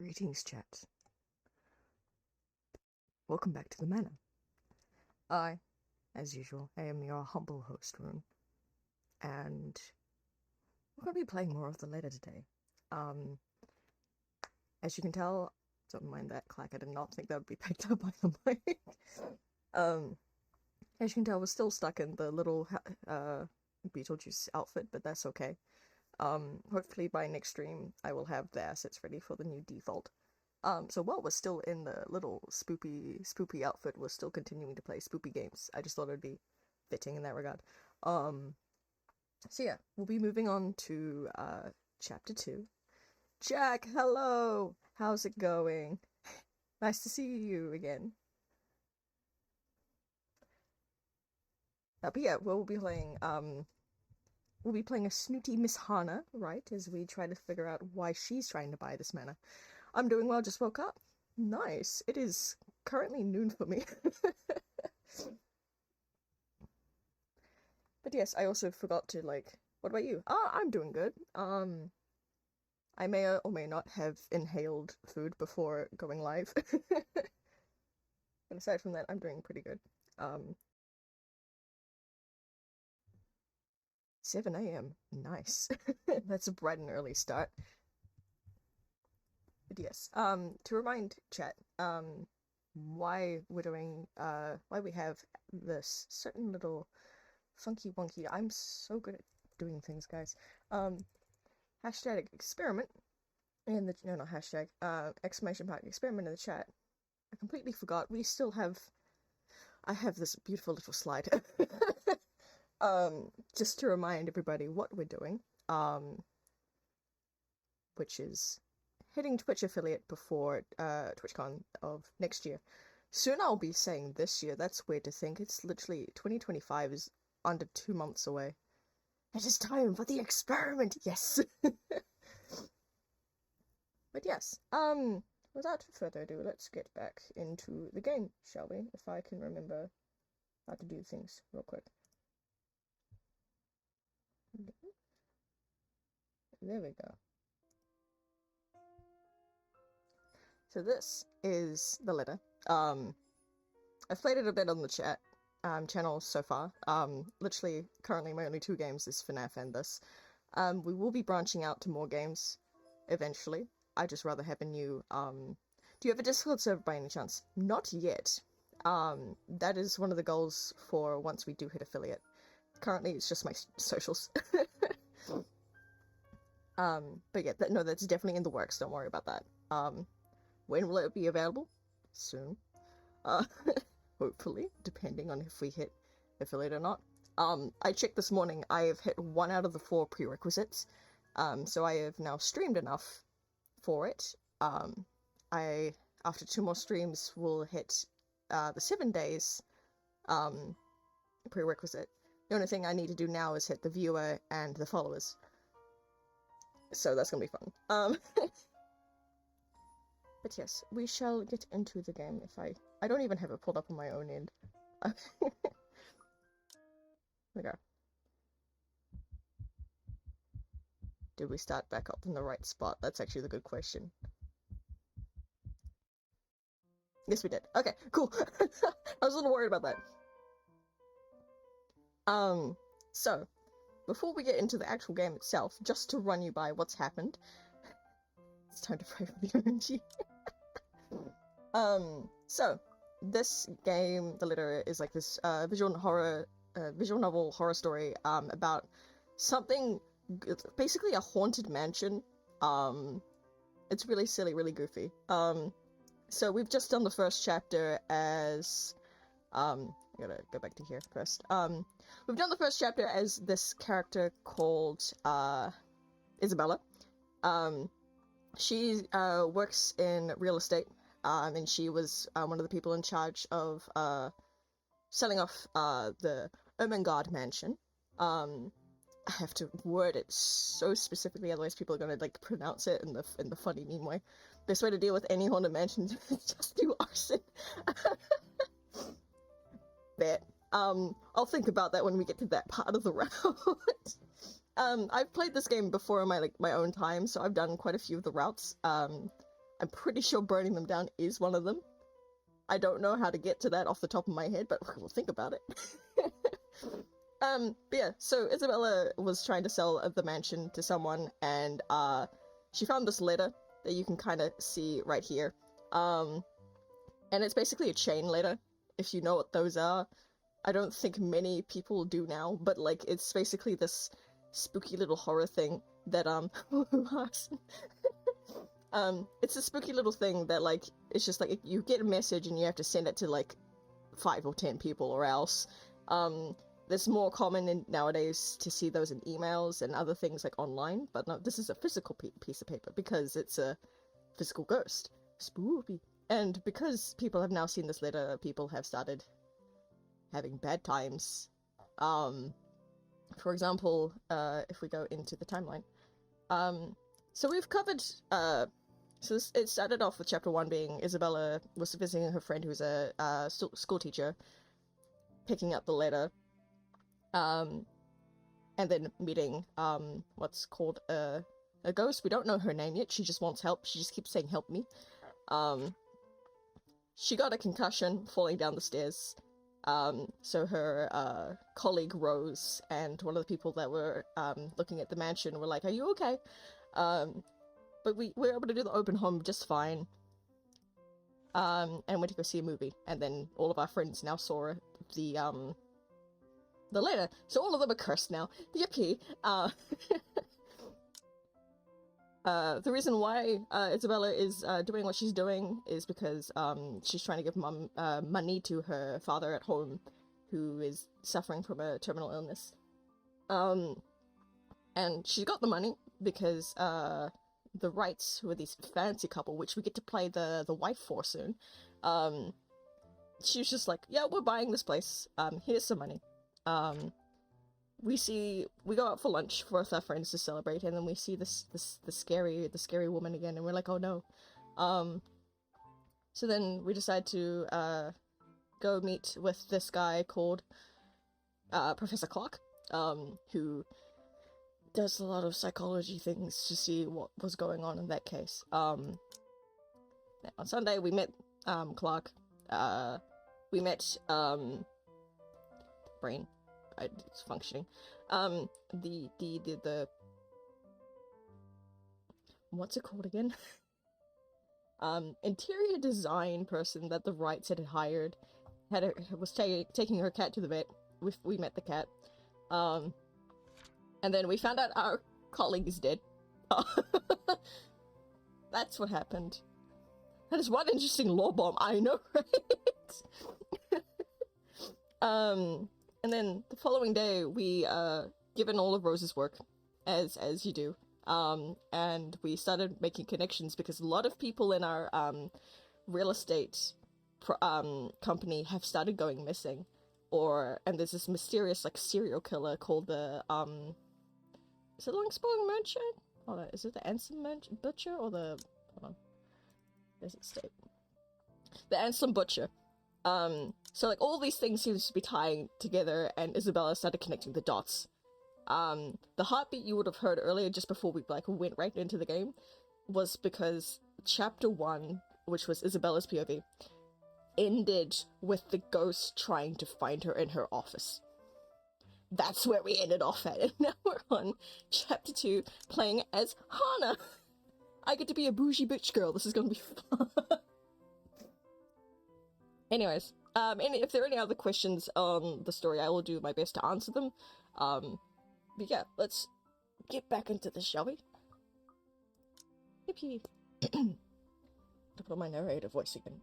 Greetings, chat. Welcome back to the manor. I, as usual, I am your humble host, Rune, and we're going to be playing more of the letter today. As you can tell, don't mind that clack, I did not think that would be picked up by the mic. As you can tell, we're still stuck in the little Beetlejuice outfit, but that's okay. Hopefully by next stream, I will have the assets ready for the new default. So while we're still in the little spoopy outfit, we're still continuing to play spoopy games. I just thought it'd be fitting in that regard. So yeah, we'll be moving on to chapter 2. Jack, hello! How's it going? Nice to see you again. But yeah, we'll be playing a snooty Miss Hana, right? As we try to figure out why she's trying to buy this manor. I'm doing well, just woke up. Nice. It is currently noon for me. But yes, I also forgot to, what about you? I'm doing good. I may or may not have inhaled food before going live. But aside from that, I'm doing pretty good. 7 a.m. Nice. That's a bright and early start. But yes, to remind chat, why we're doing, why we have this certain little funky wonky, I'm so good at doing things, guys, hashtag experiment in the, no, not hashtag, exclamation mark experiment in the chat. I completely forgot, we still have, I have this beautiful little slide, just to remind everybody what we're doing, which is hitting Twitch affiliate before TwitchCon of next year. Soon I'll be saying this year. That's weird to think. It's literally 2025 is under 2 months away. It is time for the experiment. Yes. But yes. Without further ado, let's get back into the game, shall we? If I can remember how to do things real quick. There we go. So this is the letter. I've played it a bit on the chat channel so far. Literally, currently my only 2 games is FNAF and this. We will be branching out to more games eventually. I just rather have a new, do you have a Discord server by any chance? Not yet. That is one of the goals for once we do hit affiliate. Currently, it's just my socials. But yeah, no, that's definitely in the works, don't worry about that. When will it be available? Soon. Hopefully, depending on if we hit affiliate or not. I checked this morning, I have hit 1 out of the 4 prerequisites. So I have now streamed enough for it. After 2 more streams, will hit the 7 days prerequisite. The only thing I need to do now is hit the viewer and the followers. So that's gonna be fun. But yes, we shall get into the game. If I don't even have it pulled up on my own end. There we go. Did we start back up in the right spot? That's actually the good question. Yes, we did. Okay, cool. I was a little worried about that. So, before we get into the actual game itself, just to run you by what's happened. It's time to pray for the energy. So, this game, The Litter, is like this visual novel horror story about something, basically a haunted mansion. It's really silly, really goofy. So we've just done the first chapter as, I gotta go back to here first. We've done the first chapter as this character called Isabella. She works in real estate, and she was one of the people in charge of selling off the Ermengarde mansion. I have to word it so specifically, otherwise people are gonna pronounce it in the funny mean way. Best way to deal with any haunted mansion is just do arson. Bet. I'll think about that when we get to that part of the route. I've played this game before in my own time, so I've done quite a few of the routes. I I'm pretty sure burning them down is one of them. I don't know how to get to that off the top of my head, but we'll think about it. But yeah, so Isabella was trying to sell the mansion to someone, and she found this letter that you can kind of see right here. And it's basically a chain letter, if you know what those are. I don't think many people do now, but like it's basically this spooky little horror thing that it's a spooky little thing that like it's just like you get a message and you have to send it to like 5 or 10 people or else. It's more common nowadays to see those in emails and other things like online, but no, this is a physical piece of paper because it's a physical ghost. Spooky. And because people have now seen this letter, people have started having bad times. For example, if we go into the timeline. So we've covered, so it started off with chapter 1 being Isabella was visiting her friend who's a school teacher, picking up the letter, and then meeting what's called a ghost. We don't know her name yet. She just wants help. She just keeps saying help me. She got a concussion falling down the stairs. So her colleague Rose and one of the people that were looking at the mansion were like, are you okay? But we were able to do the open home just fine. And went to go see a movie, and then all of our friends now saw the letter, so all of them are cursed now. Yippee! The reason why Isabella is doing what she's doing is because she's trying to give mum money to her father at home, who is suffering from a terminal illness. And she got the money because the Wrights, who are this fancy couple, which we get to play the wife for soon, she was just like, yeah, we're buying this place, here's some money. We go out for lunch with our friends to celebrate, and then we see the scary woman again, and we're like, oh no. So then we decide to go meet with this guy called Professor Clark, who does a lot of psychology things to see what was going on in that case. On Sunday we met Clark. We met brain. It's functioning. The what's it called again? Interior design person that the Wrights had hired was taking her cat to the vet. We met the cat. And then we found out our colleague is dead. That's what happened. That is one interesting lore bomb, I know, right? And then the following day, we given all of Rose's work, as you do, and we started making connections because a lot of people in our real estate company have started going missing, and there's this mysterious like serial killer called the is it Longsprong Merchant? Hold on, is it the Anselm Butcher or the hold on? There's it state. The Anselm Butcher. So like all these things seems to be tying together, and Isabella started connecting the dots. The heartbeat you would have heard earlier, just before we like went right into the game, was because chapter 1, which was Isabella's POV, ended with the ghost trying to find her in her office. That's where we ended off at, and now we're on chapter 2, playing as Hana. I get to be a bougie bitch girl. This is gonna be fun. Anyways, and if there are any other questions on the story, I will do my best to answer them. But yeah, let's get back into this, shall we? Yippee! To put on my narrator voice again.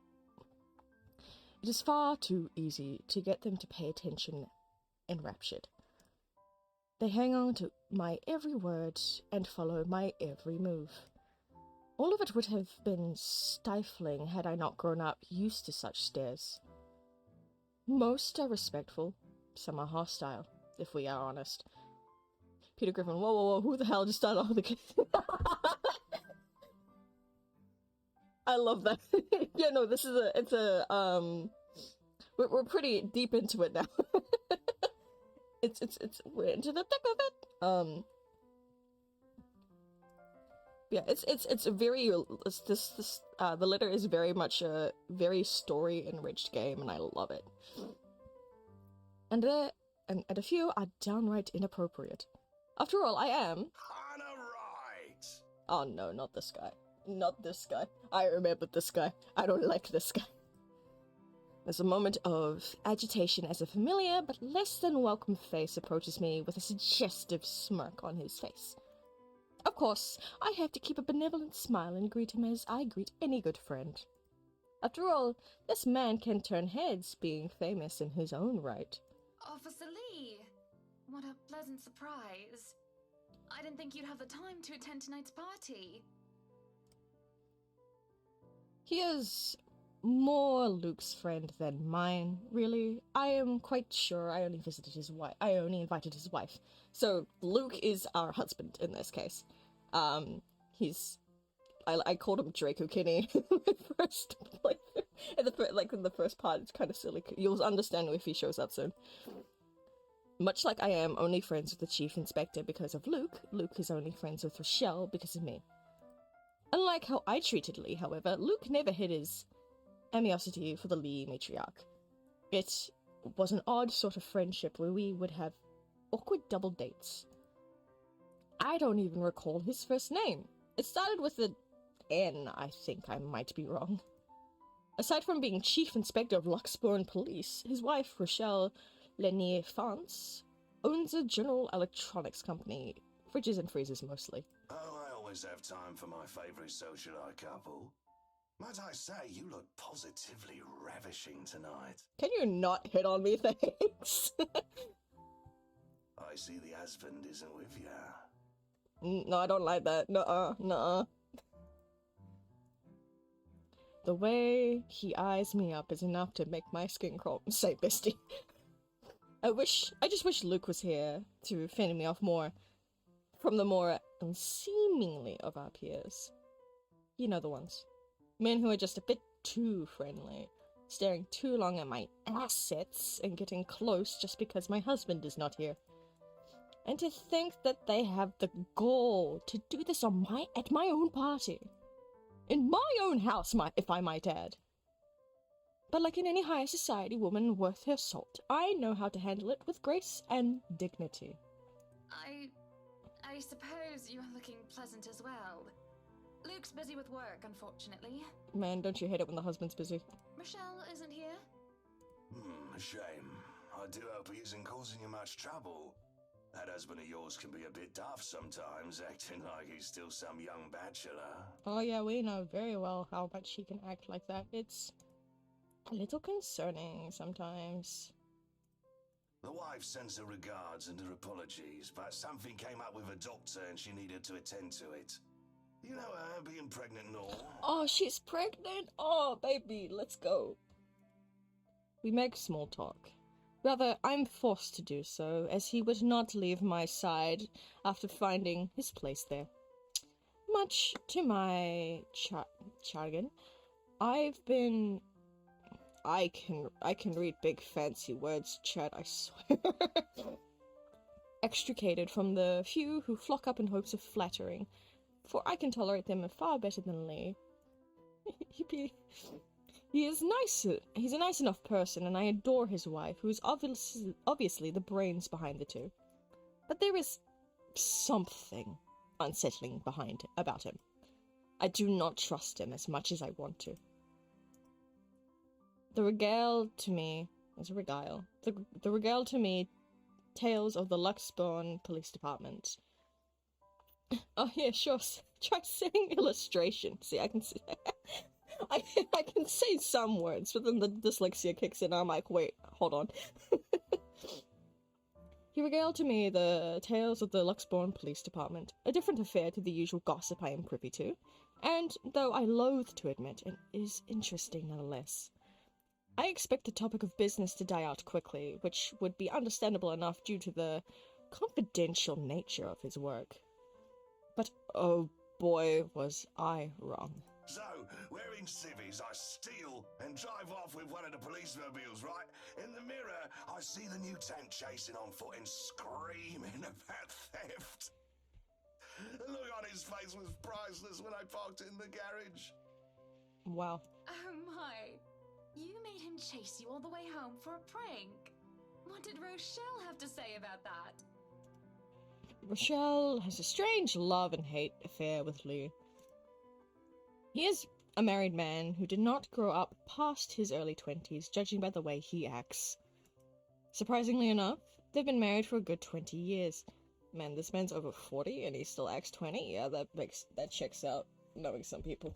It is far too easy to get them to pay attention enraptured. They hang on to my every word and follow my every move. All of it would have been stifling had I not grown up used to such stares. Most are respectful, some are hostile, if we are honest. Peter Griffin, whoa, who the hell just started off with the I love that. Yeah, no, this is we're pretty deep into it now. We're into the thick of it. Yeah, it's a very the letter is very much a very story enriched game, and I love it. And a few are downright inappropriate. After all, I am. Kinda right. Oh no, not this guy. Not this guy. I remember this guy. I don't like this guy. There's a moment of agitation as a familiar but less than welcome face approaches me with a suggestive smirk on his face. Of course, I have to keep a benevolent smile and greet him as I greet any good friend. After all, this man can turn heads, being famous in his own right. Officer Lee! What a pleasant surprise. I didn't think you'd have the time to attend tonight's party. He is more Luke's friend than mine, really. I am quite sure I only visited his wife. I only invited his wife. So Luke is our husband in this case. I called him Draco Kinney in my first playthrough. In the first part, it's kind of silly. You'll understand if he shows up soon. Much like I am only friends with the Chief Inspector because of Luke, Luke is only friends with Rochelle because of me. Unlike how I treated Lee, however, Luke never hid his animosity for the Lee matriarch. It was an odd sort of friendship where we would have awkward double dates. I don't even recall his first name. It started with an N, I think. I might be wrong. Aside from being Chief Inspector of Luxbourne Police, his wife, Rochelle Lenier-Fance, owns a General Electronics company. Fridges and freezers, mostly. Oh, I always have time for my favourite socialite couple. Might I say, you look positively ravishing tonight. Can you not hit on me, thanks? I see the husband isn't with ya. No, I don't like that. Nuh-uh. The way he eyes me up is enough to make my skin crawl. Say, bestie. I just wish Luke was here to fend me off more from the more unseemingly of our peers. You know the ones. Men who are just a bit too friendly, staring too long at my assets and getting close just because my husband is not here. And to think that they have the gall to do this at my own party. In my own house, if I might add. But like in any higher society woman worth her salt, I know how to handle it with grace and dignity. I suppose you're looking pleasant as well. Luke's busy with work, unfortunately. Man, don't you hate it when the husband's busy? Rochelle isn't here. A shame. I do hope he isn't causing you much trouble. That husband of yours can be a bit daft sometimes, acting like he's still some young bachelor. Oh yeah, we know very well how much he can act like that. It's a little concerning sometimes. The wife sends her regards and her apologies, but something came up with a doctor and she needed to attend to it. You know her, being pregnant and all. Oh, she's pregnant? Oh, baby, let's go. We make small talk. Rather, I'm forced to do so, as he would not leave my side after finding his place there. Much to my chagrin, I can read big fancy words, Chad, I swear. Extricated from the few who flock up in hopes of flattering, for I can tolerate them far better than Lee. He's a nice enough person, and I adore his wife, who is obviously the brains behind the two. But there is something unsettling about him. I do not trust him as much as I want to. The regale to me tales of the Luxbourne Police Department. Oh yeah, sure. Try saying illustration. See, I can see. I can say some words, but then the dyslexia kicks in. And I'm like, wait, hold on. He regaled to me the tales of the Luxbourne Police Department, a different affair to the usual gossip I am privy to, and though I loathe to admit, it is interesting nonetheless. I expect the topic of business to die out quickly, which would be understandable enough due to the confidential nature of his work. But oh boy, was I wrong. So, wearing civvies, I steal and drive off with one of the police mobiles, right? In the mirror, I see the mutant chasing on foot and screaming about theft. The look on his face was priceless when I parked it in the garage. Wow. Oh my. You made him chase you all the way home for a prank. What did Rochelle have to say about that? Rochelle has a strange love and hate affair with Lee. He is a married man who did not grow up past his early 20s, judging by the way he acts. Surprisingly enough, they've been married for a good 20 years. Man, this man's over 40 and he still acts 20? Yeah, that checks out, knowing some people.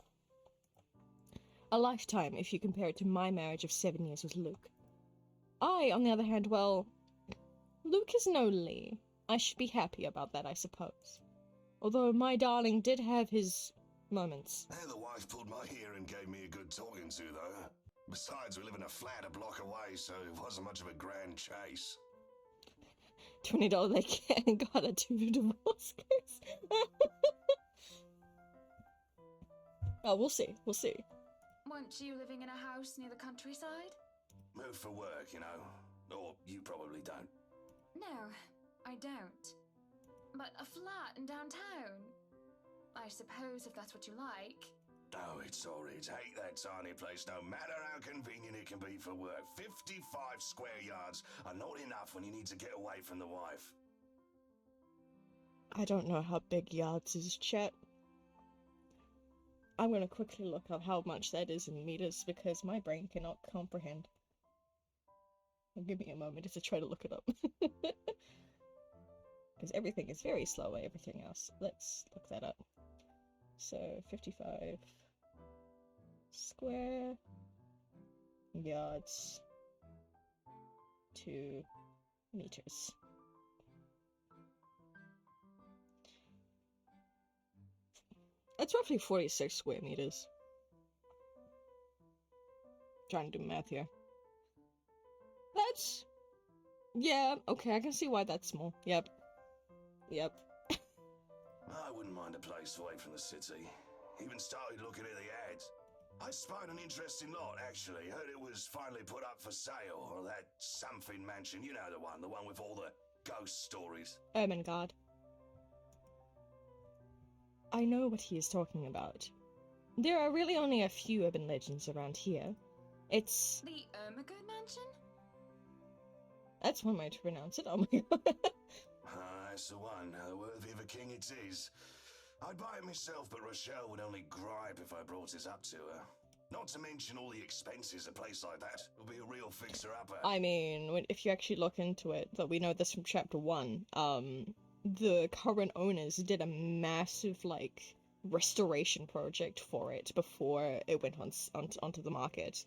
A lifetime if you compare it to my marriage of 7 years with Luke. I, on the other hand, well, Luke is no Lee. I should be happy about that, I suppose. Although my darling did have his moments. The wife pulled my ear and gave me a good talking to, though. Besides, we live in a flat a block away, so it wasn't much of a grand chase. $20 they can got a 2 divorce case. Oh, we'll see. We'll see. Weren't you living in a house near the countryside? Moved for work, you know. Or you probably don't. No, I don't. But a flat in downtown. I suppose if that's what you like. Oh, it's horrid. Hate that tiny place, no matter how convenient it can be for work. 55 square yards are not enough when you need to get away from the wife. I don't know how big yards is, chat. I'm gonna quickly look up how much that is in meters because my brain cannot comprehend. Give me a moment as I try to look it up. Because everything is very slow, everything else. Let's look that up. So, 55 square yards to meters. That's roughly 46 square meters. Trying to do math here. That's... yeah, okay, I can see why that's small. Yep. Yep. I wouldn't mind a place away from the city. Even started looking at the ads. I spied an interesting lot, actually. Heard it was finally put up for sale. Or that something mansion, you know the one with all the ghost stories. Ermengarde. I know what he is talking about. There are really only a few urban legends around here. It's... The Ermengarde mansion? That's one way to pronounce it, oh my god. That's the one. Worthy of a king it is. I'd buy it myself, but Rochelle would only gripe if I brought it up to her. Not to mention all the expenses a place like that will be a real fixer-upper. I mean, if you actually look into it, that we know this from chapter 1, the current owners did a massive, like, restoration project for it before it went onto the market.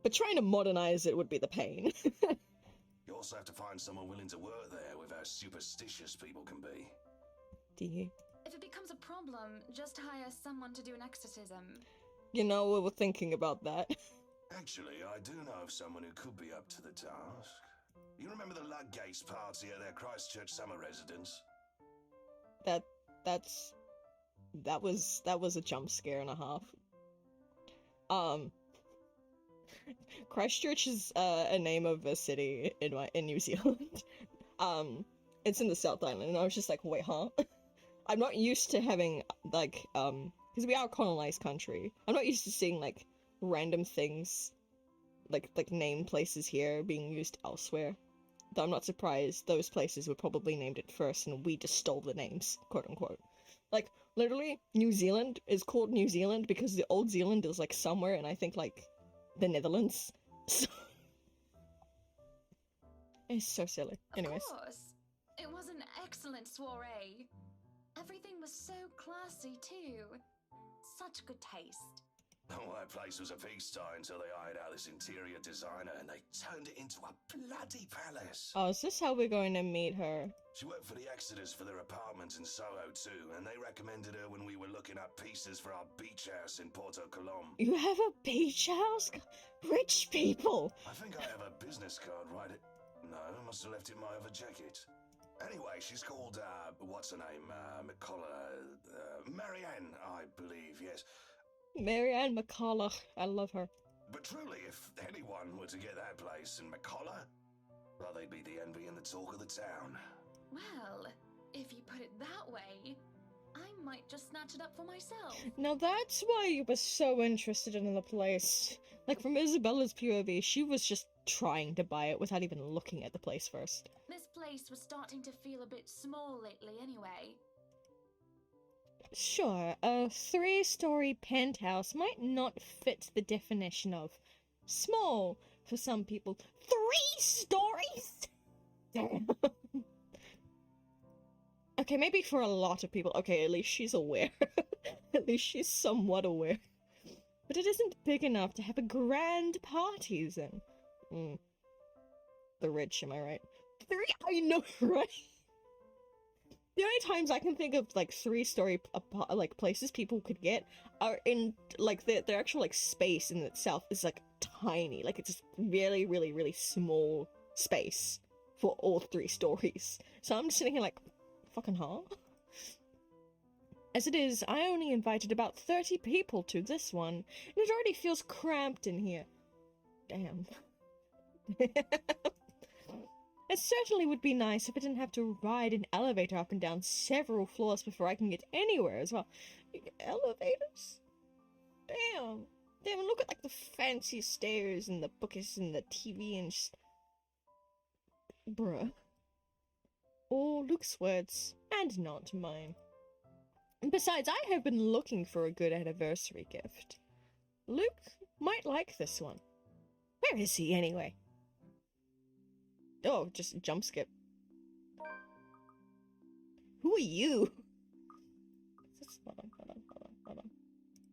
But trying to modernize it would be the pain. You also have to find someone willing to work there with how superstitious people can be. Do you? If it becomes a problem, just hire someone to do an exorcism. You know, we were thinking about that. Actually, I do know of someone who could be up to the task. You remember the Ludgates party at their Christchurch summer residence? That was a jump scare and a half. Christchurch is a name of a city in New Zealand. It's in the South Island, and I was just like, wait, huh? I'm not used to having, like, because we are a colonized country. I'm not used to seeing, like, random things, like name places here being used elsewhere. Though I'm not surprised those places were probably named it first, and we just stole the names, quote unquote. Like, literally, New Zealand is called New Zealand because the Old Zealand is, like, somewhere, and I think, like, the Netherlands. So... it's so silly. Anyways. Of course. It was an excellent soiree. Everything was so classy, too. Such good taste. Oh, that place was a pigsty until they hired out this interior designer and they turned it into a bloody palace. Oh, is this how we're going to meet her? She worked for the Exodus for their apartment in Soho too, and they recommended her when we were looking up pieces for our beach house in Porto Colom. You have a beach house? Rich people! I think I have a business card right at... No, I must have left it in my other jacket. Anyway, she's called, what's her name? Marianne, I believe, yes. Marianne McCulloch. I love her. But truly, if anyone were to get that place in McCulloch, well, they'd be the envy and the talk of the town. Well, if you put it that way, I might just snatch it up for myself. Now that's why you were so interested in the place. Like, from Isabella's POV, she was just trying to buy it without even looking at the place first. This place was starting to feel a bit small lately anyway. Sure, a 3-story penthouse might not fit the definition of small for some people. 3 stories? Damn. Okay, maybe for a lot of people. Okay, at least she's aware. At least she's somewhat aware. But it isn't big enough to have a grand parties in. The rich, am I right? 3? I know, right? The only times I can think of, like, 3-story, like, places people could get are in, like, their actual, like, space in itself is, like, tiny. Like, it's just really, really, really small space for all 3 stories. So I'm just sitting here like, fucking huh? As it is, I only invited about 30 people to this one, and it already feels cramped in here. Damn. It certainly would be nice if I didn't have to ride an elevator up and down several floors before I can get anywhere as well. Elevators? Damn. Damn, look at, like, the fancy stairs and the bookcase and the TV and just... Bruh. All Luke's words, and not mine. And besides, I have been looking for a good anniversary gift. Luke might like this one. Where is he, anyway? Oh, just jump skip. Who are you? Hold on.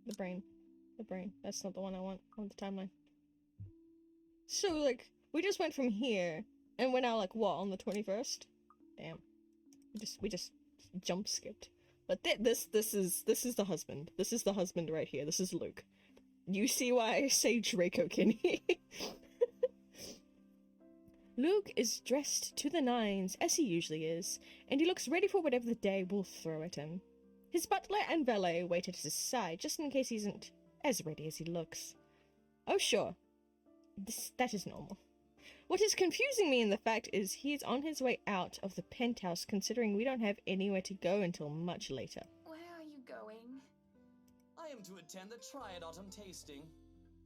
The brain. That's not the one I want. I want the timeline. So, like, we just went from here, and we're now, like, what, on the 21st? Damn. We just jump skipped. But this is the husband. This is the husband right here. This is Luke. You see why I say Draco Kinney? Luke is dressed to the nines, as he usually is, and he looks ready for whatever the day will throw at him. His butler and valet wait at his side, just in case he isn't as ready as he looks. Oh sure, that is normal. What is confusing me in the fact is he is on his way out of the penthouse, considering we don't have anywhere to go until much later. Where are you going? I am to attend the Triad Autumn tasting.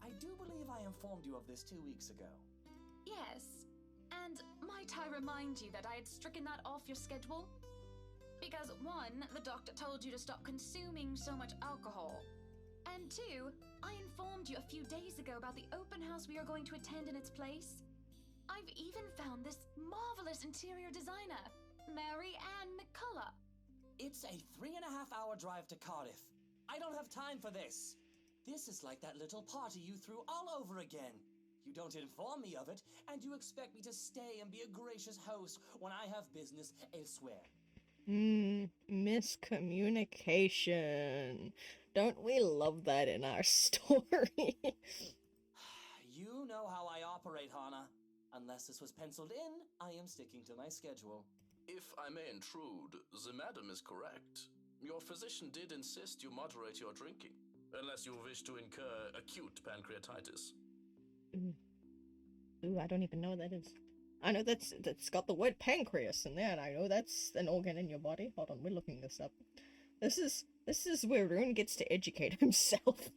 I do believe I informed you of this 2 weeks ago. Yes. And might I remind you that I had stricken that off your schedule? Because 1, the doctor told you to stop consuming so much alcohol. And 2, I informed you a few days ago about the open house we are going to attend in its place. I've even found this marvelous interior designer, Mary Ann McCullough. It's a 3.5-hour drive to Cardiff. I don't have time for this. This is like that little party you threw all over again. You don't inform me of it, and you expect me to stay and be a gracious host when I have business elsewhere. Miscommunication. Don't we love that in our story? You know how I operate, Hana. Unless this was penciled in, I am sticking to my schedule. If I may intrude, the madam is correct. Your physician did insist you moderate your drinking, unless you wish to incur acute pancreatitis. Ooh, I don't even know what that is. I know that's got the word pancreas in there, and I know that's an organ in your body. Hold on, we're looking this up. This is where Rune gets to educate himself.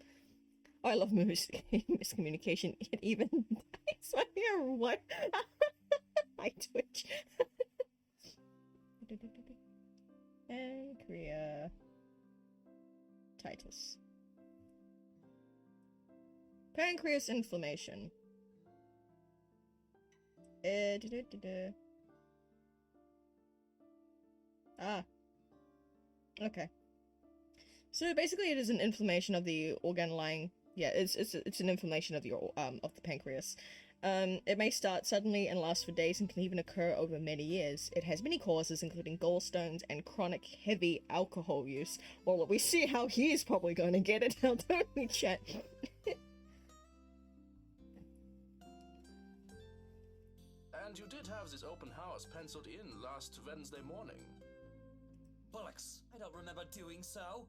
Oh, I love miscommunication. It even dies on here. What? I twitch. Pancreatitis. Pancreas inflammation. Ah. Okay. So basically, it is an inflammation of the organ lying. Yeah, it's an inflammation of your of the pancreas. It may start suddenly and last for days and can even occur over many years. It has many causes, including gallstones and chronic heavy alcohol use. Well, we see how he's probably going to get it now, don't we, chat? And you did have this open house penciled in last Wednesday morning. Bullocks, I don't remember doing so.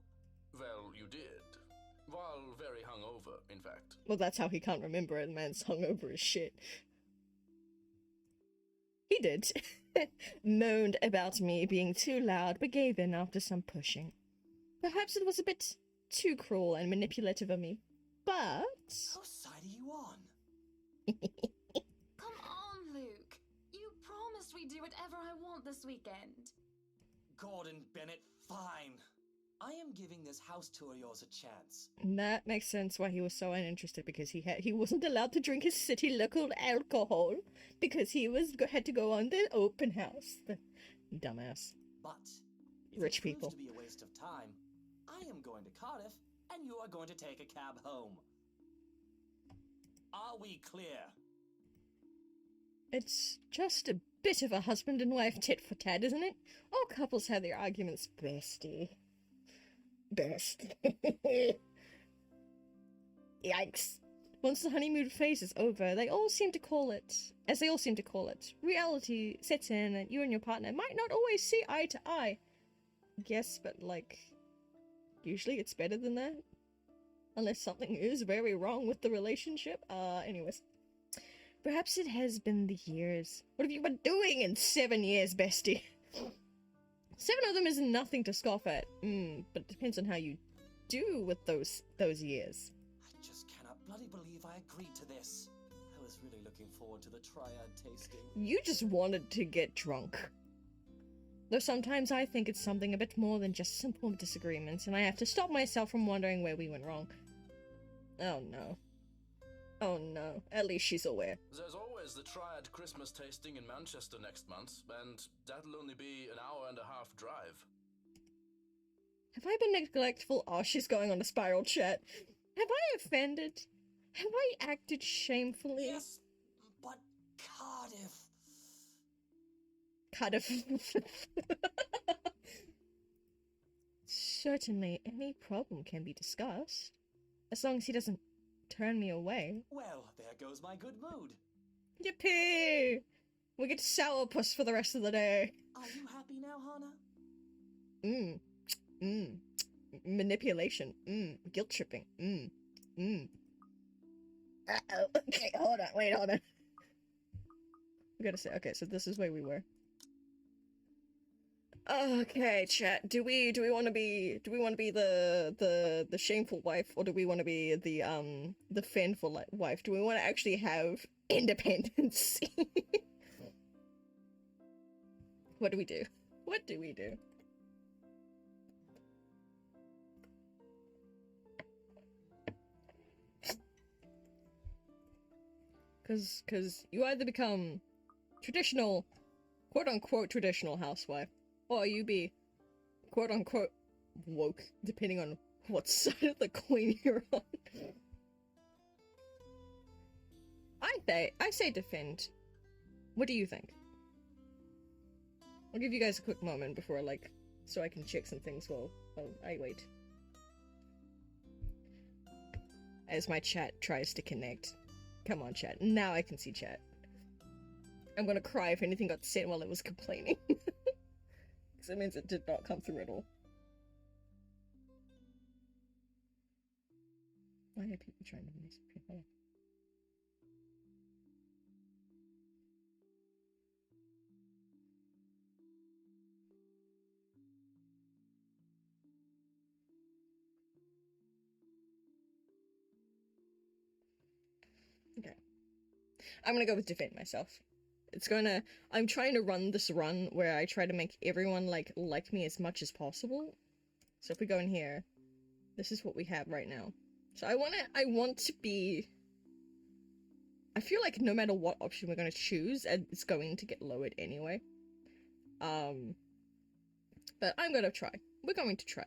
Well, you did. While very hungover, in fact. Well, that's how he can't remember it. The man's hungover as shit. He did. Moaned about me being too loud, but gave in after some pushing. Perhaps it was a bit too cruel and manipulative of me, but... Whose side are you on? Come on, Luke. You promised we'd do whatever I want this weekend. Gordon Bennett, fine. I am giving this house tour of yours a chance. That makes sense why he was so uninterested, because he wasn't allowed to drink his city local alcohol because he had to go on the open house. The dumbass. But if Rich it proves people. to be a waste of time, I am going to Cardiff, and you are going to take a cab home. Are we clear? It's just a bit of a husband and wife tit for tat, isn't it? All couples have their arguments, bestie. Best. Yikes. Once the honeymoon phase is over, as they all seem to call it, reality sets in and you and your partner might not always see eye to eye. Yes, but usually it's better than that. Unless something is very wrong with the relationship. Anyways. Perhaps it has been the years. What have you been doing in 7 years, bestie? 7 of them is nothing to scoff at. But it depends on how you do with those years. I just cannot bloody believe I agreed to this. I was really looking forward to the triad tasting. You just wanted to get drunk. Though sometimes I think it's something a bit more than just simple disagreements, and I have to stop myself from wondering where we went wrong. Oh no. Oh no. At least she's aware. There's always the Triad Christmas tasting in Manchester next month, and that'll only be an hour and a half drive. Have I been neglectful? Oh, she's going on a spiral chat. Have I offended? Have I acted shamefully? Yes, but Cardiff. Cardiff. Certainly, any problem can be discussed. As long as he doesn't turn me away. Well, there goes my good mood. Yippee! We get sourpuss for the rest of the day. Are you happy now, Hana? Manipulation. Guilt tripping. Uh-oh. Okay, hold on. Wait, hold on. We gotta say, okay, so this is where we were. Okay, chat. Do we want to be the shameful wife, or do we want to be the fanful wife? Do we want to actually have independence? What do we do? What do we do? Cause you either become traditional, quote-unquote traditional housewife, or you be quote-unquote woke, depending on what side of the coin you're on. I say defend. What do you think? I'll give you guys a quick moment before so I can check some things while I wait. As my chat tries to connect. Come on, chat. Now I can see chat. I'm gonna cry if anything got sent while it was complaining. Because it means it did not come through at all. Why are people trying to mess with people? Okay. I'm gonna go with defend myself. I'm trying to run this run where I try to make everyone like me as much as possible. So if we go in here, this is what we have right now. So I want to be... I feel like no matter what option we're going to choose, it's going to get lowered anyway. But I'm gonna try. We're going to try.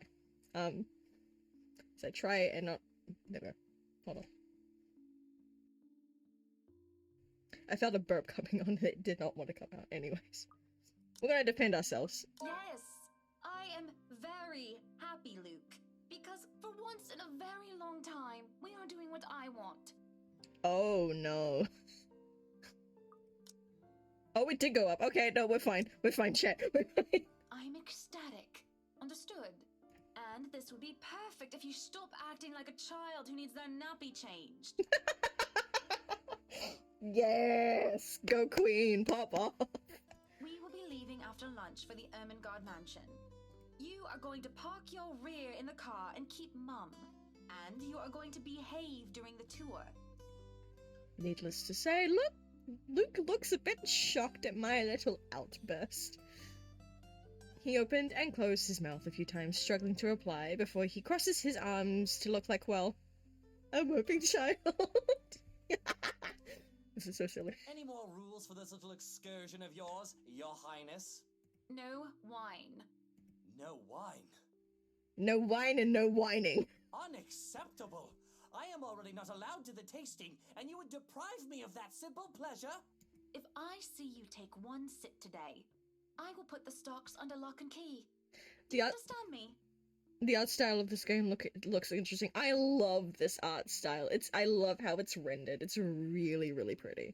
So try and not... There we go. Hold on. I felt a burp coming on that did not want to come out. Anyways. We're gonna defend ourselves. Yes, I am very happy, Luke. Because for once in a very long time, we are doing what I want. Oh no. Oh, it did go up. Okay, no, we're fine. We're fine, chat. We're fine. I'm ecstatic. Understood. And this would be perfect if you stop acting like a child who needs their nappy changed. Yes! Go queen, pop off! We will be leaving after lunch for the Ermengarde mansion. You are going to park your rear in the car and keep mum. And you are going to behave during the tour. Needless to say, Luke looks a bit shocked at my little outburst. He opened and closed his mouth a few times, struggling to reply, before he crosses his arms to look like, well, a moping child. This is so silly. Any more rules for this little excursion of yours, Your Highness? No wine. No wine. No wine and no whining. Unacceptable! I am already not allowed to the tasting, and you would deprive me of that simple pleasure? If I see you take one sip today, I will put the stocks under lock and key. Do you understand me? The art style of this game looks interesting. I love this art style. I love how it's rendered. It's really, really pretty.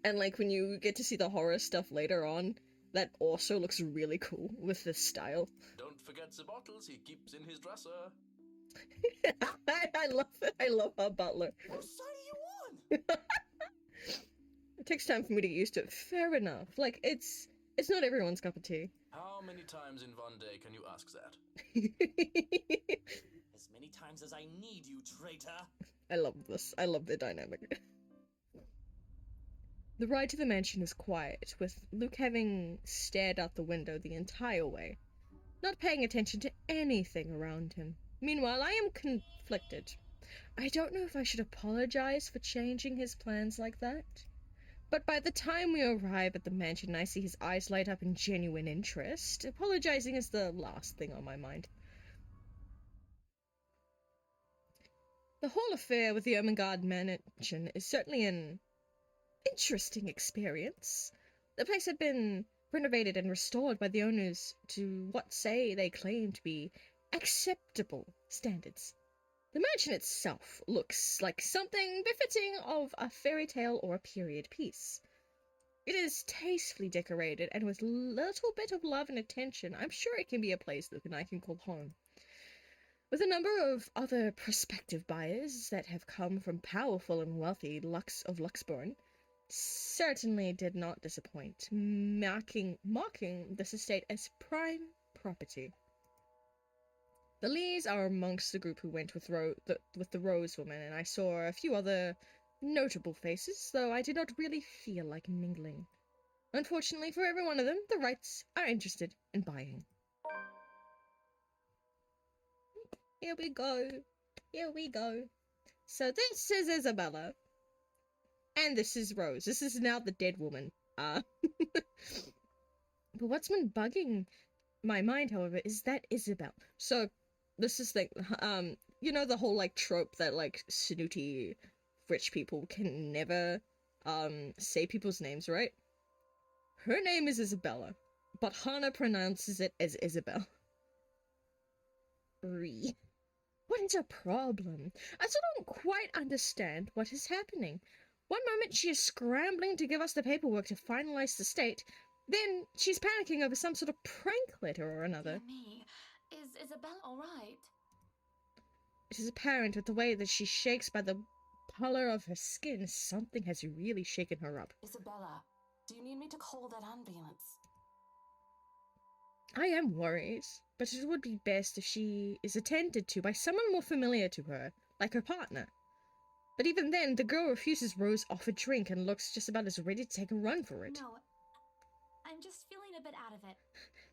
And like when you get to see the horror stuff later on, that also looks really cool with this style. Don't forget the bottles he keeps in his dresser. I love it. I love our butler. Whose side are you on? It takes time for me to get used to it. Fair enough. Like, it's not everyone's cup of tea. How many times in one day can you ask that? As many times as I need you, traitor. I love this. I love the dynamic. The ride to the mansion is quiet, with Luke having stared out the window the entire way, not paying attention to anything around him. Meanwhile, I am conflicted. I don't know if I should apologize for changing his plans like that. But by the time we arrive at the mansion, I see his eyes light up in genuine interest. Apologizing is the last thing on my mind. The whole affair with the Ermengarde mansion is certainly an interesting experience. The place had been renovated and restored by the owners to what they claim to be acceptable standards. The mansion itself looks like something befitting of a fairy tale or a period piece. It is tastefully decorated, and with little bit of love and attention, I'm sure it can be a place Luke and I can call home. With a number of other prospective buyers that have come from powerful and wealthy Luxborn, certainly did not disappoint, marking this estate as prime property. The Lees are amongst the group who went with the Rose woman, and I saw a few other notable faces, though I did not really feel like mingling. Unfortunately for every one of them, the Wrights are interested in buying. Here we go. Here we go. So this is Isabella. And this is Rose. This is now the dead woman. But what's been bugging my mind, however, is that Isabel. So this is the you know the whole like trope that like snooty rich people can never say people's names, right? Her name is Isabella, but Hannah pronounces it as Isabel. What is her problem? I still don't quite understand what is happening. One moment she is scrambling to give us the paperwork to finalize the state, then she's panicking over some sort of prank letter or another. Dear me, is Isabel all right? It is apparent with the way that she shakes by the color of her skin, something has really shaken her up. Isabella, do you need me to call that ambulance? I am worried, but it would be best if she is attended to by someone more familiar to her, like her partner. But even then, the girl refuses Rose's offered drink and looks just about as ready to take a run for it. No, I'm just feeling a bit out of it.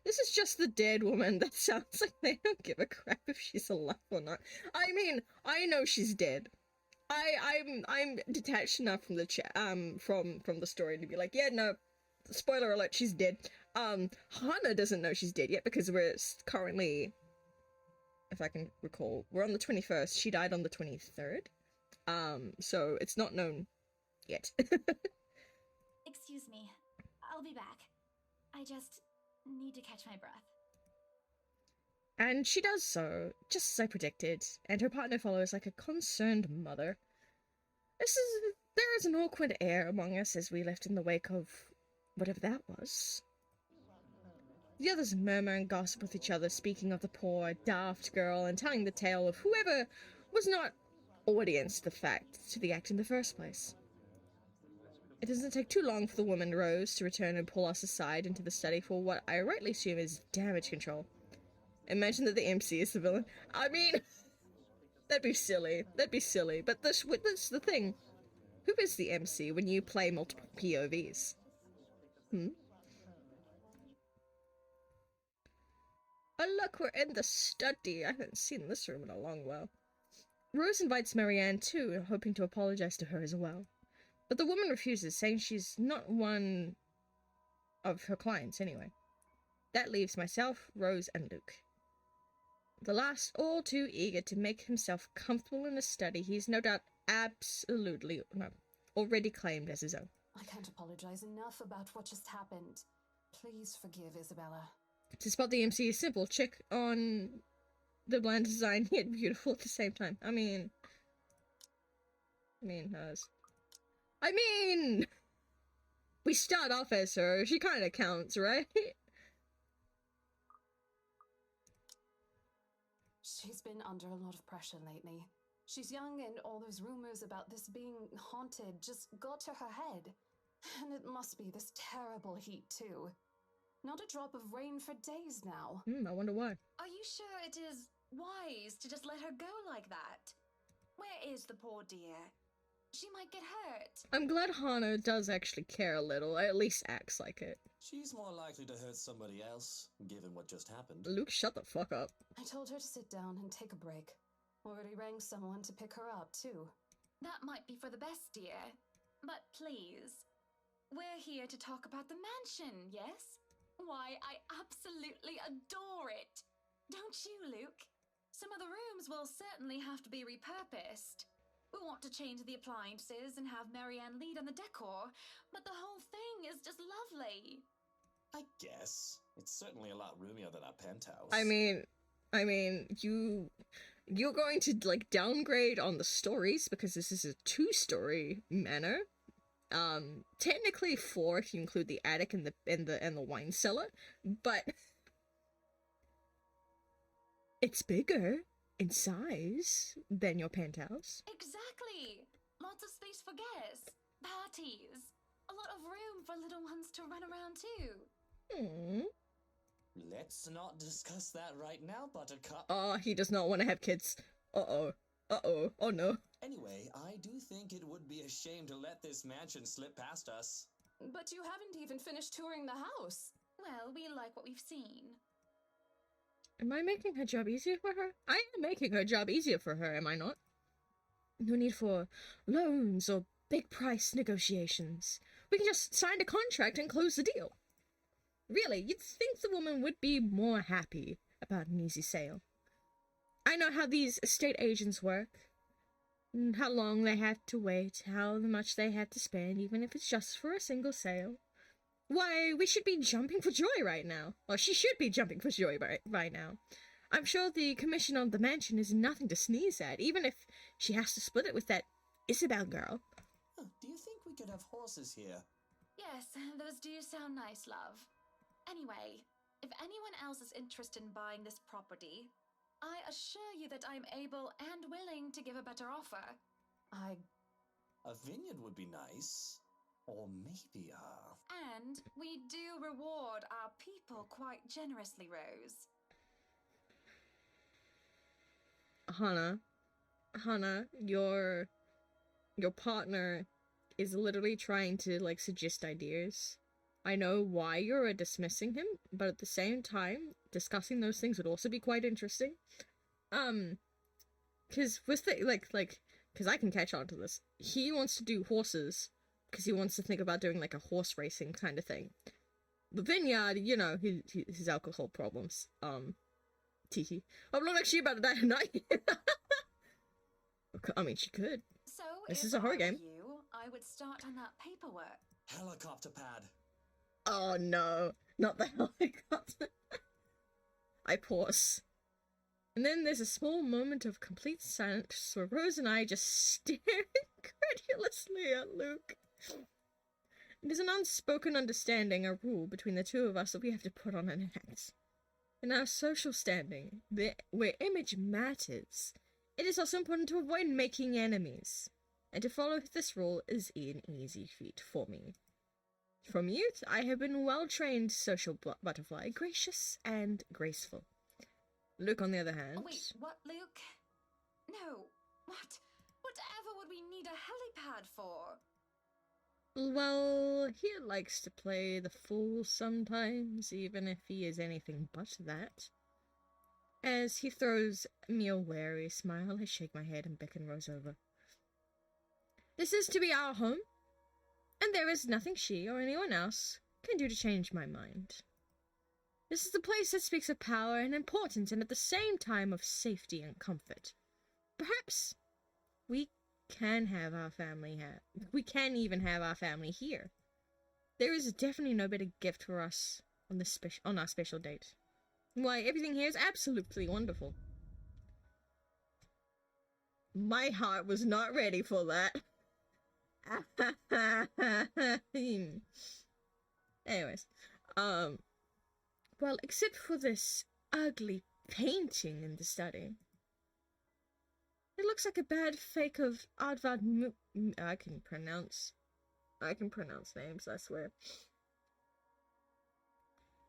This is just the dead woman. That sounds like they don't give a crap if she's alive or not. I mean, I know she's dead. I'm detached enough from the from the story to be like, yeah, no, spoiler alert, she's dead. Hannah doesn't know she's dead yet because we're currently, if I can recall, we're on the 21st. She died on the 23rd. So it's not known yet. Excuse me. I'll be back. I just need to catch my breath. And she does so, just as I predicted, and her partner follows like a concerned mother. There is an awkward air among us as we left in the wake of whatever that was. The others murmur and gossip with each other, speaking of the poor, daft girl and telling the tale of whoever was not audience to the act in the first place. It doesn't take too long for the woman Rose to return and pull us aside into the study for what I rightly assume is damage control. Imagine that the MC is the villain. I mean, that'd be silly. That'd be silly. But this the thing. Who is the MC when you play multiple POVs? Oh look, we're in the study. I haven't seen this room in a long while. Rose invites Marianne too, hoping to apologize to her as well. But the woman refuses, saying she's not one of her clients anyway. That leaves myself, Rose, and Luke. The last all too eager to make himself comfortable in a study he's no doubt already claimed as his own. I can't apologize enough about what just happened. Please forgive Isabella. To spot the MC is simple. Check on the bland design, yet beautiful at the same time. I mean, we start off as her. She kind of counts, right? She's been under a lot of pressure lately. She's young, and all those rumors about this being haunted just got to her head. And it must be this terrible heat, too. Not a drop of rain for days now. I wonder why. Are you sure it is wise to just let her go like that? Where is the poor dear? She might get hurt. I'm glad Hana does actually care a little, at least acts like it. She's more likely to hurt somebody else, given what just happened. Luke, shut the fuck up. I told her to sit down and take a break. Already rang someone to pick her up, too. That might be for the best, dear. But please, we're here to talk about the mansion, yes? Why, I absolutely adore it. Don't you, Luke? Some of the rooms will certainly have to be repurposed. We want to change the appliances and have Marianne lead on the decor, but the whole thing is just lovely. I guess. It's certainly a lot roomier than our penthouse. I mean, you're going to, like, downgrade on the stories because this is a 2-story manor. Technically 4 if you include the attic and the wine cellar, but it's bigger in size than your penthouse. Exactly. Lots of space for guests, parties, a lot of room for little ones to run around too. Let's not discuss that right now, Buttercup. Oh, he does not want to have kids. Uh-oh. Oh no. Anyway, I do think it would be a shame to let this mansion slip past us. But you haven't even finished touring the house. Well, we like what we've seen. Am I making her job easier for her? I am making her job easier for her, am I not? No need for loans or big price negotiations. We can just sign a contract and close the deal. Really, you'd think the woman would be more happy about an easy sale. I know how these estate agents work. How long they have to wait, how much they have to spend, even if it's just for a single sale. Why, we should be jumping for joy right now. Well, she should be jumping for joy right now. I'm sure the commission on the mansion is nothing to sneeze at, even if she has to split it with that Isabel girl. Huh, do you think we could have horses here? Yes, those do sound nice, love. Anyway, if anyone else is interested in buying this property, I assure you that I'm able and willing to give a better offer. A vineyard would be nice. Or maybe And we do reward our people quite generously, Rose. Hana, your partner is literally trying to, like, suggest ideas. I know why you're dismissing him, but at the same time, discussing those things would also be quite interesting. Cause with the, cause I can catch on to this. He wants to do horses, because he wants to think about doing, like, a horse racing kind of thing. The vineyard, you know, his alcohol problems. Teehee. I'm not actually about to die tonight. I mean, she could. So, This if is a horror I were game. you, I would start on that paperwork. helicopter pad. Oh no, not the helicopter. I pause. And then there's a small moment of complete silence where Rose and I just stare incredulously at Luke. There's an unspoken understanding, a rule between the two of us that we have to put on an act. In our social standing, where image matters, it is also important to avoid making enemies. And to follow this rule is an easy feat for me. From youth, I have been a well-trained social butterfly, gracious and graceful. Luke, on the other hand... Oh, wait, what, Luke? No. What? Whatever would we need a helipad for? Well, he likes to play the fool sometimes, even if he is anything but that. As he throws me a wary smile, I shake my head and beckon Rose over. This is to be our home, and there is nothing she or anyone else can do to change my mind. This is the place that speaks of power and importance, and at the same time of safety and comfort. Perhaps we can have our family we can even have our family here. There is definitely no better gift for us on this on our special date. Why, everything here is absolutely wonderful. My heart was not ready for that. Anyways, well, except for this ugly painting in the study. It looks like a bad fake of Advad I can pronounce names, I swear.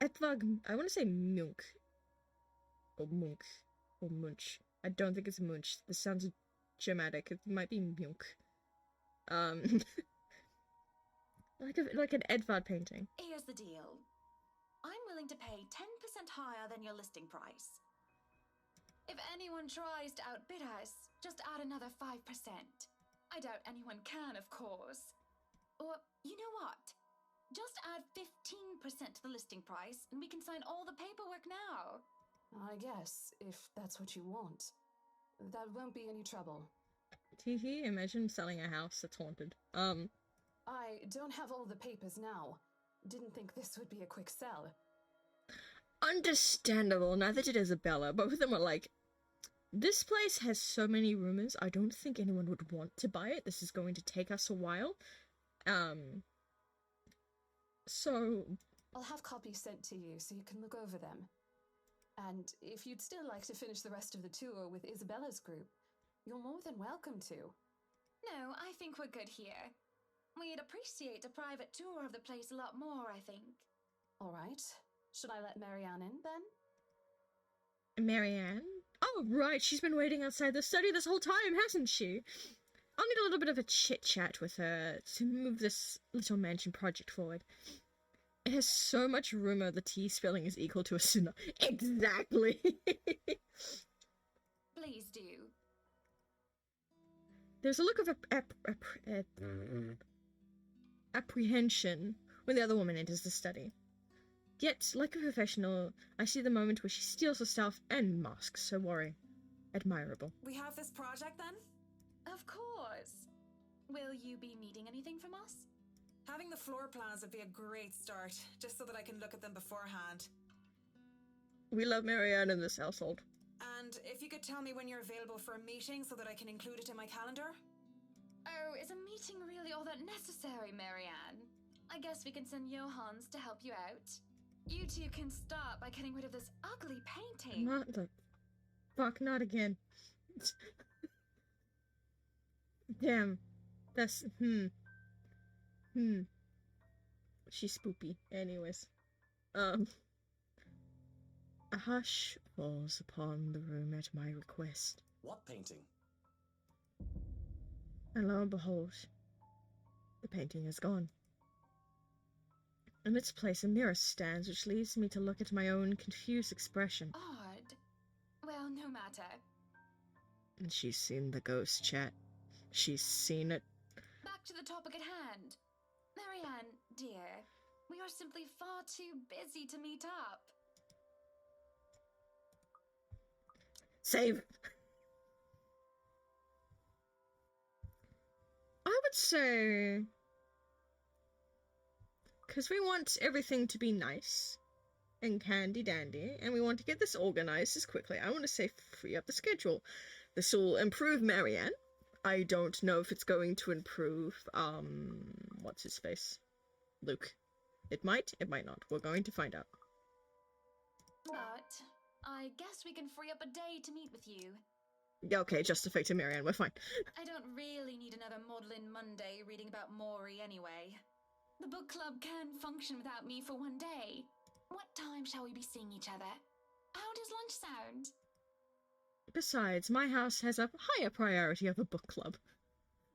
Edvard, I want to say Munk. Or Munk. Or Munch. I don't think it's Munch. This sounds dramatic. It might be Munk. Like an Edvard painting. Here's the deal. I'm willing to pay 10% higher than your listing price. If anyone tries to outbid us, just add another 5%. I doubt anyone can, of course. Or, you know what? Just add 15% to the listing price, and we can sign all the paperwork now. I guess, if that's what you want. That won't be any trouble. Teehee, imagine selling a house that's haunted. I don't have all the papers now. Didn't think this would be a quick sell. Understandable, neither did Isabella. Both of them were like, this place has so many rumors, I don't think anyone would want to buy it. This is going to take us a while. So... I'll have copies sent to you so you can look over them. And if you'd still like to finish the rest of the tour with Isabella's group, you're more than welcome to. No, I think we're good here. We'd appreciate a private tour of the place a lot more, I think. All right. Should I let Marianne in, then? Marianne? Oh, right, she's been waiting outside the study this whole time, hasn't she? I'll need a little bit of a chit-chat with her to move this little mansion project forward. It has so much rumor the T spelling is equal to a sinner. Exactly! Please do. There's a look of apprehension when the other woman enters the study. Yet, like a professional, I see the moment where she steals her stuff and masks her worry. Admirable. We have this project then? Of course. Will you be needing anything from us? Having the floor plans would be a great start, just so that I can look at them beforehand. We love Marianne in this household. And if you could tell me when you're available for a meeting so that I can include it in my calendar? Oh, is a meeting really all that necessary, Marianne? I guess we can send Johans to help you out. You two can start by getting rid of this ugly painting. Not the... Fuck, not again. Damn. That's... She's spoopy. Anyways. A hush falls upon the room at my request. What painting? And lo and behold, the painting is gone. In its place, a mirror stands, which leads me to look at my own confused expression. Odd. Well, no matter. And she's seen the ghost, chat. She's seen it. Back to the topic at hand. Marianne, dear, we are simply far too busy to meet up. Save! I would say... Because we want everything to be nice and candy-dandy, and we want to get this organized as quickly. I want to say free up the schedule. This will improve Marianne. I don't know if it's going to improve, what's his face? Luke. It might not. We're going to find out. But I guess we can free up a day to meet with you. Okay, just affected Marianne, we're fine. I don't really need another Maudlin Monday reading about Maury anyway. The book club can function without me for one day. What time shall we be seeing each other? How does lunch sound? Besides, my house has a higher priority of a book club.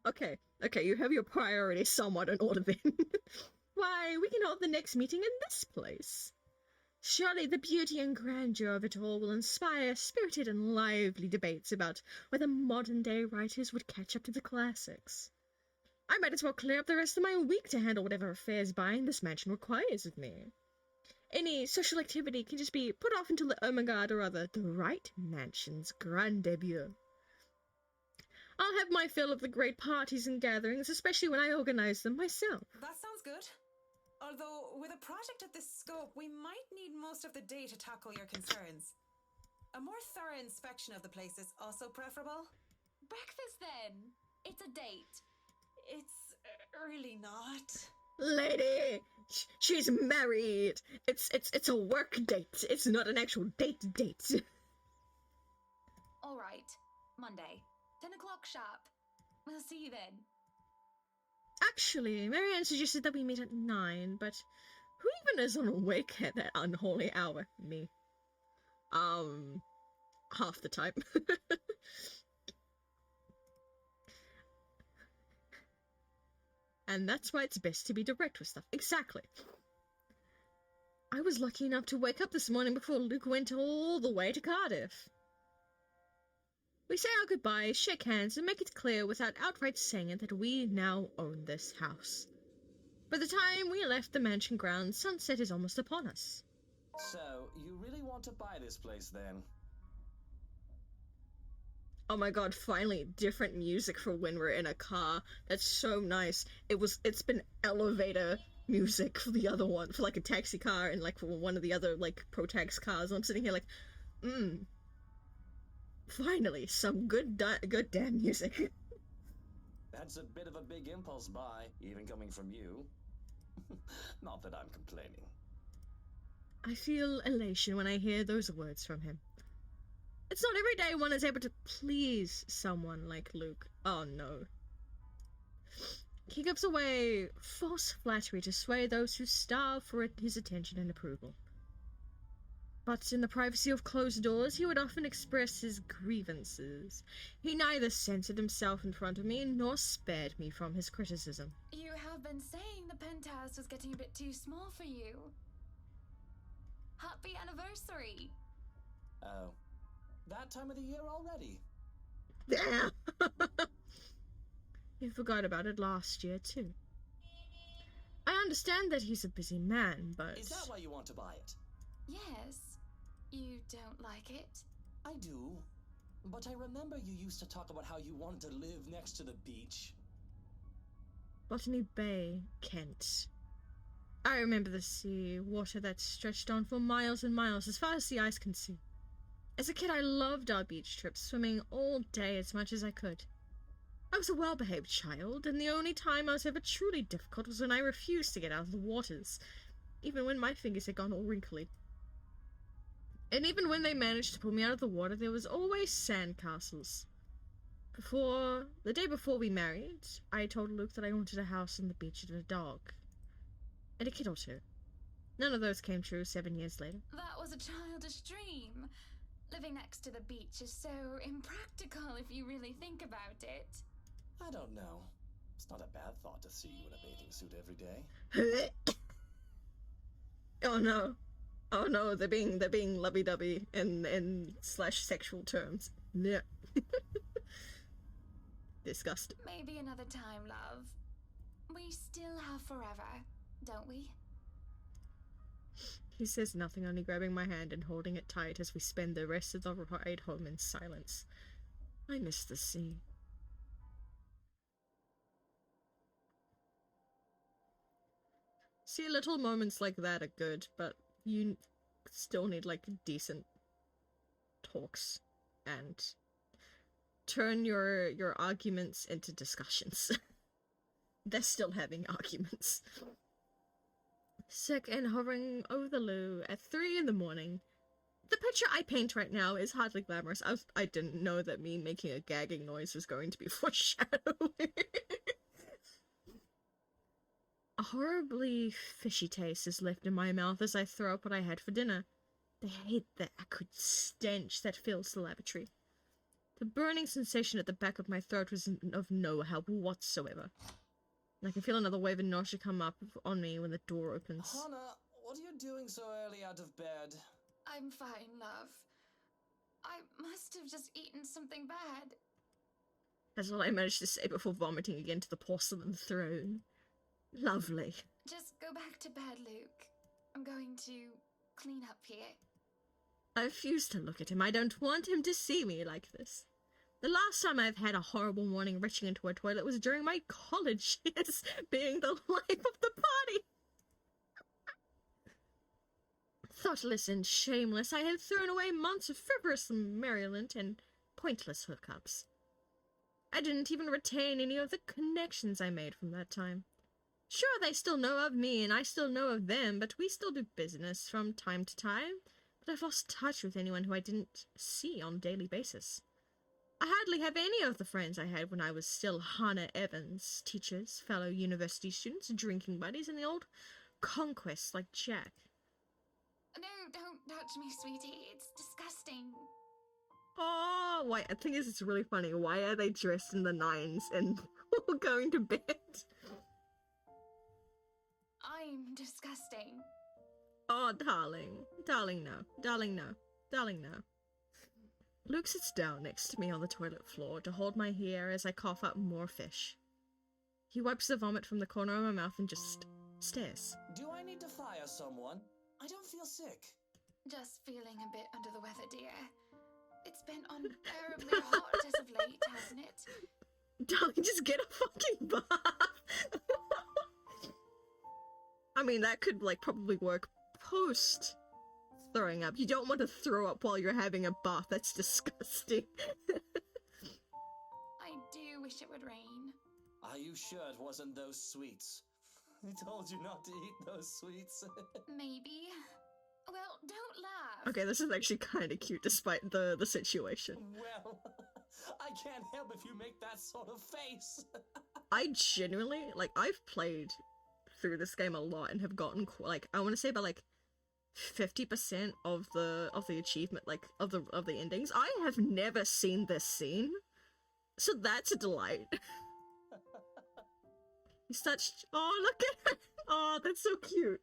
Okay, you have your priorities somewhat in order then. Why, we can hold the next meeting in this place. Surely the beauty and grandeur of it all will inspire spirited and lively debates about whether modern-day writers would catch up to the classics. I might as well clear up the rest of my week to handle whatever affairs buying this mansion requires of me. Any social activity can just be put off until the Omagad or other, the right mansion's grand debut. I'll have my fill of the great parties and gatherings, especially when I organize them myself. That sounds good. Although, with a project of this scope, we might need most of the day to tackle your concerns. A more thorough inspection of the place is also preferable. Breakfast then. It's a date. It's really not. Lady, she's married. It's a work date. It's not an actual date. All right. Monday. 10 o'clock sharp. We'll see you then. Actually, Marianne suggested that we meet at 9, but who even is awake at that unholy hour? Me. Half the time. And that's why it's best to be direct with stuff. Exactly. I was lucky enough to wake up this morning before Luke went all the way to Cardiff. We say our goodbyes, shake hands, and make it clear without outright saying it that we now own this house. By the time we left the mansion grounds, sunset is almost upon us. So, you really want to buy this place then? Oh my god, finally, different music for when we're in a car. That's so nice. It's been elevator music for the other one, for like a taxi car and like for one of the other like pro-tax cars. I'm sitting here like, finally, some good damn music. That's a bit of a big impulse buy, even coming from you. Not that I'm complaining. I feel elation when I hear those words from him. It's not every day one is able to please someone like Luke. Oh no. He gives away false flattery to sway those who starve for his attention and approval. But in the privacy of closed doors, he would often express his grievances. He neither censored himself in front of me, nor spared me from his criticism. You have been saying the penthouse was getting a bit too small for you. Happy anniversary! Oh. That time of the year already? Damn! You forgot about it last year, too. I understand that he's a busy man, but... Is that why you want to buy it? Yes. You don't like it? I do. But I remember you used to talk about how you wanted to live next to the beach. Botany Bay, Kent. I remember the sea, water that stretched on for miles and miles, as far as the eyes can see. As a kid, I loved our beach trips, swimming all day as much as I could. I was a well-behaved child, and the only time I was ever truly difficult was when I refused to get out of the waters, even when my fingers had gone all wrinkly. And even when they managed to pull me out of the water, there was always sandcastles. The day before we married, I told Luke that I wanted a house on the beach and a dog. And a kid or two. None of those came true 7 years later. That was a childish dream. Living next to the beach is so impractical if you really think about it. I don't know. It's not a bad thought to see you in a bathing suit every day. Oh no, they're being lovey-dovey in slash sexual terms. Yeah. Disgust. Maybe another time, love. We still have forever, don't we? He says nothing, only grabbing my hand and holding it tight as we spend the rest of the ride home in silence. I miss the sea. See, little moments like that are good, but you still need, like, decent talks and turn your arguments into discussions. They're still having arguments. Sick and hovering over the loo at 3 in the morning. The picture I paint right now is hardly glamorous. I didn't know that me making a gagging noise was going to be foreshadowing. A horribly fishy taste is left in my mouth as I throw up what I had for dinner. I hate the acrid stench that fills the lavatory. The burning sensation at the back of my throat was of no help whatsoever. And I can feel another wave of nausea come up on me when the door opens. Hannah, what are you doing so early out of bed? I'm fine, love. I must have just eaten something bad. That's all I managed to say before vomiting again to the porcelain throne. Lovely. Just go back to bed, Luke. I'm going to clean up here. I refuse to look at him. I don't want him to see me like this. The last time I've had a horrible morning reaching into a toilet was during my college years, being the life of the party. Thoughtless and shameless, I had thrown away months of frivolous merriment and pointless hookups. I didn't even retain any of the connections I made from that time. Sure, they still know of me and I still know of them, but we still do business from time to time. But I've lost touch with anyone who I didn't see on a daily basis. I hardly have any of the friends I had when I was still Hannah Evans, teachers, fellow university students, drinking buddies, and the old conquests like Jack. No, don't touch me, sweetie. It's disgusting. Oh, why? I think it's really funny. Why are they dressed in the nines and going to bed? I'm disgusting. Oh, darling. Darling, no. Darling, no. Darling, no. Luke sits down next to me on the toilet floor to hold my hair as I cough up more fish. He wipes the vomit from the corner of my mouth and just stares. Do I need to fire someone? I don't feel sick. Just feeling a bit under the weather, dear. It's been unbearably hot as of late, hasn't it? Darling, just get a fucking bath! I mean, that could, like, probably work post throwing up. You don't want to throw up while you're having a bath. That's disgusting. I do wish it would rain. Are you sure it wasn't those sweets? I told you not to eat those sweets. Maybe. Well, don't laugh. Okay, this is actually kind of cute despite the situation. Well, I can't help if you make that sort of face. I genuinely, like, I've played through this game a lot and have gotten, like, I want to say about, like, 50% of the achievement, like, of the endings. I have never seen this scene, so that's a delight. He starts, oh, look at her! Oh, that's so cute.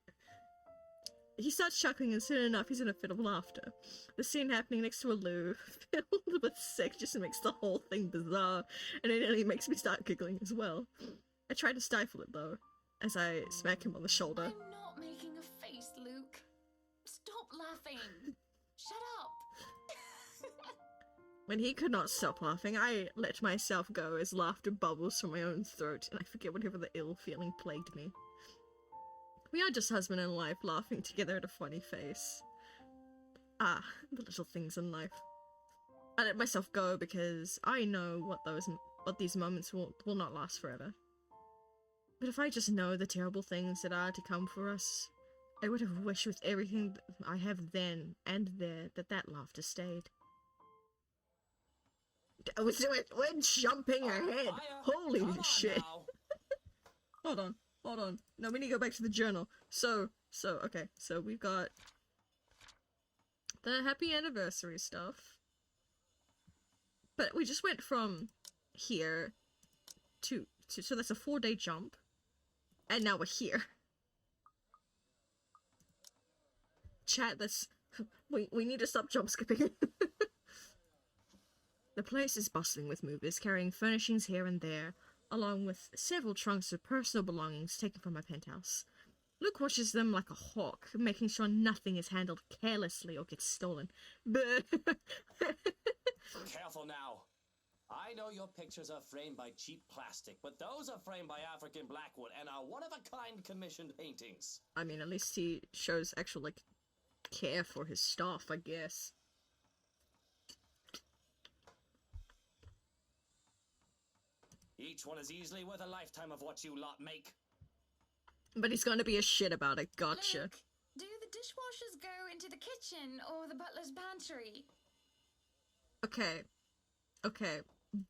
He starts chuckling and soon enough he's in a fit of laughter. The scene happening next to a loo, filled with sex, just makes the whole thing bizarre, and it nearly makes me start giggling as well. I try to stifle it though, as I smack him on the shoulder. I'm not making a face, Luke. Stop laughing. Shut up. When he could not stop laughing, I let myself go as laughter bubbles from my own throat, and I forget whatever the ill feeling plagued me. We are just husband and wife laughing together at a funny face. Ah, the little things in life. I let myself go because I know what these moments will not last forever. But if I just know the terrible things that are to come for us, I would have wished with everything I have then and there that laughter stayed. We're jumping ahead. Holy shit. Hold on. No, we need to go back to the journal. Okay, so we've got the happy anniversary stuff. But we just went from here to so that's a 4-day jump. And now we're here. Chat, we need to stop jump skipping. The place is bustling with movers carrying furnishings here and there, along with several trunks of personal belongings taken from my penthouse. Luke watches them like a hawk, making sure nothing is handled carelessly or gets stolen. Careful now. I know your pictures are framed by cheap plastic, but those are framed by African Blackwood and are one-of-a-kind commissioned paintings. I mean, at least he shows actual, like, care for his stuff, I guess. Each one is easily worth a lifetime of what you lot make. But he's gonna be a shit about it, gotcha. Luke, do the dishwashers go into the kitchen or the butler's pantry? Okay,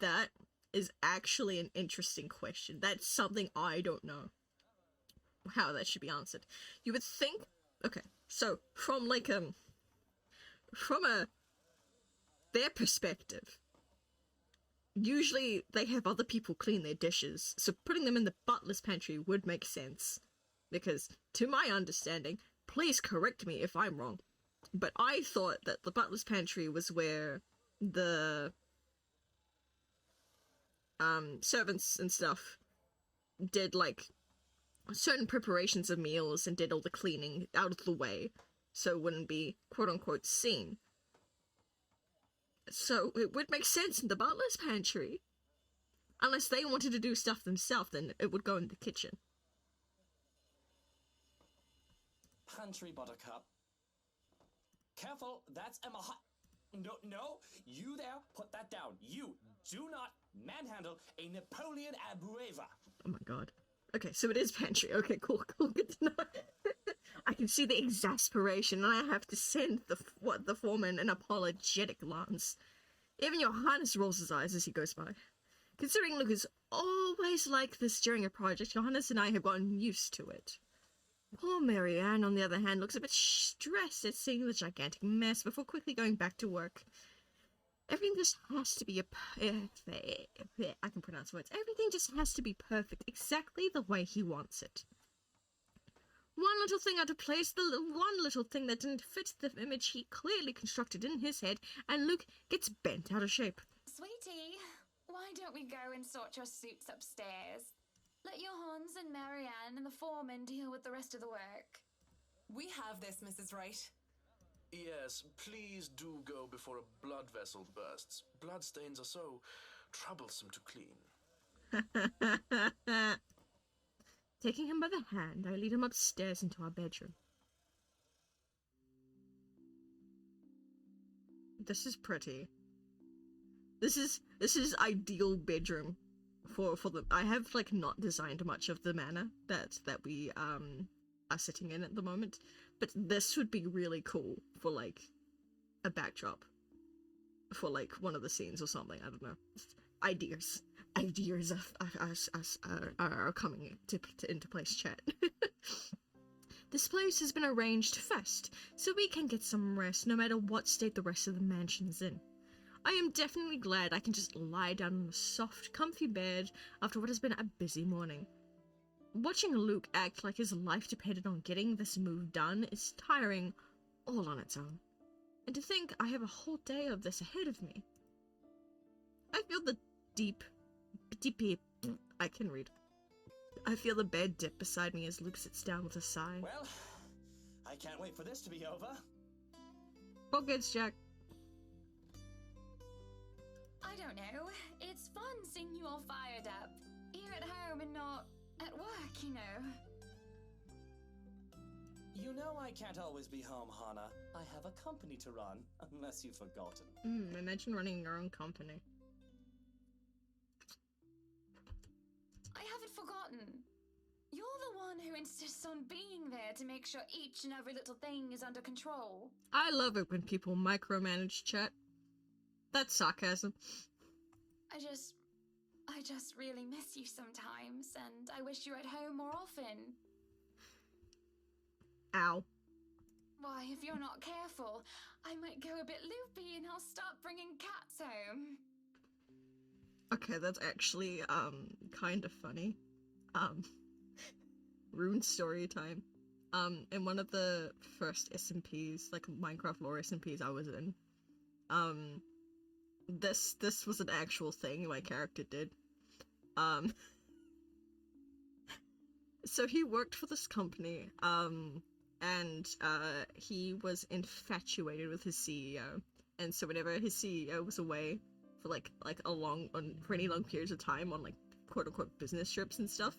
that is actually an interesting question. That's something I don't know how that should be answered. You would think, okay, so from like their perspective, usually they have other people clean their dishes, so putting them in the butler's pantry would make sense. Because, to my understanding, please correct me if I'm wrong, but I thought that the butler's pantry was where the servants and stuff did, like, certain preparations of meals and did all the cleaning out of the way, so it wouldn't be quote-unquote seen. So it would make sense in the butler's pantry. Unless they wanted to do stuff themselves, then it would go in the kitchen. Pantry, Buttercup. Careful, that's Emma No, you there, put that down. You do not manhandle a Napoleon Abueva. Oh my god. Okay, so it is pantry. Okay, cool, good to know. I can see the exasperation, and I have to send the foreman an apologetic glance. Even your highness rolls his eyes as he goes by. Considering Luke is always like this during a project, Johannes and I have gotten used to it. Poor Marianne, on the other hand, looks a bit stressed at seeing the gigantic mess before quickly going back to work. Everything just has to be I can pronounce words. Everything just has to be perfect, exactly the way he wants it. One little thing out of place, one little thing that didn't fit the image he clearly constructed in his head, and Luke gets bent out of shape. Sweetie, why don't we go and sort your suits upstairs? Let Johannes and Marianne and the foreman deal with the rest of the work. We have this, Mrs. Wright. Yes, please do go before a blood vessel bursts. Bloodstains are so troublesome to clean. Taking him by the hand, I lead him upstairs into our bedroom. This is pretty. This is ideal bedroom for the. I have like not designed much of the manor that we are sitting in at the moment, but this would be really cool for like a backdrop for like one of the scenes or something. I don't know. Ideas are coming into place, chat. This place has been arranged first, so we can get some rest no matter what state the rest of the mansion's in. I am definitely glad I can just lie down on a soft, comfy bed after what has been a busy morning. Watching Luke act like his life depended on getting this move done is tiring all on its own. And to think I have a whole day of this ahead of me. I feel the deep, I can read. I feel the bed dip beside me as Luke sits down with a sigh. Well, I can't wait for this to be over. Pockets, Jack. I don't know. It's fun seeing you all fired up. Here at home and not at work, you know. You know I can't always be home, Hana. I have a company to run, unless you've forgotten. Imagine running your own company. I haven't forgotten. You're the one who insists on being there to make sure each and every little thing is under control. I love it when people micromanage chat. That's sarcasm. I just really miss you sometimes, and I wish you were at home more often. Ow. Why, if you're not careful, I might go a bit loopy and I'll start bringing cats home. Okay, that's actually, kind of funny. Rune story time. In one of the first SMPs, like Minecraft lore SMPs I was in, this was an actual thing my character did. So he worked for this company, and he was infatuated with his CEO, and so whenever his CEO was away for for any long periods of time on like quote-unquote business trips and stuff,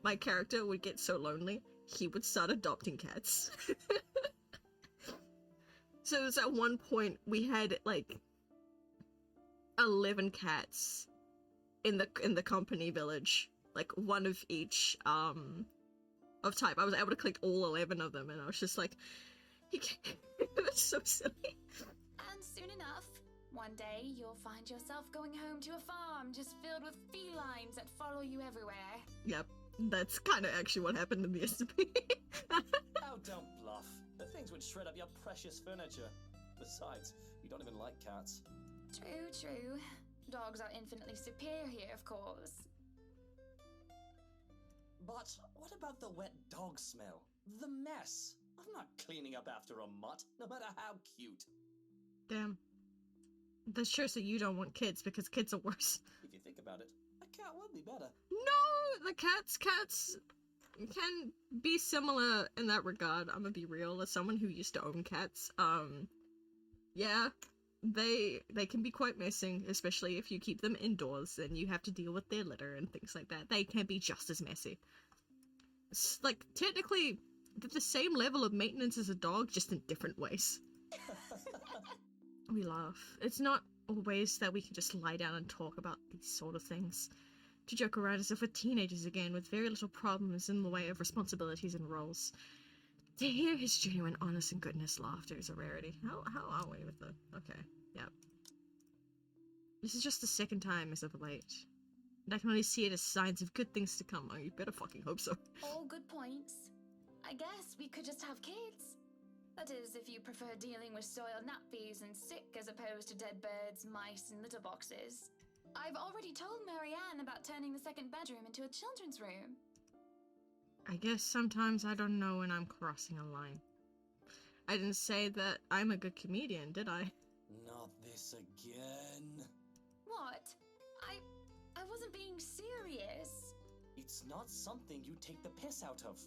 my character would get so lonely, he would start adopting cats. So it was at one point we had like 11 cats in the company village, like one of each of type. I was able to collect all 11 of them, and I was just like, it was so silly. And soon enough, one day you'll find yourself going home to a farm just filled with felines that follow you everywhere. Yep, that's kind of actually what happened in the SMP. Oh, don't bluff. The things would shred up your precious furniture. Besides, you don't even like cats. True. Dogs are infinitely superior, of course. But what about the wet dog smell? The mess? I'm not cleaning up after a mutt, no matter how cute. Damn. That shows that you don't want kids, because kids are worse. If you think about it, a cat would be better. No! The cats can be similar in that regard. I'm gonna be real, as someone who used to own cats. Yeah. They can be quite messy, especially if you keep them indoors and you have to deal with their litter and things like that. They can be just as messy. It's like, technically, they're the same level of maintenance as a dog, just in different ways. We laugh. It's not always that we can just lie down and talk about these sort of things. To joke around as if we're teenagers again, with very little problems in the way of responsibilities and roles. To hear his genuine, honest, and goodness laughter is a rarity. How are we with the... Okay, yeah. This is just the second time as of late. And I can only see it as signs of good things to come. Oh, you better fucking hope so. All good points. I guess we could just have kids. That is, if you prefer dealing with soiled nappies and sick as opposed to dead birds, mice, and litter boxes. I've already told Marianne about turning the second bedroom into a children's room. I guess sometimes I don't know when I'm crossing a line. I didn't say that I'm a good comedian, did I? Not this again. What? I wasn't being serious. It's not something you take the piss out of.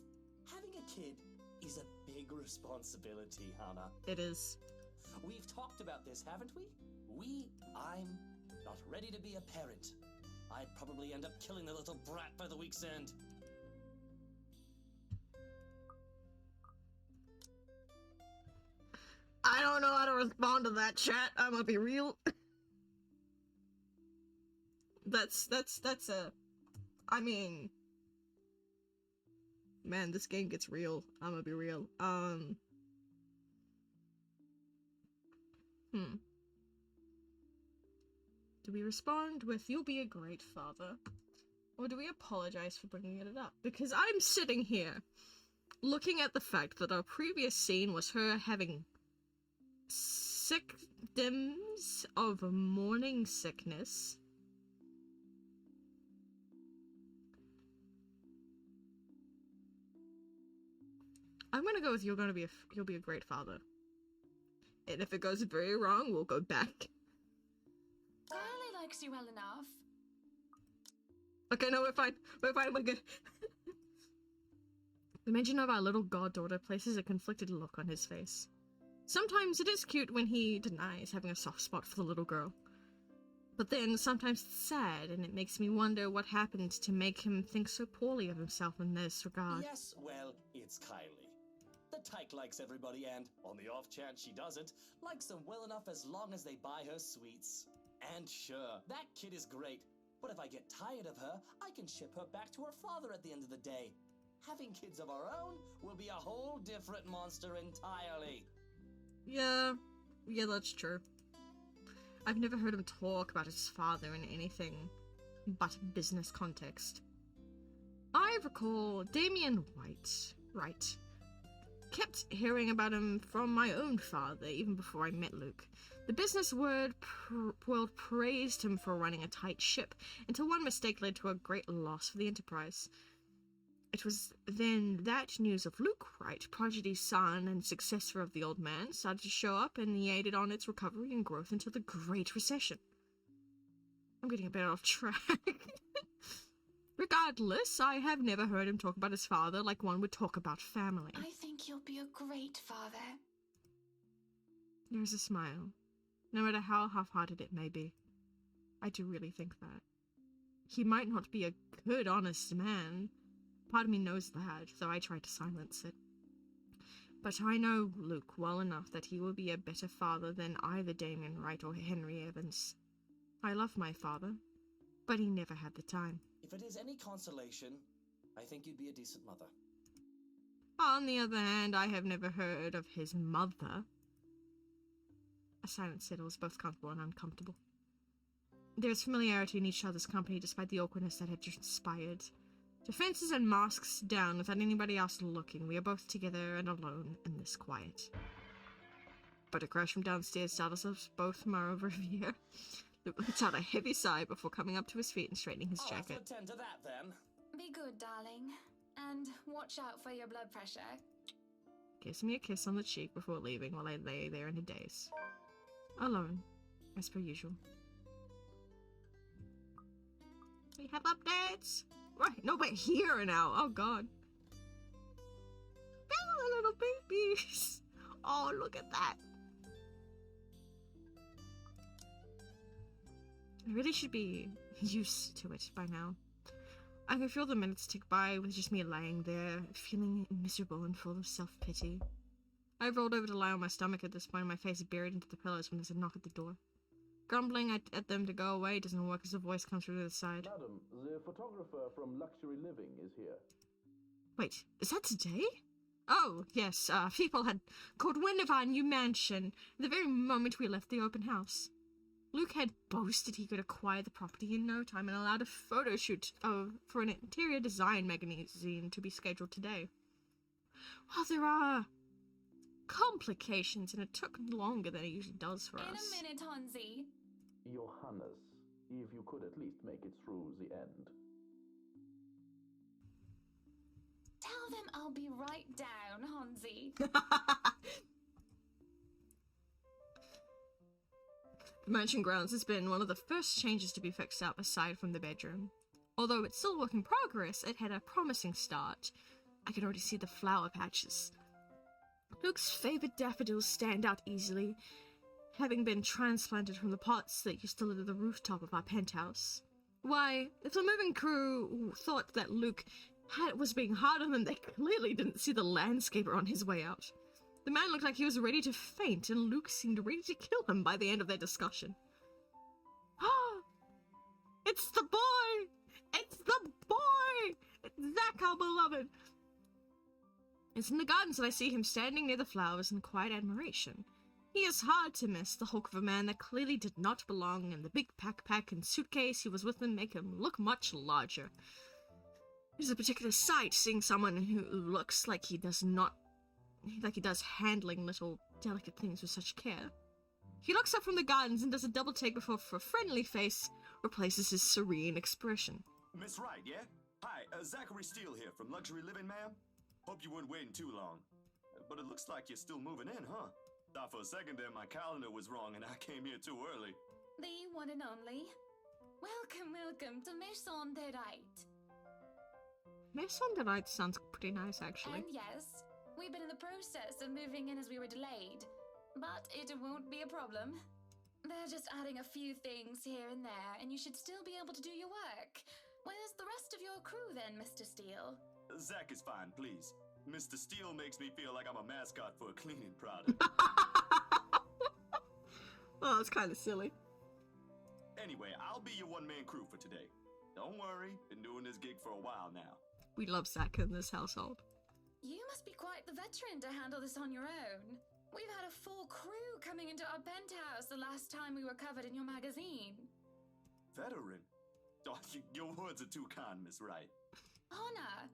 Having a kid is a big responsibility, Hannah. It is. We've talked about this, haven't we? I'm not ready to be a parent. I'd probably end up killing the little brat by the week's end. I don't know how to respond to that, chat. I'm gonna be real. That's a... I mean... Man, this game gets real. I'm gonna be real. Do we respond with, "You'll be a great father"? Or do we apologize for bringing it up? Because I'm sitting here, looking at the fact that our previous scene was her having symptoms of morning sickness. I'm gonna go with you'll be a great father. And if it goes very wrong, we'll go back. Riley likes you well enough. Okay, no, we're fine, we're good. The mention of our little goddaughter places a conflicted look on his face. Sometimes it is cute when he denies having a soft spot for the little girl. But then sometimes it's sad, and it makes me wonder what happened to make him think so poorly of himself in this regard. Yes, well, it's Kylie. The tyke likes everybody and, on the off chance she doesn't, likes them well enough as long as they buy her sweets. And sure, that kid is great, but if I get tired of her, I can ship her back to her father at the end of the day. Having kids of our own will be a whole different monster entirely. Yeah, that's true. I've never heard him talk about his father in anything but business context. I recall Damien White, right? Kept hearing about him from my own father even before I met Luke. The business world praised him for running a tight ship, until one mistake led to a great loss for the enterprise. It was then that news of Luke Wright, Prodigy's son and successor of the old man, started to show up, and he aided on its recovery and growth until the Great Recession. I'm getting a bit off track. Regardless, I have never heard him talk about his father like one would talk about family. I think you'll be a great father. There's a smile, no matter how half-hearted it may be. I do really think that. He might not be a good, honest man. Part of me knows that, though I try to silence it. But I know Luke well enough that he will be a better father than either Damien Wright or Henry Evans. I love my father, but he never had the time. If it is any consolation, I think you'd be a decent mother. On the other hand, I have never heard of his mother. A silence settles, both comfortable and uncomfortable. There's familiarity in each other's company despite the awkwardness that had transpired. Defenses and masks down without anybody else looking, we are both together and alone in this quiet. But a crash from downstairs startles us both from our overview. Luke lets out a heavy sigh before coming up to his feet and straightening his I'll have to jacket. attend to that then. Be good, darling. And watch out for your blood pressure. Gives me a kiss on the cheek before leaving while I lay there in a daze. Alone, as per usual. We have updates! Right, no, we're here now! Oh god. Bella, little babies! Oh, look at that! I really should be used to it by now. I can feel the minutes tick by with just me lying there, feeling miserable and full of self-pity. I rolled over to lie on my stomach at this point, my face buried into the pillows when there's a knock at the door. Grumbling at them to go away doesn't work as a voice comes from the other side. Madam, the photographer from Luxury Living is here. Wait, is that today? Oh, yes, people had called wind of our new mansion the very moment we left the open house. Luke had boasted he could acquire the property in no time and allowed a photo shoot for an interior design magazine to be scheduled today. Well, there are complications, and it took longer than it usually does for us. In a minute, Hansi. Johannes, if you could at least make it through the end. Tell them I'll be right down, Hansi. The mansion grounds has been one of the first changes to be fixed up aside from the bedroom. Although it's still a work in progress, it had a promising start. I could already see the flower patches. Luke's favourite daffodils stand out easily, having been transplanted from the pots that used to litter the rooftop of our penthouse. Why, if the moving crew thought that Luke was being hard on them, they clearly didn't see the landscaper on his way out. The man looked like he was ready to faint, and Luke seemed ready to kill him by the end of their discussion. Ah! It's the boy! It's the boy! It's Zach, our beloved! It's in the gardens that I see him standing near the flowers in quiet admiration. He is hard to miss, the hulk of a man that clearly did not belong, and the big backpack and suitcase he was with him make him look much larger. It is a particular sight seeing someone who looks like he does handling little delicate things with such care. He looks up from the gardens and does a double take before a friendly face replaces his serene expression. Miss Wright, yeah? Hi, Zachary Steele here from Luxury Living, ma'am. Hope you weren't waiting too long. But it looks like you're still moving in, huh? Thought for a second there my calendar was wrong and I came here too early. The one and only. Welcome to Maison de Right. Maison de Right sounds pretty nice, actually. And yes, we've been in the process of moving in as we were delayed, but it won't be a problem. They're just adding a few things here and there, and you should still be able to do your work. Where's the rest of your crew then, Mr. Steele? Zach is fine, please. Mr. Steele makes me feel like I'm a mascot for a cleaning product. Oh, it's kind of silly. Anyway, I'll be your one-man crew for today. Don't worry, been doing this gig for a while now. We love Zach in this household. You must be quite the veteran to handle this on your own. We've had a full crew coming into our penthouse the last time we were covered in your magazine. Veteran? Oh, your words are too kind, Miss Wright. Hannah,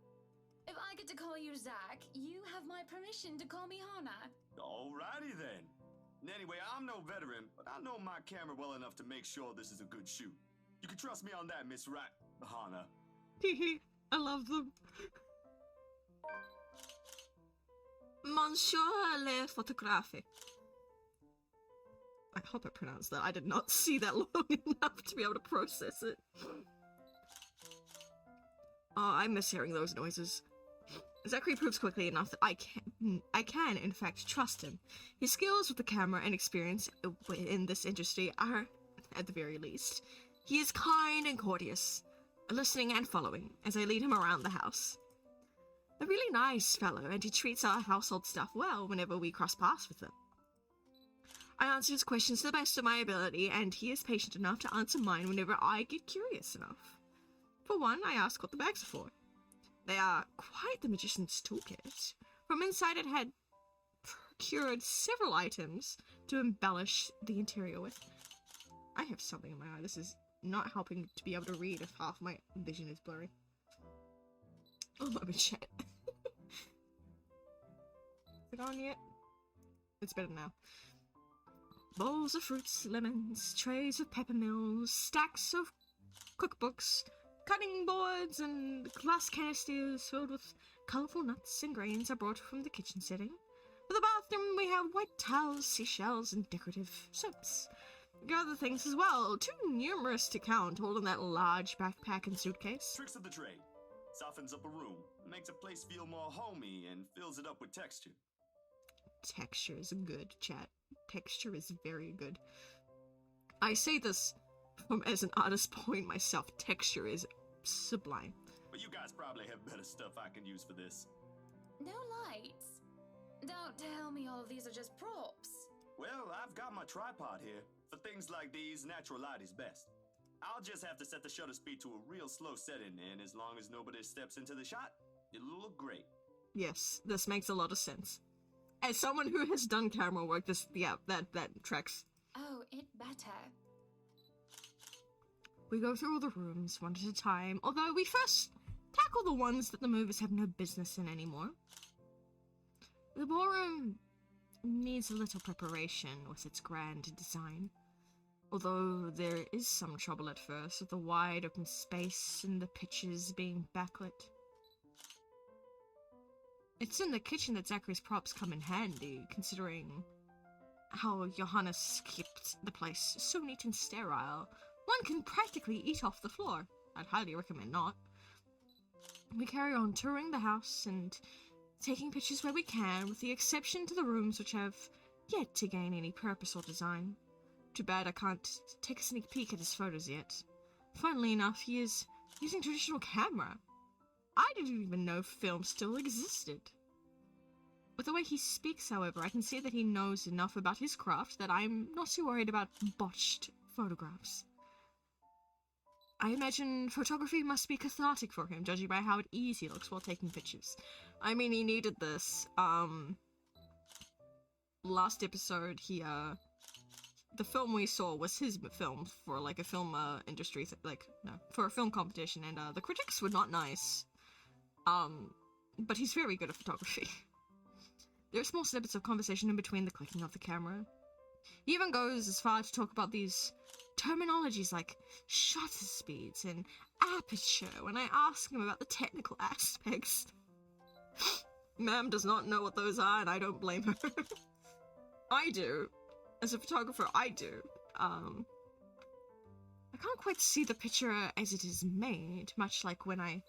if I get to call you Zach, you have my permission to call me Hannah. Alrighty then. Anyway, I'm no veteran, but I know my camera well enough to make sure this is a good shoot. You can trust me on that, Miss Wright, Hannah. Hehe, I love them. Monsieur le photographe. I hope I pronounced that. I did not see that long enough to be able to process it. Oh, I miss hearing those noises. Zachary proves quickly enough that I can, in fact, trust him. His skills with the camera and experience in this industry are, at the very least. He is kind and courteous, listening and following as I lead him around the house. A really nice fellow, and he treats our household staff well whenever we cross paths with them. I answer his questions to the best of my ability, and he is patient enough to answer mine whenever I get curious enough. For one, I ask what the bags are for. They are quite the magician's toolkit. From inside it had procured several items to embellish the interior with. I have something in my eye. This is not helping to be able to read if half my vision is blurry. Oh, my shit. Is it on yet? It's better now. bowls of fruits, lemons, trays of peppermills, stacks of cookbooks, cutting boards, and glass canisters filled with colourful nuts and grains are brought from the kitchen setting. For the bathroom, we have white towels, seashells, and decorative soaps. There are other things as well, too numerous to count, all in that large backpack and suitcase. Tricks of the trade. Softens up a room, makes a place feel more homey, and fills it up with texture. Texture is good, chat. Texture is very good. I say this as an artist point myself. Texture is sublime. But you guys probably have better stuff I can use for this. No lights? Don't tell me all of these are just props. Well, I've got my tripod here. For things like these, natural light is best. I'll just have to set the shutter speed to a real slow setting, and as long as nobody steps into the shot, it'll look great. Yes, this makes a lot of sense. As someone who has done camera work, that tracks. Oh, it better. We go through all the rooms one at a time, although we first tackle the ones that the movers have no business in anymore. The ballroom needs a little preparation with its grand design, although there is some trouble at first with the wide open space and the pictures being backlit. It's in the kitchen that Zachary's props come in handy, considering how Johannes kept the place so neat and sterile. One can practically eat off the floor. I'd highly recommend not. We carry on touring the house and taking pictures where we can, with the exception to the rooms which have yet to gain any purpose or design. Too bad I can't take a sneak peek at his photos yet. Funnily enough, he is using traditional camera. I didn't even know film still existed. With the way he speaks, however, I can see that he knows enough about his craft that I'm not too worried about botched photographs. I imagine photography must be cathartic for him, judging by how at ease he looks while taking pictures. I mean, he needed this. Last episode, the film we saw was his film for, like, a film, industry, for a film competition, and, the critics were not nice. But he's very good at photography. There are small snippets of conversation in between the clicking of the camera. He even goes as far to talk about these terminologies like shutter speeds and aperture when I ask him about the technical aspects. Ma'am does not know what those are, and I don't blame her. I do. As a photographer, I do. I can't quite see the picture as it is made, much like when I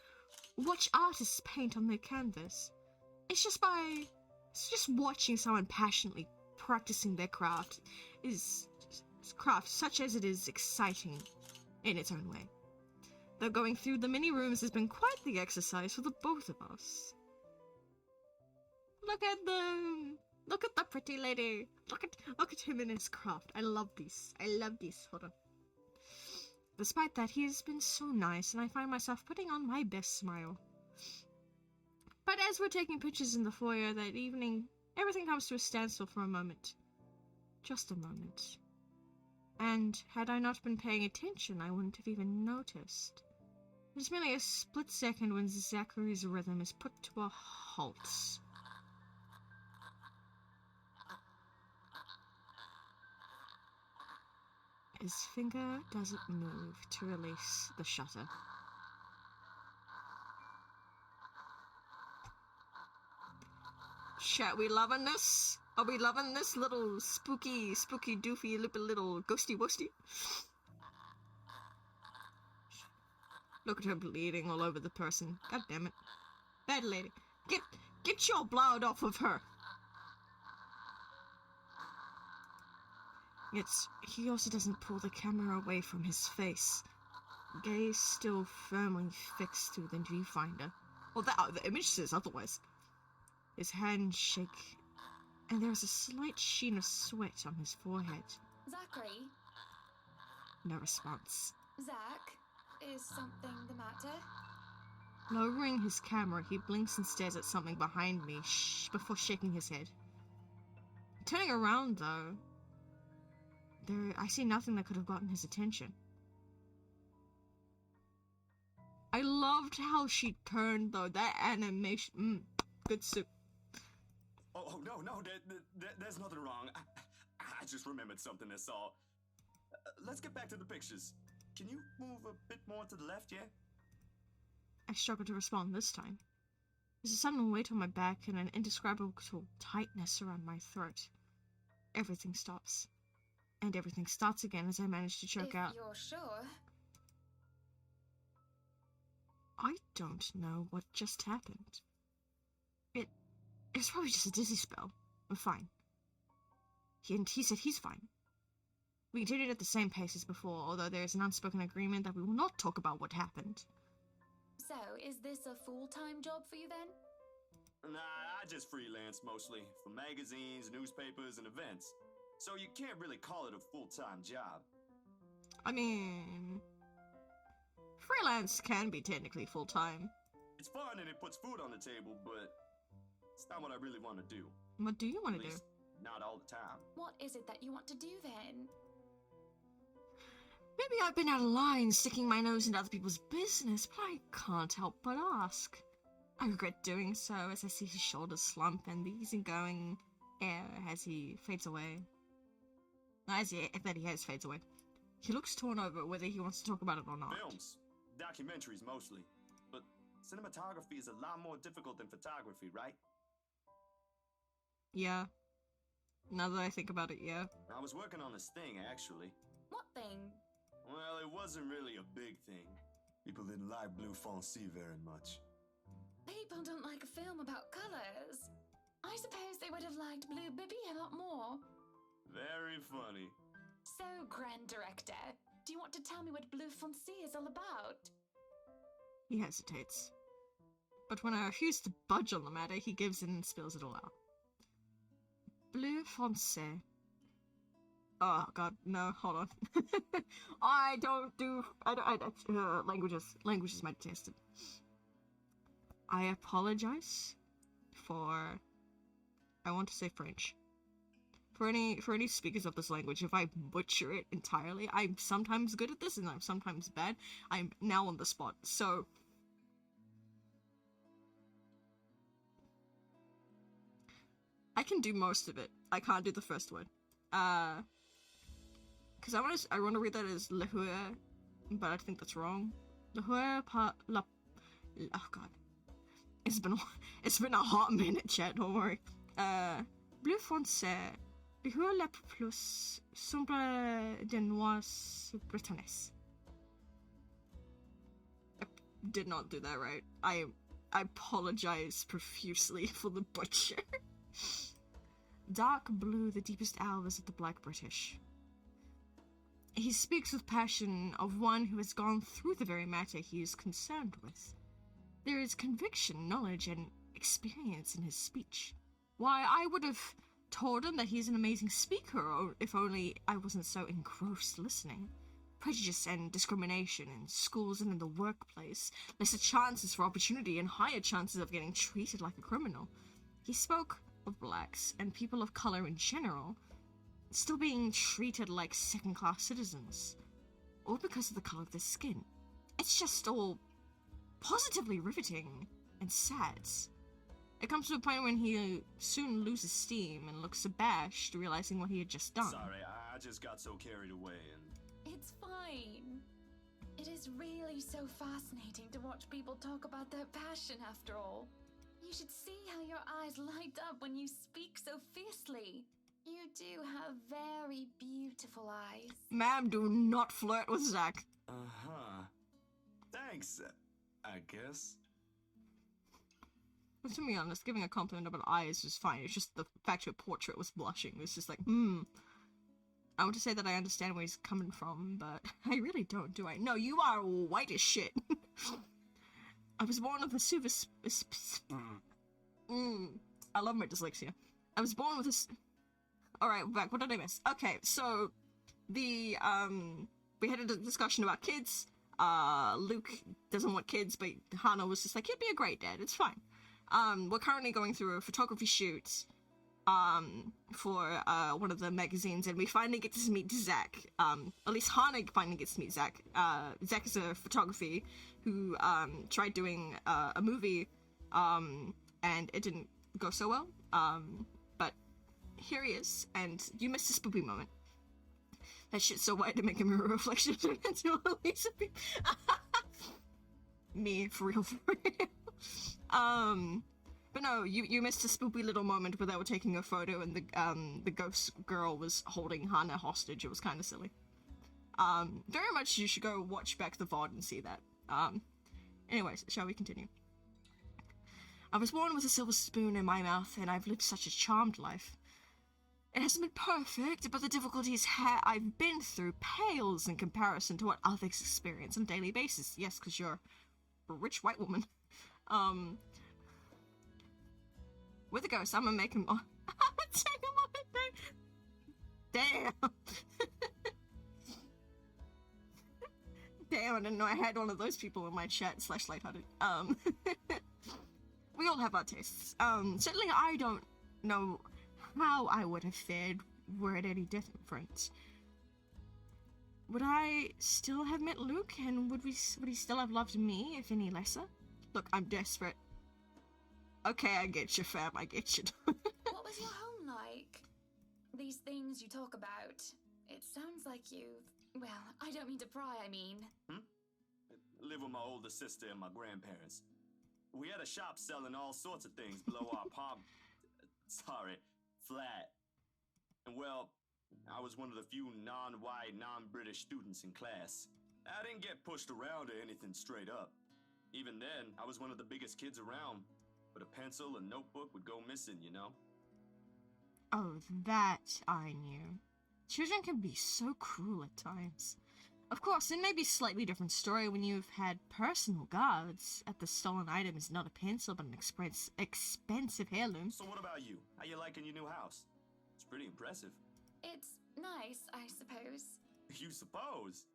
watch artists paint on their canvas. It's just watching someone passionately practicing their craft such as it is exciting in its own way. Though going through the many rooms has been quite the exercise for the both of us. Look at them! Look at the pretty lady! Look at him and his craft. I love this. Hold on. Despite that, he has been so nice, and I find myself putting on my best smile. But as we're taking pictures in the foyer that evening, everything comes to a standstill for a moment. Just a moment. And had I not been paying attention, I wouldn't have even noticed. It's merely a split second when Zachary's rhythm is put to a halt. His finger doesn't move to release the shutter. Chat, we loving this? Are we loving this little spooky, doofy, little ghosty wosty? Look at her bleeding all over the person. God damn it. Bad lady. Get your blood off of her. Yet, he also doesn't pull the camera away from his face. Gaze still firmly fixed through the viewfinder. Well, the image says otherwise. His hands shake, and there is a slight sheen of sweat on his forehead. Zachary? No response. Zach, is something the matter? Lowering his camera, he blinks and stares at something behind me before shaking his head. Turning around, though, I see nothing that could have gotten his attention. I loved how she turned, though. That animation, good soup. Oh, no, there's nothing wrong. I just remembered something, that's all. Let's get back to the pictures. Can you move a bit more to the left, yeah? I struggled to respond this time. There's a sudden weight on my back and an indescribable tightness around my throat. Everything stops. And everything starts again as I manage to choke out. If you're sure. I don't know what just happened. It's probably just a dizzy spell. I'm fine. He said he's fine. We continued at the same pace as before, although there is an unspoken agreement that we will not talk about what happened. So, is this a full-time job for you then? Nah, I just freelance mostly, for magazines, newspapers, and events. So you can't really call it a full-time job. I mean, freelance can be technically full-time. It's fun and it puts food on the table, but it's not what I really want to do. What do you want to do? Not all the time. What is it that you want to do then? Maybe I've been out of line sticking my nose into other people's business, but I can't help but ask. I regret doing so as I see his shoulders slump and the easygoing air as he fades away. As he fades away. He looks torn over whether he wants to talk about it or not. Films. Documentaries mostly. But cinematography is a lot more difficult than photography, right? Yeah. Now that I think about it, yeah. I was working on this thing, actually. What thing? Well, it wasn't really a big thing. People didn't like Blue Foncé very much. People don't like a film about colors. I suppose they would have liked Blue Bibby a lot more. Very funny. So, Grand Director, do you want to tell me what Blue Foncé is all about? He hesitates. But when I refuse to budge on the matter, he gives in and spills it all out. Bleu Foncé. Oh god, no, hold on. Language is my detested. I apologize for, I want to say French. For any speakers of this language, if I butcher it entirely, I'm sometimes good at this and I'm sometimes bad. I'm now on the spot, so... I can do most of it. I can't do the first word. Because I want to read that as Le Hue, but I think that's wrong. Le Hue par la... Oh god. It's been a hot minute, chat, don't worry. Bleu foncé. Le Hue la plus sombre des noirs bretonnes. I did not do that right. I apologize profusely for the butcher. Dark blue, the deepest hours of the Black British. He speaks with passion of one who has gone through the very matter he is concerned with. There is conviction, knowledge, and experience in his speech. Why, I would have told him that he's an amazing speaker, or if only I wasn't so engrossed listening. Prejudice and discrimination in schools and in the workplace, lesser chances for opportunity and higher chances of getting treated like a criminal. He spoke of blacks and people of color in general still being treated like second-class citizens, all because of the color of their skin. It's just all positively riveting and sad. It comes to a point when he soon loses steam and looks abashed, realizing what he had just done. Sorry, I just got so carried away and... It's fine. It is really so fascinating to watch people talk about their passion after all. You should see how your eyes light up when you speak so fiercely. You do have very beautiful eyes. Ma'am, do not flirt with Zach. Uh-huh. Thanks, I guess. But to be honest, giving a compliment about eyes is fine. It's just the fact your portrait was blushing. It's just like, I want to say that I understand where he's coming from, but I really don't, do I? No, you are white as shit. I was born with a super... I love my dyslexia. I was born with a... Alright, back. What did I miss? Okay, so... we had a discussion about kids. Luke doesn't want kids, but Hana was just like, he'd be a great dad, it's fine. We're currently going through a photography shoot, for, one of the magazines, and we finally get to meet Zach. At least Hana finally gets to meet Zach. Zach is a photography who, tried doing, a movie, and it didn't go so well, but here he is, and you missed a spoopy moment. That shit's so white to make a mirror reflection into a Lisa beam. Me, for real, for real. But no, you missed a spoopy little moment where they were taking a photo and the ghost girl was holding Hannah hostage. It was kind of silly. Very much you should go watch back the VOD and see that. Anyways, shall we continue? I was born with a silver spoon in my mouth, and I've lived such a charmed life. It hasn't been perfect, but the difficulties I've been through pales in comparison to what others experience on a daily basis. Yes, because you're a rich white woman. With a ghost, I'm gonna make him. I'm gonna take him on a date. Damn. Damn, I didn't know I had one of those people in my chat / lighthearted. We all have our tastes. Certainly I don't know how I would have fared were it any different. Would I still have met Luke, and would he still have loved me, if any lesser? Look, I'm desperate. Okay, I get you, fam, I get you. What was your home like? These things you talk about, it sounds like you've... Well, I don't mean to pry, I mean. Live with my older sister and my grandparents. We had a shop selling all sorts of things below our flat. And well, I was one of the few non-white, non-British students in class. I didn't get pushed around or anything straight up. Even then, I was one of the biggest kids around. But a pencil and notebook would go missing, you know? Oh, that I knew. Children can be so cruel at times. Of course, it may be a slightly different story when you've had personal guards. At the stolen item is not a pencil, but an expensive heirloom. So what about you? How you liking your new house? It's pretty impressive. It's nice, I suppose. You suppose?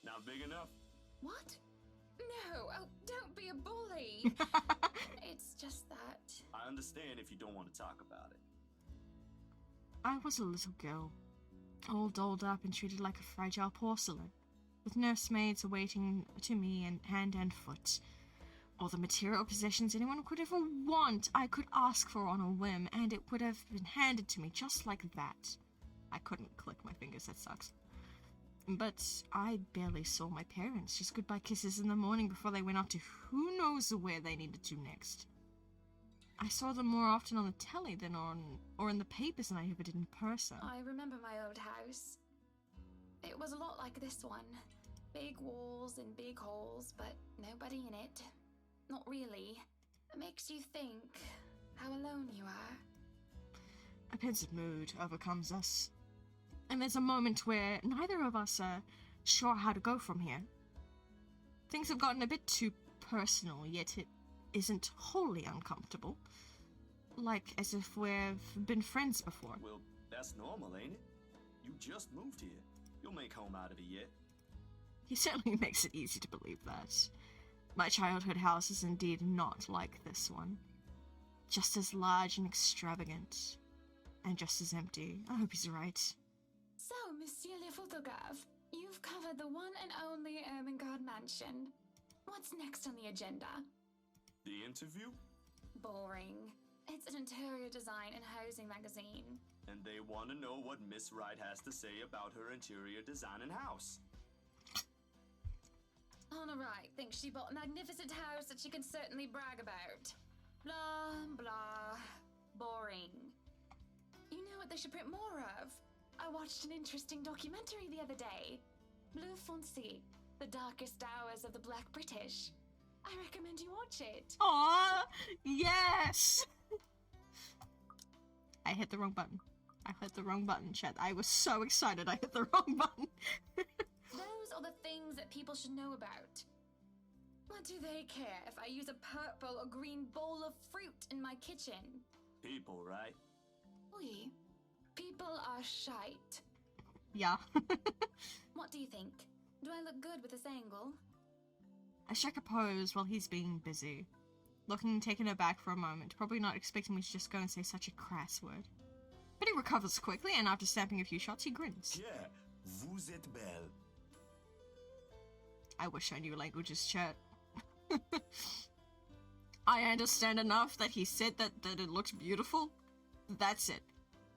Not big enough? What? No, oh, don't be a bully. It's just that... I understand if you don't want to talk about it. I was a little girl, all dolled up and treated like a fragile porcelain, with nursemaids awaiting to me in hand and foot. All the material possessions anyone could ever want, I could ask for on a whim, and it would have been handed to me just like that. I couldn't click my fingers, that sucks. But I barely saw my parents, just goodbye kisses in the morning before they went off to who knows where they needed to next. I saw them more often on the telly than or in the papers than I ever did in person. I remember my old house. It was a lot like this one. Big walls and big holes, but nobody in it. Not really. It makes you think how alone you are. A pensive mood overcomes us. And there's a moment where neither of us are sure how to go from here. Things have gotten a bit too personal, yet it isn't wholly uncomfortable. Like as if we've been friends before. Well, that's normal, ain't it? You just moved here. You'll make home out of it yet. He certainly makes it easy to believe that. My childhood house is indeed not like this one. Just as large and extravagant. And just as empty. I hope he's right. So, Monsieur le Photographe, you've covered the one and only Ermengarde mansion. What's next on the agenda? The interview? Boring. It's an interior design and housing magazine. And they want to know what Miss Wright has to say about her interior design and house. Honor Wright thinks she bought a magnificent house that she can certainly brag about. Blah, blah. Boring. You know what they should print more of? I watched an interesting documentary the other day. Bleu Foncé, The Darkest Hours of the Black British. I recommend you watch it. Aww, yes! I hit the wrong button. I hit the wrong button, chat. I was so excited I hit the wrong button. Those are the things that people should know about. What do they care if I use a purple or green bowl of fruit in my kitchen? People, right? Oui. People are shite. Yeah. What do you think? Do I look good with this angle? I struck a pose while he's being busy. Looking taken aback for a moment, probably not expecting me to just go and say such a crass word. But he recovers quickly, and after snapping a few shots, he grins. Yeah, vous êtes belle. I wish I knew languages, chat. I understand enough that he said that it looked beautiful. That's it.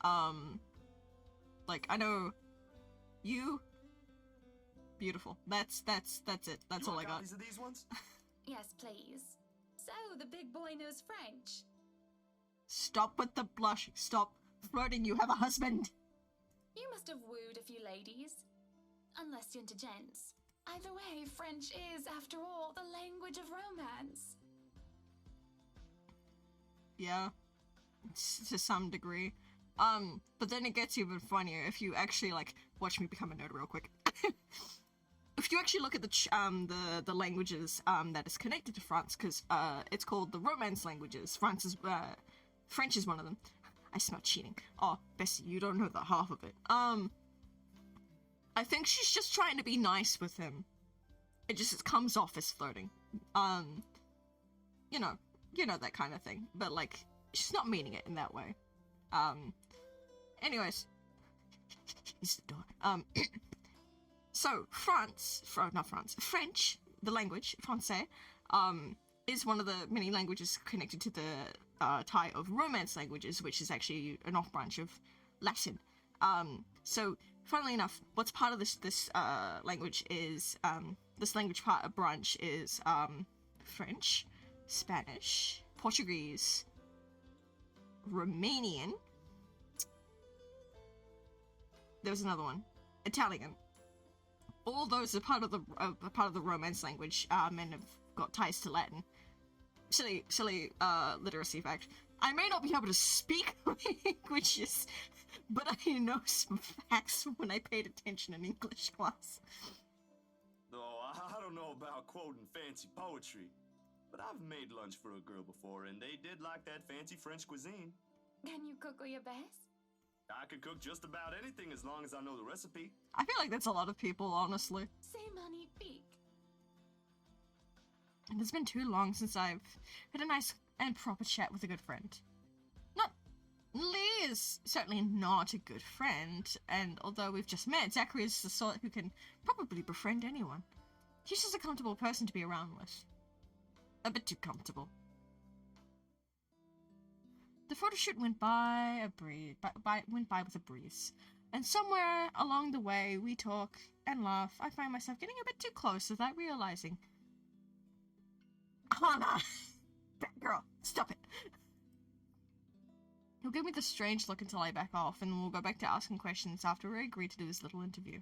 Like, I know you. Beautiful. That's it. That's all I got. Copies of these ones? Yes, please. So, the big boy knows French. Stop with the blush. Stop flirting. You have a husband. You must have wooed a few ladies. Unless you're into gents. Either way, French is, after all, the language of romance. Yeah. To some degree. But then it gets even funnier if you actually, like, watch me become a nerd real quick. If you actually look at the languages that is connected to France, because it's called the Romance languages. French is one of them. I smell cheating. Oh, Bessie, you don't know the half of it. I think she's just trying to be nice with him. It comes off as flirting. You know that kind of thing. But like, she's not meaning it in that way. Anyways, he's the door. So, French, the language, Francais, is one of the many languages connected to the tie of Romance languages, which is actually an off-branch of Latin. So, funnily enough, what's part of this language is, this language branch is, French, Spanish, Portuguese, Romanian, there was another one, Italian. All those are part of the Romance language, and have got ties to Latin. Silly literacy fact. I may not be able to speak languages, but I know some facts when I paid attention in English class. Though I don't know about quoting fancy poetry, but I've made lunch for a girl before, and they did like that fancy French cuisine. Can you cook your best? I could cook just about anything as long as I know the recipe. I feel like that's a lot of people, honestly. C'est magnifique. And it's been too long since I've had a nice and proper chat with a good friend. Lee is certainly not a good friend, and although we've just met, Zachary is the sort who can probably befriend anyone. He's just a comfortable person to be around with. A bit too comfortable. The photo shoot went by with a breeze, and somewhere along the way we talk and laugh. I find myself getting a bit too close without realizing. Hannah! Bad girl, stop it! He'll give me the strange look until I back off, and we'll go back to asking questions after we agree to do his little interview.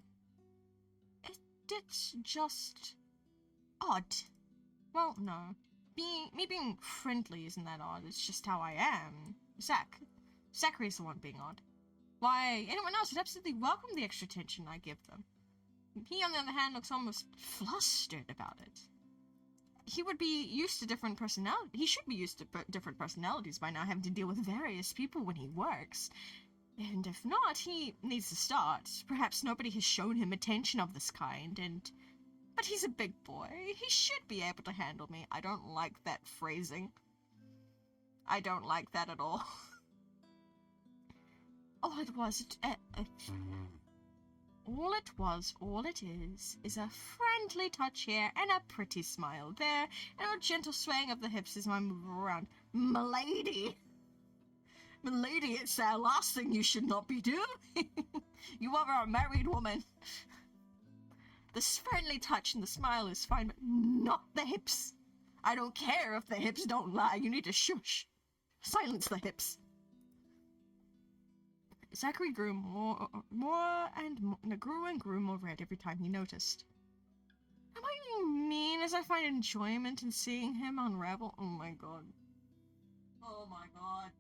It's just odd. Well, no. Me being friendly isn't that odd, it's just how I am. Zachary's the one being odd. Why, anyone else would absolutely welcome the extra attention I give them. He, on the other hand, looks almost flustered about it. He would be used to different personalities. He should be used to different personalities by now, having to deal with various people when he works. And if not, he needs to start. Perhaps nobody has shown him attention of this kind, but he's a big boy. He should be able to handle me. I don't like that phrasing. I don't like that at all. All it is a friendly touch here, and a pretty smile there, and a gentle swaying of the hips as I move around. Milady, it's the last thing you should not be doing. You are a married woman. This friendly touch and the smile is fine, but not the hips. I don't care if the hips don't lie. You need to shush. Silence the hips. Zachary grew more red every time he noticed. Am I being mean as I find enjoyment in seeing him unravel? Oh my god. Oh my god.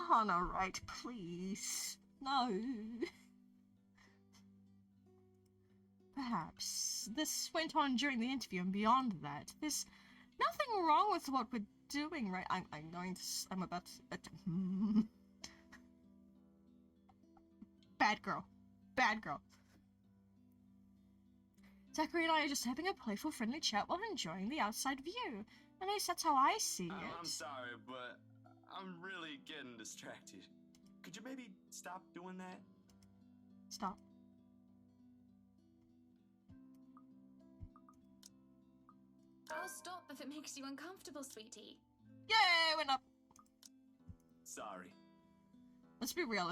Hannah, right, please. No. Perhaps this went on during the interview, and beyond that, there's nothing wrong with what we're doing, right? I'm about to... Bad girl. Zachary and I are just having a playful, friendly chat while enjoying the outside view. At least that's how I see it. I'm sorry, but I'm really getting distracted. Could you maybe stop doing that? Stop. I'll stop if it makes you uncomfortable, sweetie. Yay, went up. Sorry. let's be real.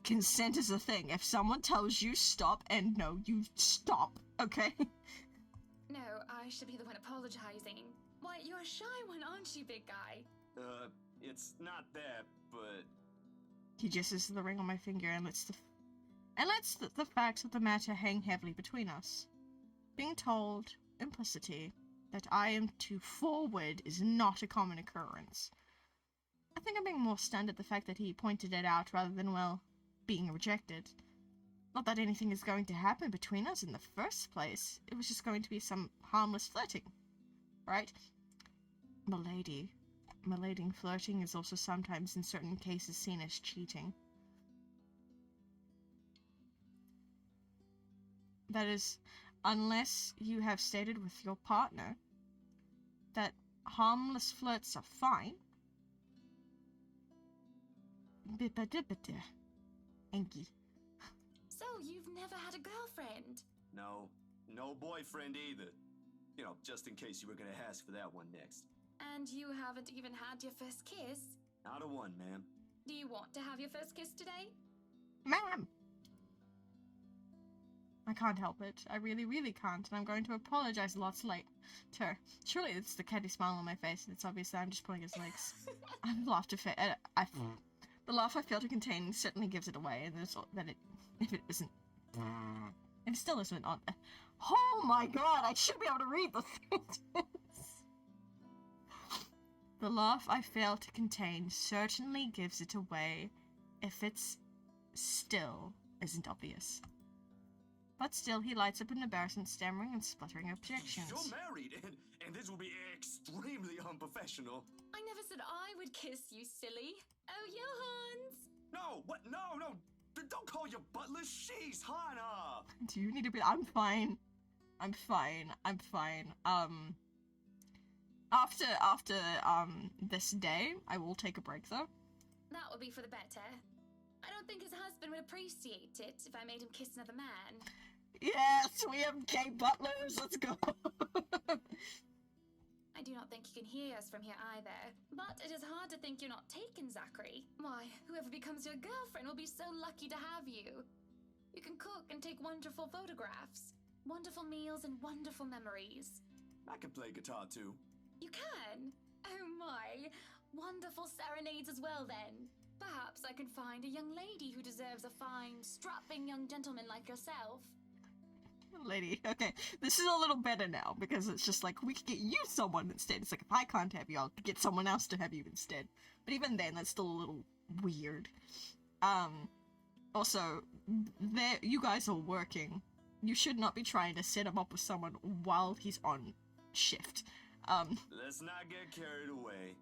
Consent is a thing. If someone tells you stop and no, you stop, okay? No, I should be the one apologizing. Why, you're a shy one, aren't you, big guy? It's not that, but... He gestures to the ring on my finger and lets the facts of the matter hang heavily between us. Being told, implicitly, that I am too forward is not a common occurrence. I think I'm being more stunned at the fact that he pointed it out rather than, well, being rejected. Not that anything is going to happen between us in the first place. It was just going to be some harmless flirting. Right? Malading flirting is also sometimes in certain cases seen as cheating. That is, unless you have stated with your partner that harmless flirts are fine. Enki. So, you've never had a girlfriend? No boyfriend either. You know, just in case you were gonna ask for that one next. And you haven't even had your first kiss? Not a one, ma'am. Do you want to have your first kiss today? Ma'am! I can't help it. I really, really can't, and I'm going to apologize lots later. Surely it's the catty smile on my face, and it's obvious that I'm just pulling his legs. I'm laughter the laugh I fail to contain certainly gives it away, and if it isn't, it still isn't on. Oh my god! I should be able to read the sentence. The laugh I fail to contain certainly gives it away, if it's still isn't obvious. But still, he lights up in embarrassment, stammering and spluttering objections. You're married, and this will be extremely unprofessional. I never said I would kiss you, silly. Oh, Johans! No, what? No. Don't call your butler. She's Hana. Do you need to be? I'm fine. After this day, I will take a break though. That would be for the better. I don't think his husband would appreciate it if I made him kiss another man. Yes, we have gay butlers. Let's go. I do not think you can hear us from here either. But it is hard to think you're not taken, Zachary. Why, whoever becomes your girlfriend will be so lucky to have you. You can cook and take wonderful photographs. Wonderful meals and wonderful memories. I can play guitar too. You can? Oh my. Wonderful serenades as well then. Perhaps I can find a young lady who deserves a fine, strapping young gentleman like yourself. Lady, okay, this is a little better now, because it's just like, we could get you someone instead. It's like, if I can't have you, I'll get someone else to have you instead. But even then, that's still a little weird. Also, you guys are working. You should not be trying to set him up with someone while he's on shift. Let's not get carried away.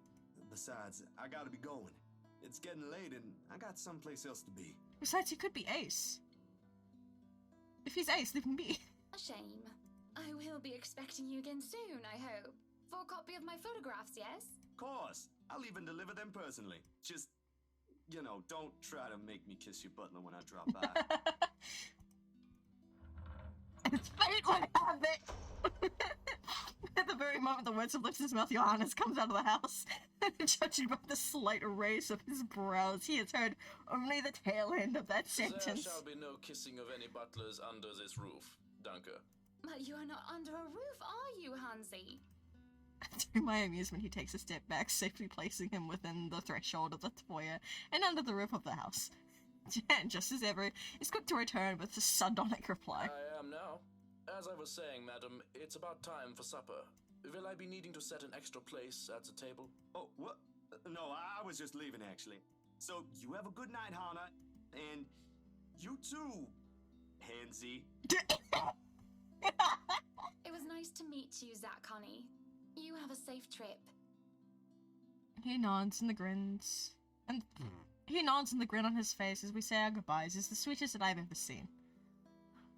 Besides, I gotta be going. It's getting late and I got someplace else to be. Besides, he could be Ace. If he's Ace, leave him be. A shame. I will be expecting you again soon, I hope. For a copy of my photographs, yes? Of course. I'll even deliver them personally. Just, you know, don't try to make me kiss your butler when I drop by. It's fate would have it! At the very moment the words have left his mouth, Johannes comes out of the house. Judging by the slight raise of his brows, he has heard only the tail end of that sentence. There shall be no kissing of any butlers under this roof, Danke. But you are not under a roof, are you, Hansi? To my amusement, he takes a step back, safely placing him within the threshold of the foyer and under the roof of the house. Jan, just as ever, is quick to return with a sardonic reply. I am now. As I was saying, madam, it's about time for supper. Will I be needing to set an extra place at the table? Oh, what? No, I was just leaving, actually. So, you have a good night, Hana. And you too, Hansi. It was nice to meet you, Zach Connie. You have a safe trip. He nods and the grins. And he nods and the grin on his face as we say our goodbyes is the sweetest that I've ever seen.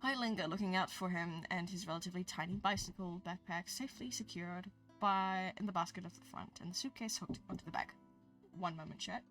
I linger looking out for him and his relatively tiny bicycle backpack safely secured in the basket at the front and the suitcase hooked onto the back. One moment, chat.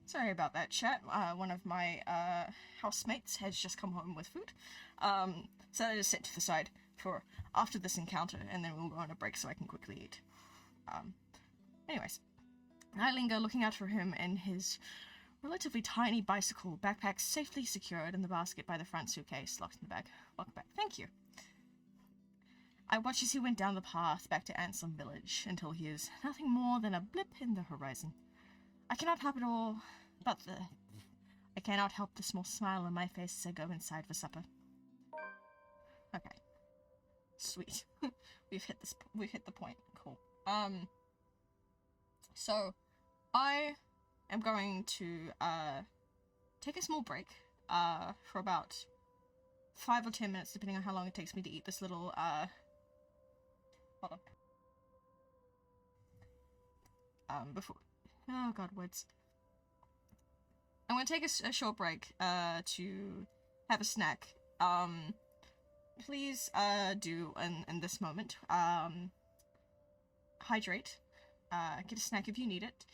Sorry about that, chat. One of my housemates has just come home with food. So that is set to the side for after this encounter, and then we'll go on a break so I can quickly eat. Anyways, I linger looking out for him and his relatively tiny bicycle, backpack safely secured in the basket by the front suitcase, locked in the bag. Locked back. Thank you. I watch as he went down the path back to Ansem Village until he is nothing more than a blip in the horizon. I cannot help the small smile on my face as I go inside for supper. Okay. Sweet. We've hit the point. Cool. So I am going to take a small break for about 5 or 10 minutes, depending on how long it takes me to eat this little hold on. Before oh god, words. I'm gonna take a short break to have a snack. Please do in this moment hydrate, get a snack if you need it,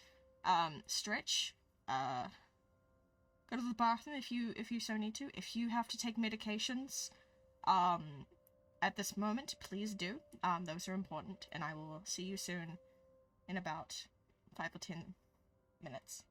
stretch, go to the bathroom if you so need to. If you have to take medications at this moment, please do. Those are important, and I will see you soon in about 5 or 10 minutes.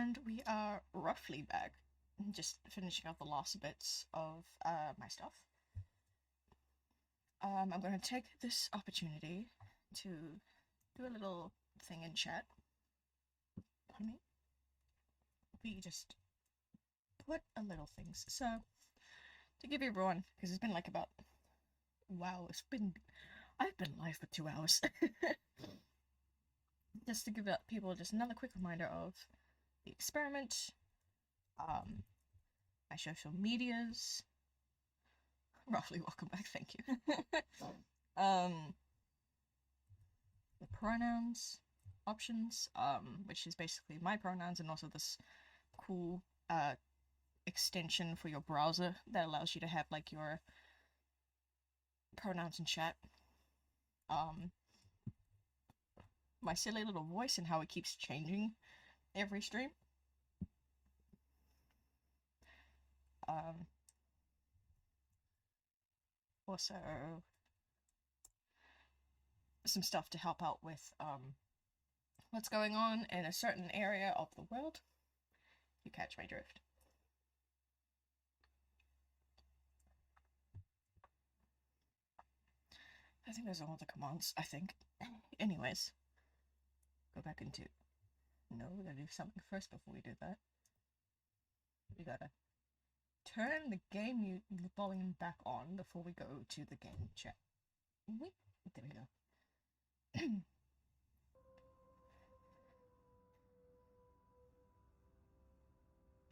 And we are roughly back. Just finishing up the last bits of my stuff. I'm going to take this opportunity to do a little thing in chat. Pardon me. We just put a little things. So, to give everyone, because it's been like about, wow, I've been live for 2 hours. Just to give people just another quick reminder of the experiment, my social medias. Roughly, welcome back, thank you. The pronouns options, which is basically my pronouns, and also this cool extension for your browser that allows you to have like your pronouns in chat. My silly little voice and how it keeps changing every stream. Also, some stuff to help out with what's going on in a certain area of the world. You catch my drift. I think those are all the commands, I think. Anyways, go back into... No, we gotta do something first before we do that. We gotta turn the game volume back on before we go to the game chat. There we go.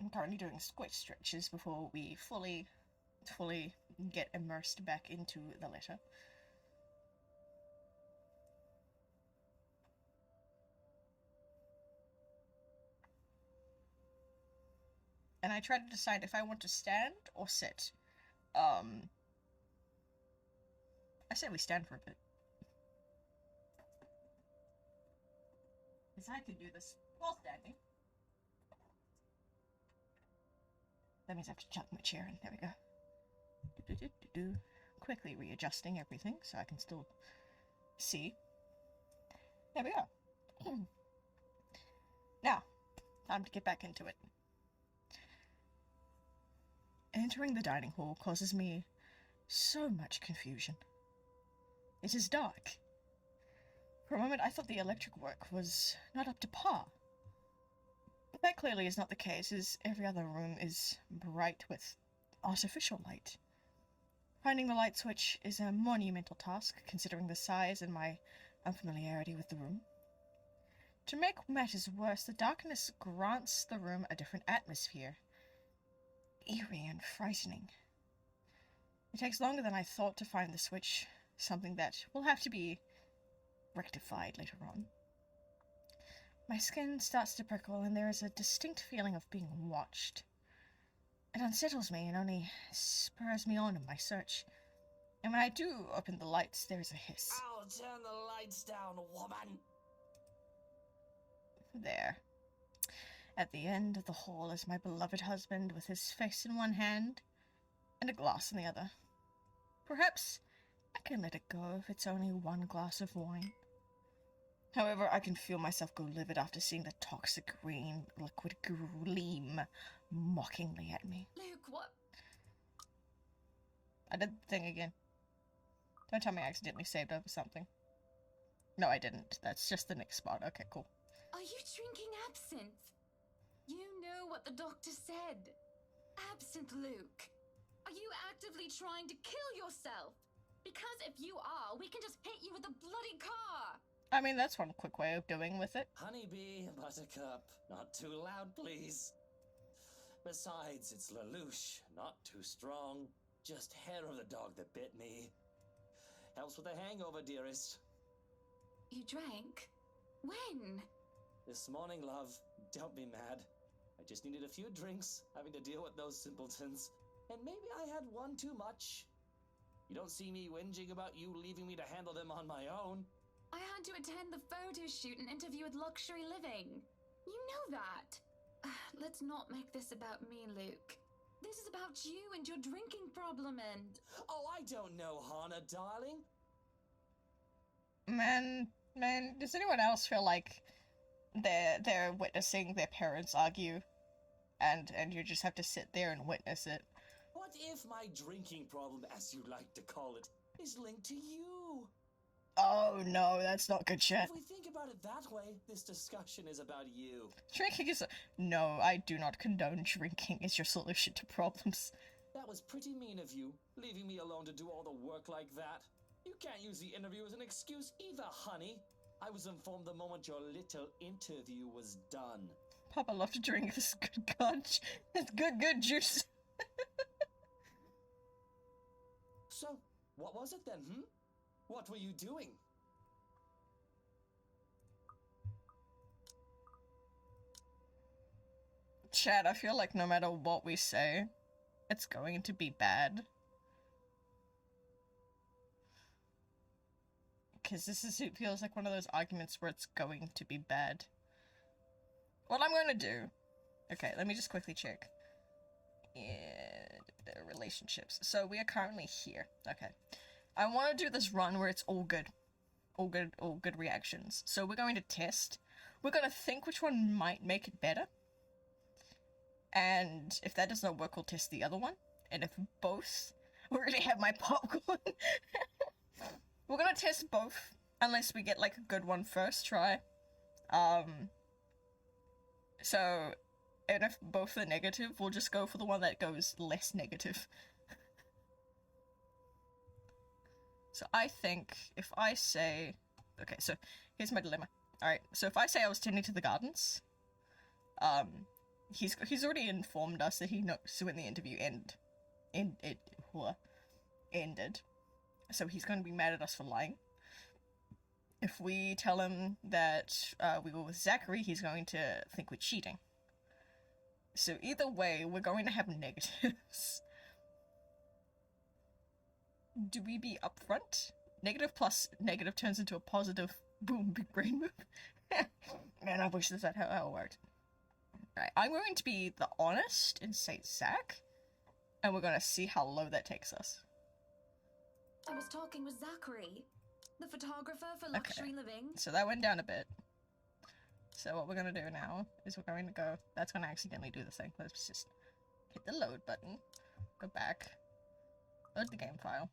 I'm currently doing squat stretches before we fully get immersed back into the letter. And I try to decide if I want to stand or sit. I say we stand for a bit. Because I can do this while standing. That means I have to chuck my chair in. There we go. Quickly readjusting everything so I can still see. There we go. Now, time to get back into it. Entering the dining hall causes me so much confusion. It is dark. For a moment I thought the electric work was not up to par. But that clearly is not the case, as every other room is bright with artificial light. Finding the light switch is a monumental task, considering the size and my unfamiliarity with the room. To make matters worse, the darkness grants the room a different atmosphere. Eerie and frightening. It takes longer than I thought to find the switch, something that will have to be rectified later on. My skin starts to prickle and there is a distinct feeling of being watched. It unsettles me and only spurs me on in my search. And when I do open the lights, there is a hiss. I'll turn the lights down, woman! There. At the end of the hall is my beloved husband with his face in one hand and a glass in the other. Perhaps I can let it go if it's only one glass of wine. However, I can feel myself go livid after seeing the toxic green liquid gleam mockingly at me. Luke, what? I did the thing again. Don't tell me I accidentally saved over something. No, I didn't. That's just the next spot. Okay, cool. Are you drinking absinthe? You know what the doctor said. Absinthe, Luke. Are you actively trying to kill yourself? Because if you are, we can just hit you with a bloody car. I mean, that's one quick way of doing with it. Honeybee, buttercup, not too loud, please. Besides, it's Lelouch, not too strong. Just hair of the dog that bit me. Helps with a hangover, dearest. You drank? When? This morning, love. Don't be mad. I just needed a few drinks, having to deal with those simpletons. And maybe I had one too much. You don't see me whinging about you leaving me to handle them on my own. I had to attend the photo shoot and interview with Luxury Living. You know that. Let's not make this about me, Luke. This is about you and your drinking problem and... Oh, I don't know, Hana, darling. Man, does anyone else feel like they're witnessing their parents argue, and you just have to sit there and witness it. What if my drinking problem, as you like to call it, is linked to you? Oh no, that's not good shit. If we think about it that way, this discussion is about you. Drinking is no, I do not condone drinking as your solution to problems. That was pretty mean of you, leaving me alone to do all the work like that. You can't use the interview as an excuse either, honey. I was informed the moment your little interview was done. Papa loved to drink this good gudge. This good juice. So, what was it then, What were you doing? Chad, I feel like no matter what we say, it's going to be bad. Because it feels like one of those arguments where it's going to be bad. What I'm going to do... Okay, let me just quickly check. Relationships. So we are currently here. Okay. I want to do this run where it's all good. All good reactions. So we're going to test. We're going to think which one might make it better. And if that does not work, we'll test the other one. And if both... We're going to have my popcorn. We're going to test both. Unless we get, like, a good one first try. So... And if both are negative, we'll just go for the one that goes less negative. So I think if I say... Okay, so here's my dilemma. Alright, so if I say I was tending to the gardens, he's already informed us that he knows when the interview ended. So he's going to be mad at us for lying. If we tell him that we were with Zachary, he's going to think we're cheating. So either way, we're going to have negatives. Do we be upfront? Negative plus negative turns into a positive. Boom, big brain move. Man, I wish this had how it worked. Alright, I'm going to be the honest and say Zach. And we're going to see how low that takes us. I was talking with Zachary, the photographer for Luxury Living. So that went down a bit. So what we're going to do now is we're going to go... That's going to accidentally do the thing. Let's just hit the load button. Go back. Load the game file.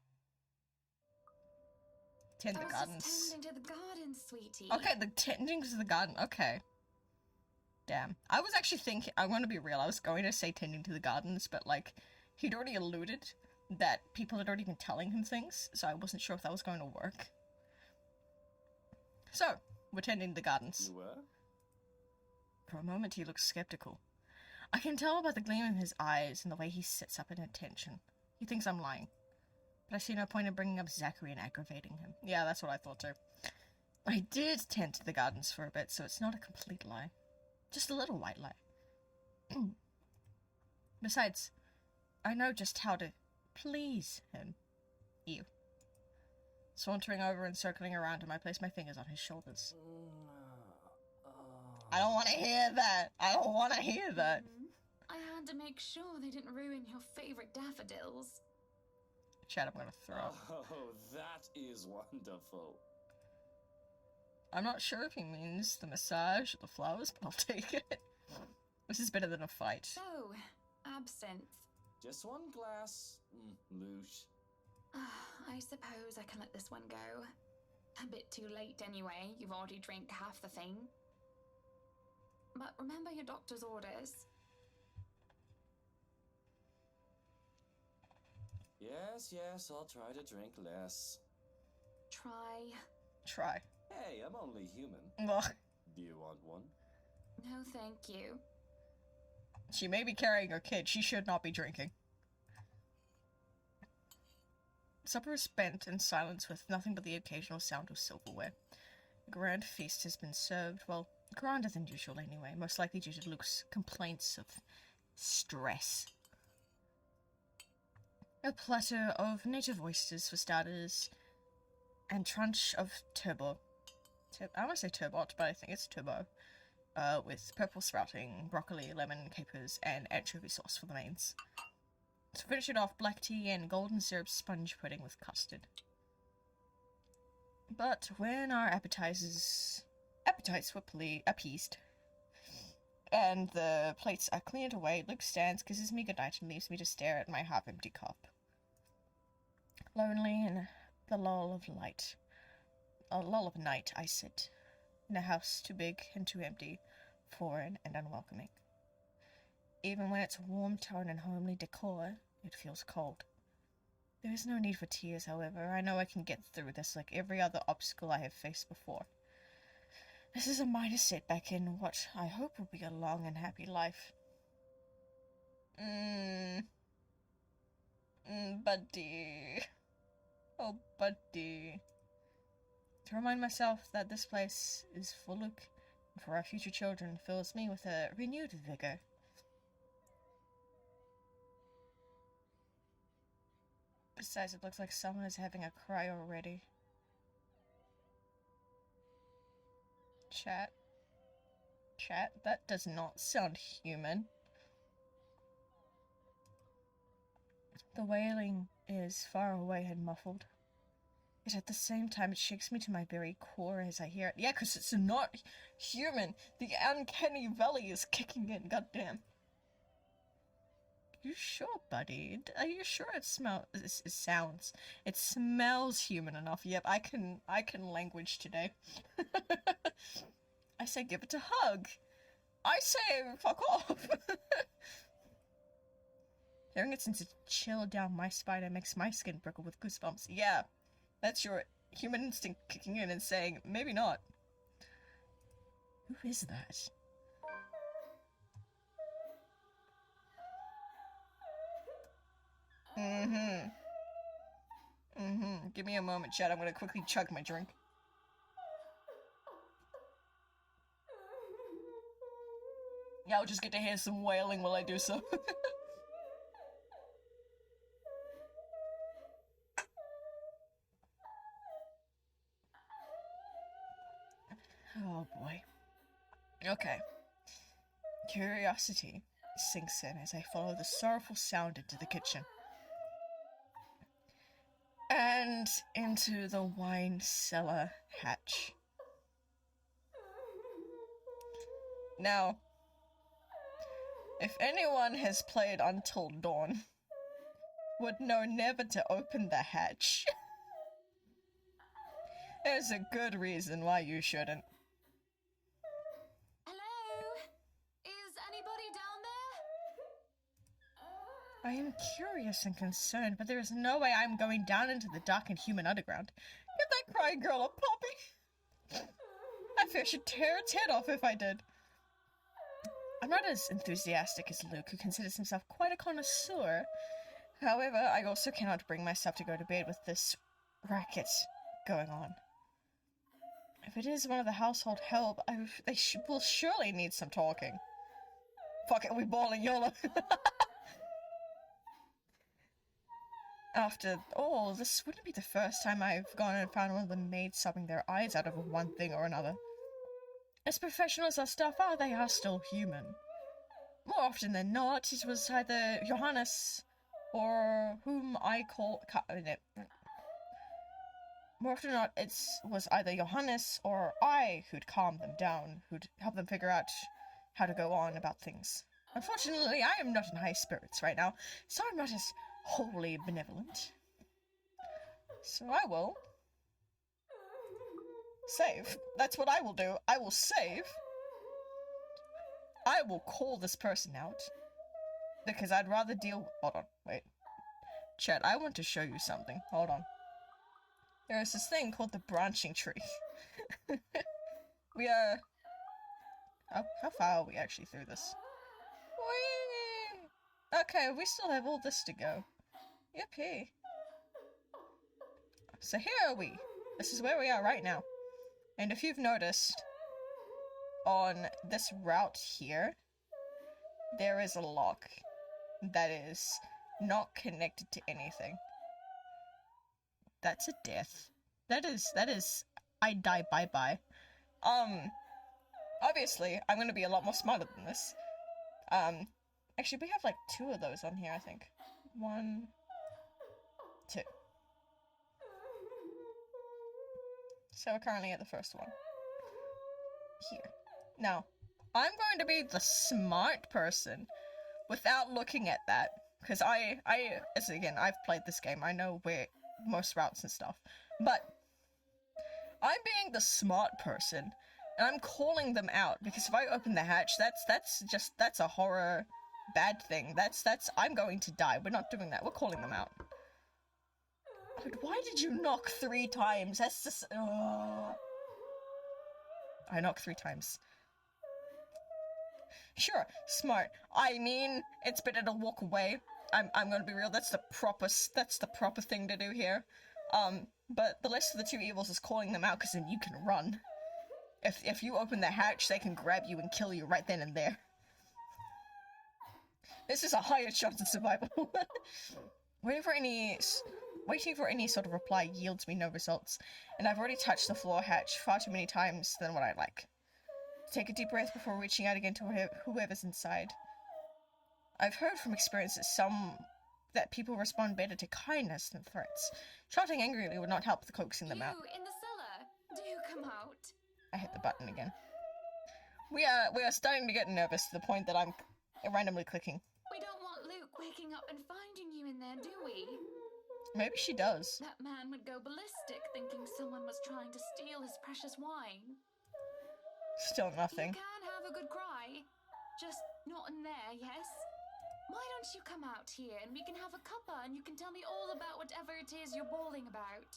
Tend the gardens. Just tending to the garden, sweetie. Okay, the tending to the garden. Okay. Damn. I was actually thinking... I'm going to be real. I was going to say tending to the gardens, but, like, he'd already alluded that people had already been telling him things, so I wasn't sure if that was going to work. So, we're tending to the gardens. You were? For a moment, he looks skeptical. I can tell by the gleam in his eyes and the way he sits up at attention. He thinks I'm lying. But I see no point in bringing up Zachary and aggravating him. Yeah, that's what I thought too. I did tend to the gardens for a bit, so it's not a complete lie. Just a little white lie. Besides, I know just how to please him. You. Sauntering over and circling around him, I place my fingers on his shoulders. I don't want to hear that. I don't want to hear that. I had to make sure they didn't ruin your favorite daffodils. Chad, I'm gonna throw up. Oh, that is wonderful. I'm not sure if he means the massage or the flowers, but I'll take it. This is better than a fight. So, absinthe. Just one glass, Loosh. I suppose I can let this one go. A bit too late anyway. You've already drank half the thing. But remember your doctor's orders. Yes, I'll try to drink less. Try. Hey, I'm only human. Ugh. Do you want one? No, thank you. She may be carrying her kid. She should not be drinking. Supper is spent in silence with nothing but the occasional sound of silverware. A grand feast has been served. Well, grander than usual anyway, most likely due to Luke's complaints of stress. A platter of native oysters for starters, and tranche of turbo. I want to say turbot, but I think it's turbo. With purple sprouting, broccoli, lemon, capers, and anchovy sauce for the mains. To finish it off, black tea and golden syrup sponge pudding with custard. But when our appetizers appetites were appeased, and the plates are cleared away. Luke stands, kisses me goodnight, and leaves me to stare at my half-empty cup. Lonely in the lull of night, I sit in a house too big and too empty, foreign and unwelcoming. Even when it's warm tone and homely decor, it feels cold. There is no need for tears, however. I know I can get through this like every other obstacle I have faced before. This is a minor setback in what I hope will be a long and happy life. Buddy. Oh, buddy. To remind myself that this place is for Luke and for our future children fills me with a renewed vigor. Besides, it looks like someone is having a cry already. Chat, that does not sound human. The wailing is far away and muffled. Yet at the same time, it shakes me to my very core as I hear it. Yeah, because it's not human. The uncanny valley is kicking in, goddamn. You sure, buddy? Are you sure it sounds? It smells human enough. Yep, I can language today. I say give it a hug. I say fuck off. Hearing it sends a chill down my spine and makes my skin prickle with goosebumps. Yeah, that's your human instinct kicking in and saying, maybe not. Who is that? Give me a moment, chat. I'm gonna quickly chug my drink. Yeah, I'll just get to hear some wailing while I do so. Oh boy. Okay. Curiosity sinks in as I follow the sorrowful sound into the kitchen. And into the wine cellar hatch. Now, if anyone has played Until Dawn, would know never to open the hatch. There's a good reason why you shouldn't. Hello? Is anybody down there? I am curious and concerned, but there is no way I'm going down into the dark and human underground. Give that crying girl a puppy! I fear she'd tear its head off if I did. I'm not as enthusiastic as Luke, who considers himself quite a connoisseur. However, I also cannot bring myself to go to bed with this racket going on. If it is one of the household help, they will surely need some talking. Fuck it, we balling YOLO. After all, this wouldn't be the first time I've gone and found one of the maids sobbing their eyes out over one thing or another. As professional as our staff are, they are still human. More often than not, it was either Johannes or whom I call... More often than not, it was either Johannes or I who'd calm them down, who'd help them figure out how to go on about things. Unfortunately, I am not in high spirits right now, so I'm not as wholly benevolent. So I will... save. That's what I will do. I will save. I will call this person out. Because I'd rather deal... Hold on, wait. Chat, I want to show you something. Hold on. There is this thing called the branching tree. We are... How far are we actually through this? Whee! Okay, we still have all this to go. Yippee. So here are we. This is where we are right now. And if you've noticed, on this route here, there is a lock that is not connected to anything. That's a death. That is, I die bye-bye. Obviously, I'm gonna be a lot more smarter than this. Actually, we have like 2 of those on here, I think. 1, 2. So we're currently at the first one. here. Now, I'm going to be the smart person without looking at that. Because as again, I've played this game. I know where most routes and stuff. But I'm being the smart person, and I'm calling them out. Because if I open the hatch, that's a horror bad thing. I'm going to die. We're not doing that. We're calling them out. But why did you knock 3 times? That's just... I knocked 3 times. Sure, smart. I mean, it's better to walk away. I'm gonna be real, that's the proper thing to do here. But the list of the 2 evils is calling them out, because then you can run. If you open the hatch, they can grab you and kill you right then and there. This is a higher chance of survival. Waiting for any sort of reply yields me no results, and I've already touched the floor hatch far too many times than what I'd like. Take a deep breath before reaching out again to whoever's inside. I've heard from experience that people respond better to kindness than threats. Shouting angrily would not help the coaxing them out. You in the cellar, do come out. I hit the button again. We are starting to get nervous to the point that I'm randomly clicking. We don't want Luke waking up and finding you in there, do we? Maybe she does. That man would go ballistic thinking someone was trying to steal his precious wine. Still nothing. You can have a good cry. Just not in there, yes? Why don't you come out here and we can have a cuppa and you can tell me all about whatever it is you're bawling about.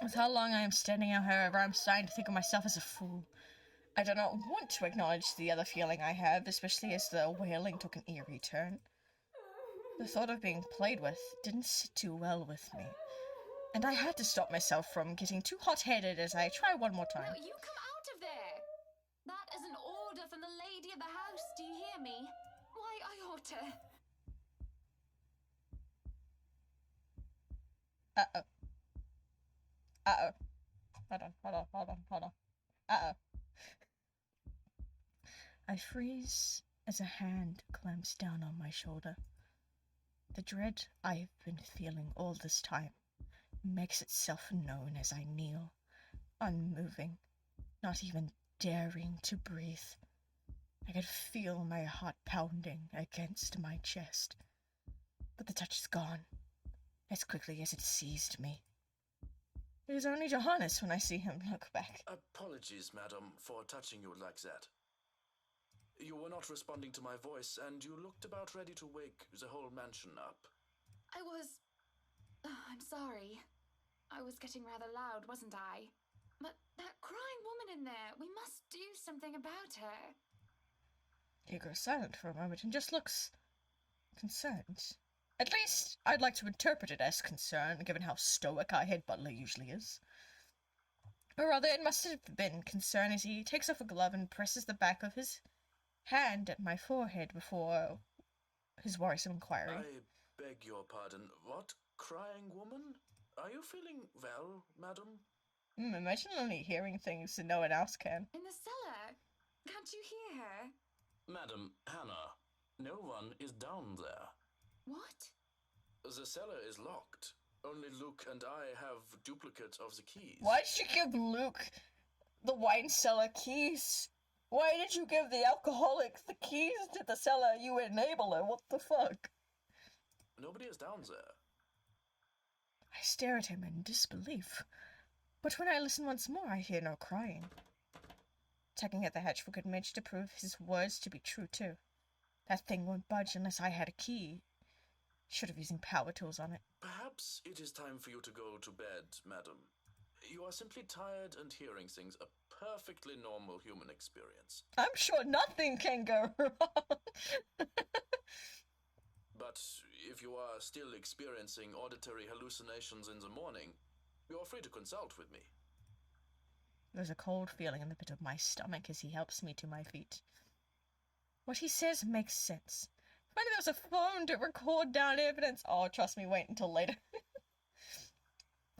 With how long I am standing out, however, I'm starting to think of myself as a fool. I do not want to acknowledge the other feeling I have, especially as the wailing took an eerie turn. The thought of being played with didn't sit too well with me, and I had to stop myself from getting too hot-headed as I try one more time. No, you come out of there! That is an order from the lady of the house, do you hear me? Why, I ought to... Uh-oh. Uh-oh. Hold on. Uh-oh. I freeze as a hand clamps down on my shoulder. The dread I've been feeling all this time makes itself known as I kneel, unmoving, not even daring to breathe. I could feel my heart pounding against my chest, but the touch is gone, as quickly as it seized me. It is only Johannes when I see him look back. Apologies, madam, for touching you like that. You were not responding to my voice, and you looked about ready to wake the whole mansion up. I was... I'm sorry. I was getting rather loud, wasn't I? But that crying woman in there, we must do something about her. He grows silent for a moment and just looks concerned. At least, I'd like to interpret it as concern, given how stoic our head butler usually is. Or rather, it must have been concern as he takes off a glove and presses the back of his hand at my forehead before his worrisome inquiry. I beg your pardon. What? Crying woman? Are you feeling well, madam? Imagine only hearing things that no one else can. In the cellar? Can't you hear her? Madam, Hannah, no one is down there. What? The cellar is locked. Only Luke and I have duplicates of the keys. Why did you give Luke the wine cellar keys? Why did you give the alcoholic the keys to the cellar, you enabler? What the fuck? Nobody is down there. I stare at him in disbelief. But when I listen once more, I hear no crying. Tugging at the hatch for good measure to prove his words to be true, too. That thing won't budge unless I had a key. Should have using power tools on it. Perhaps it is time for you to go to bed, madam. You are simply tired and hearing things, a perfectly normal human experience. I'm sure nothing can go wrong. But if you are still experiencing auditory hallucinations in the morning, you are free to consult with me. There's a cold feeling in the pit of my stomach as he helps me to my feet. What he says makes sense. If only there was a phone to record down evidence. Oh, trust me, wait until later.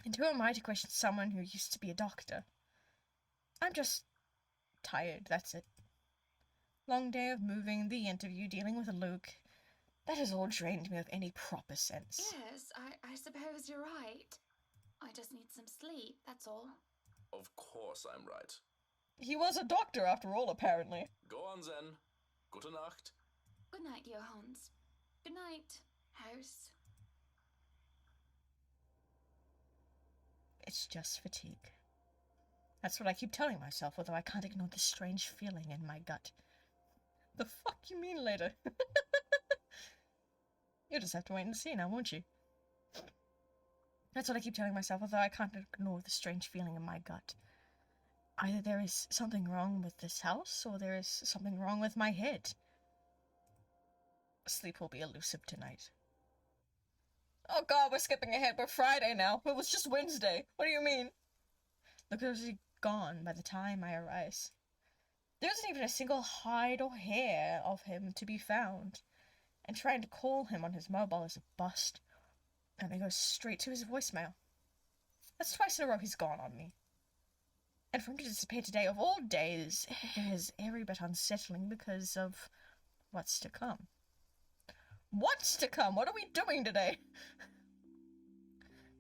And who am I to question someone who used to be a doctor? I'm just tired, that's it. Long day of moving, the interview, dealing with Luke. That has all drained me of any proper sense. Yes, I suppose you're right. I just need some sleep, that's all. Of course I'm right. He was a doctor after all, apparently. Go on then. Gute Nacht. Good night, Johannes. Good night, house. It's just fatigue. That's what I keep telling myself, although I can't ignore the strange feeling in my gut. The fuck you mean later? You'll just have to wait and see now, won't you? That's what I keep telling myself, although I can't ignore the strange feeling in my gut. Either there is something wrong with this house, or there is something wrong with my head. Sleep will be elusive tonight. Oh god, we're skipping ahead. We're Friday now. It was just Wednesday. What do you mean? Look, is he gone by the time I arise? There isn't even a single hide or hair of him to be found. And trying to call him on his mobile is a bust. And it goes straight to his voicemail. That's twice in a row he's gone on me. And for him to disappear today, of all days, is every bit unsettling because of what's to come. What's to come? What are we doing today?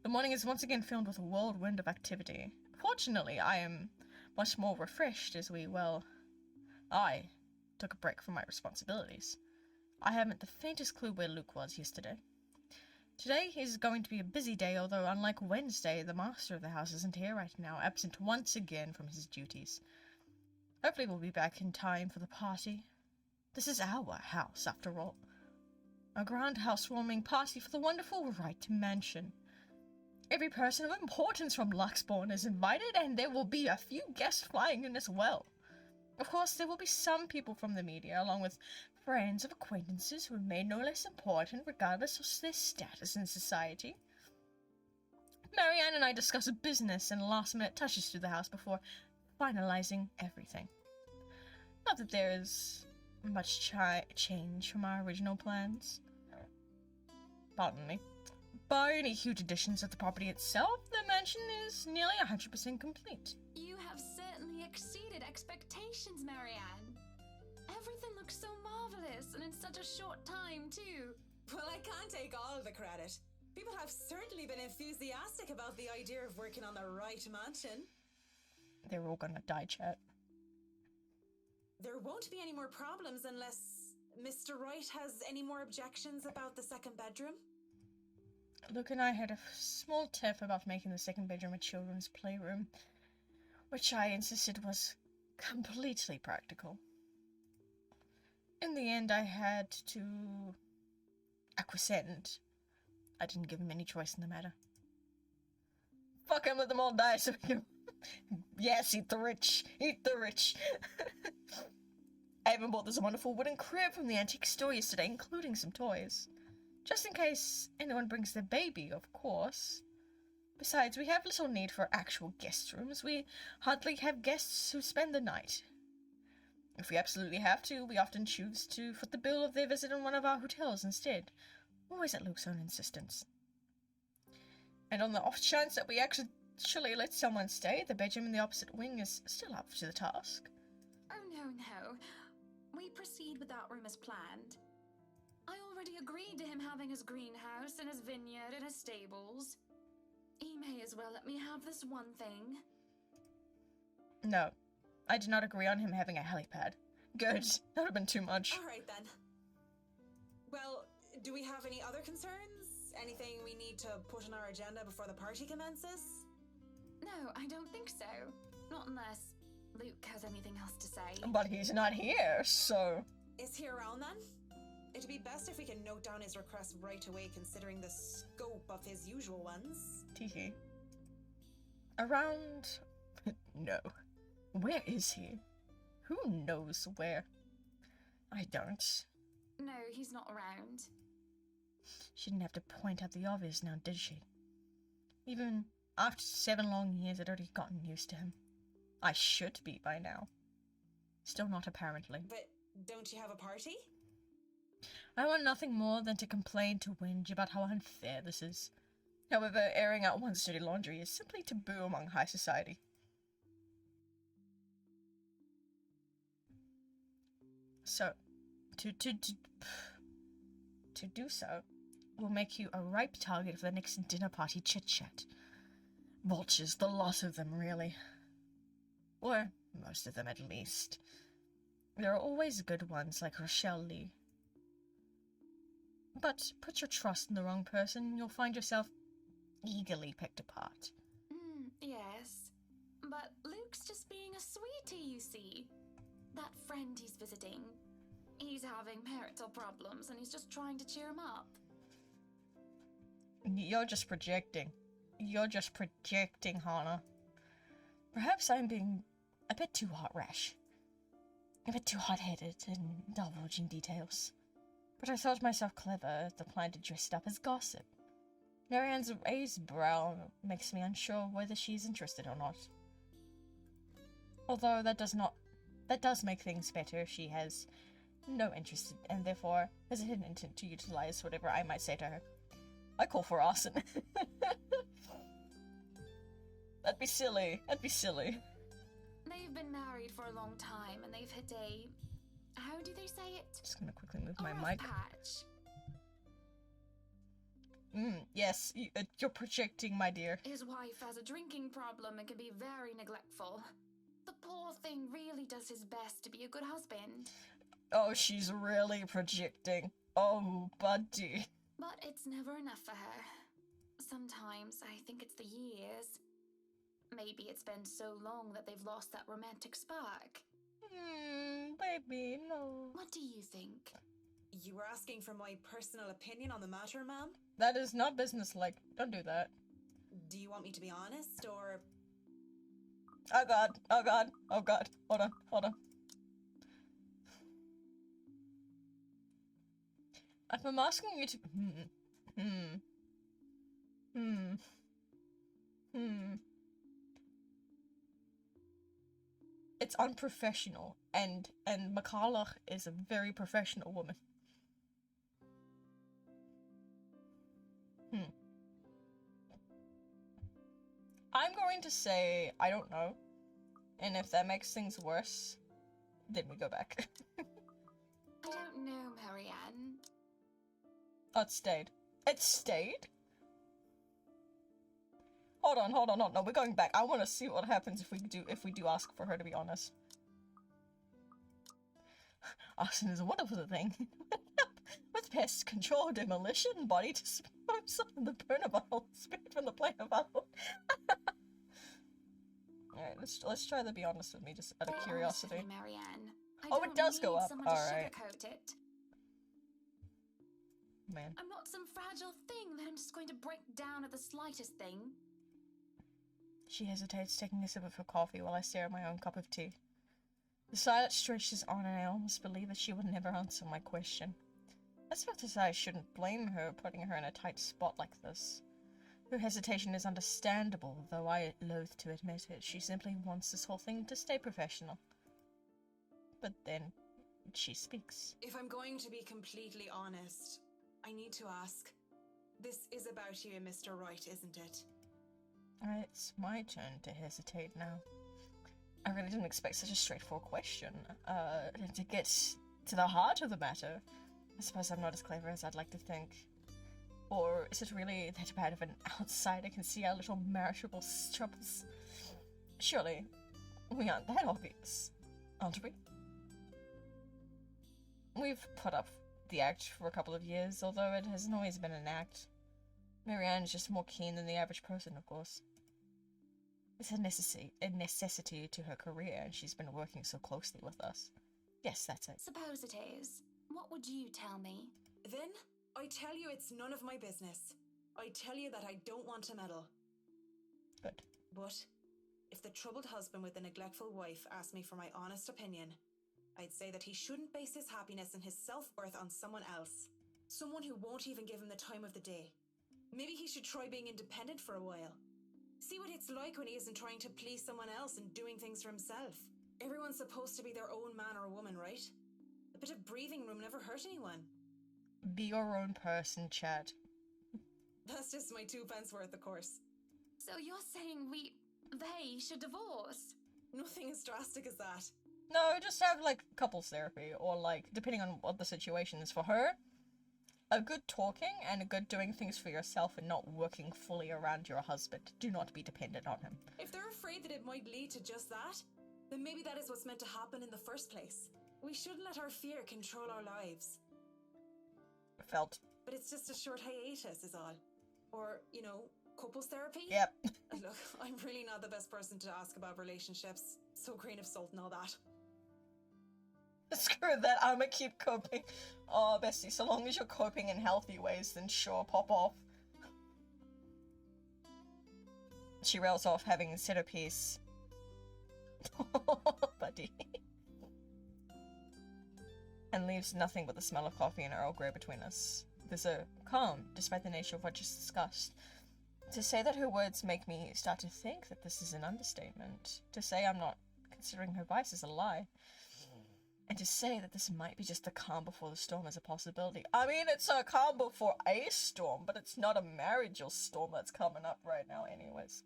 The morning is once again filled with a whirlwind of activity. Fortunately, I am much more refreshed as I took a break from my responsibilities. I haven't the faintest clue where Luke was yesterday. Today is going to be a busy day, although unlike Wednesday, the master of the house isn't here right now, absent once again from his duties. Hopefully we'll be back in time for the party. This is our house, after all. A grand housewarming party for the wonderful Wright Mansion. Every person of importance from Luxbourne is invited, and there will be a few guests flying in as well. Of course, there will be some people from the media, along with friends of acquaintances who are made no less important regardless of their status in society. Marianne and I discuss business and last-minute touches to the house before finalizing everything. Not that there is much change from our original plans. Pardon me. Bar any huge additions of the property itself, the mansion is nearly 100% complete. You have certainly exceeded expectations, Marianne. Everything looks so marvelous, and in such a short time, too. Well, I can't take all the credit. People have certainly been enthusiastic about the idea of working on the right mansion. They're all gonna die, chat. There won't be any more problems unless Mr. Wright has any more objections about the second bedroom. Luke and I had a small tiff about making the second bedroom a children's playroom, which I insisted was completely practical. In the end, I had to acquiescent. I didn't give him any choice in the matter. Fuck him, let them all die so we can... Yes, eat the rich. Eat the rich. I even bought this wonderful wooden crib from the antique store yesterday, including some toys. Just in case anyone brings their baby, of course. Besides, we have little need for actual guest rooms. We hardly have guests who spend the night. If we absolutely have to, we often choose to foot the bill of their visit in one of our hotels instead, always at Luke's own insistence. And on the off chance that we actually let someone stay, the bedroom in the opposite wing is still up to the task. Oh, no. We proceed with that room as planned. I already agreed to him having his greenhouse and his vineyard and his stables. He may as well let me have this one thing. No, I did not agree on him having a helipad. Good, that would have been too much. All right, then. Well, do we have any other concerns? Anything we need to put on our agenda before the party commences? No, I don't think so. Not unless Luke has anything else to say. But he's not here, so... Is he around, then? It'd be best if we can note down his request right away, considering the scope of his usual ones. Teehee. Around... No. Where is he? Who knows where? I don't. No, he's not around. She didn't have to point out the obvious now, did she? Even after 7 long years, I'd already gotten used to him. I should be by now. Still not, apparently. But don't you have a party? I want nothing more than to complain to whinge about how unfair this is. However, airing out one's dirty laundry is simply taboo among high society. So, to do so will make you a ripe target for the next dinner party chit-chat. Vultures, the lot of them, really. Or Most of them, at least. There are always good ones like Rochelle Lee. But put your trust in the wrong person, and you'll find yourself eagerly picked apart. Yes. But Luke's just being a sweetie, you see. That friend he's visiting, he's having marital problems and he's just trying to cheer him up. You're just projecting. You're just projecting, Hannah. Perhaps I'm being a bit too hot rash. A bit too hot-headed in divulging details. But I thought myself clever at the plan to dress it up as gossip. Marianne's raised brow makes me unsure whether she's interested or not. Although that does make things better if she has no interest and therefore has a hidden intent to utilize whatever I might say to her. I call for arson. That'd be silly. That'd be silly. They've been married for a long time and they've hit a... how do they say it? Just gonna quickly move my A rough mic. patch. Yes, you're projecting, my dear. His wife has a drinking problem and can be very neglectful. The poor thing really does his best to be a good husband. Oh, she's really projecting. Oh, buddy. But it's never enough for her. Sometimes I think it's the years. Maybe it's been so long that they've lost that romantic spark. Baby, no. What do you think? You were asking for my personal opinion on the matter, ma'am? That is not businesslike. Don't do that. Do you want me to be honest, or... Oh god, oh god, oh god. Hold on, hold on. If I'm asking you to... It's unprofessional, and McCulloch is a very professional woman. I'm going to say, I don't know. And if that makes things worse, then we go back. I don't know, Marianne. Oh, it stayed. It stayed? Hold on. No, we're going back. I want to see what happens if we do ask for her to be honest. Arson is a wonderful thing. With pest control, demolition, body disposal, and the burn of a whole spirit from the plane of our Lord. Alright, let's try to be honest with me, just out of Be curiosity. honest with me, Marianne. I Oh, it don't does go need up. someone to Alright. sugarcoat it. Man. I'm not some fragile thing that I'm just going to break down at the slightest thing. She hesitates, taking a sip of her coffee while I stare at my own cup of tea. The silence stretches on, and I almost believe that she would never answer my question. That's not to say I shouldn't blame her, putting her in a tight spot like this. Her hesitation is understandable, though I loathe to admit it. She simply wants this whole thing to stay professional. But then, she speaks. If I'm going to be completely honest, I need to ask. This is about you and Mr. Wright, isn't it? It's my turn to hesitate now. I really didn't expect such a straightforward question. To get to the heart of the matter. I suppose I'm not as clever as I'd like to think. Or is it really that bad of an outsider can see our little marital troubles? Surely, we aren't that obvious, aren't we? We've put up the act for a couple of years, although it hasn't always been an act. Marianne is just more keen than the average person, of course. It's a necessity to her career, and she's been working so closely with us. Yes, that's it. Suppose it is. What would you tell me? Then, I tell you it's none of my business. I tell you that I don't want to meddle. Good. But, if the troubled husband with the neglectful wife asked me for my honest opinion, I'd say that he shouldn't base his happiness and his self-worth on someone else. Someone who won't even give him the time of the day. Maybe he should try being independent for a while. See what it's like when he isn't trying to please someone else and doing things for himself. Everyone's supposed to be their own man or woman, right? A bit of breathing room never hurt anyone. Be your own person, Chad. That's just my 2 pence worth, of course. So you're saying they should divorce? Nothing as drastic as that. No, just have, like, couples therapy, or, like, depending on what the situation is for her, a good talking and a good doing things for yourself and not working fully around your husband. Do not be dependent on him. If they're afraid that it might lead to just that, then maybe that is what's meant to happen in the first place. We shouldn't let our fear control our lives. Felt. But it's just a short hiatus is all. Or, you know, couples therapy? Yep. Look, I'm really not the best person to ask about relationships. So grain of salt and all that. Screw that, I'ma keep coping. Oh, Bessie, so long as you're coping in healthy ways, then sure, pop off. She rails off, having said her piece. Buddy. And leaves nothing but the smell of coffee and Earl Grey between us. There's a calm, despite the nature of what just discussed. To say that her words make me start to think that this is an understatement. To say I'm not considering her advice is a lie. And to say that this might be just the calm before the storm is a possibility. I mean, it's a calm before a storm, but it's not a marriageal storm that's coming up right now anyways.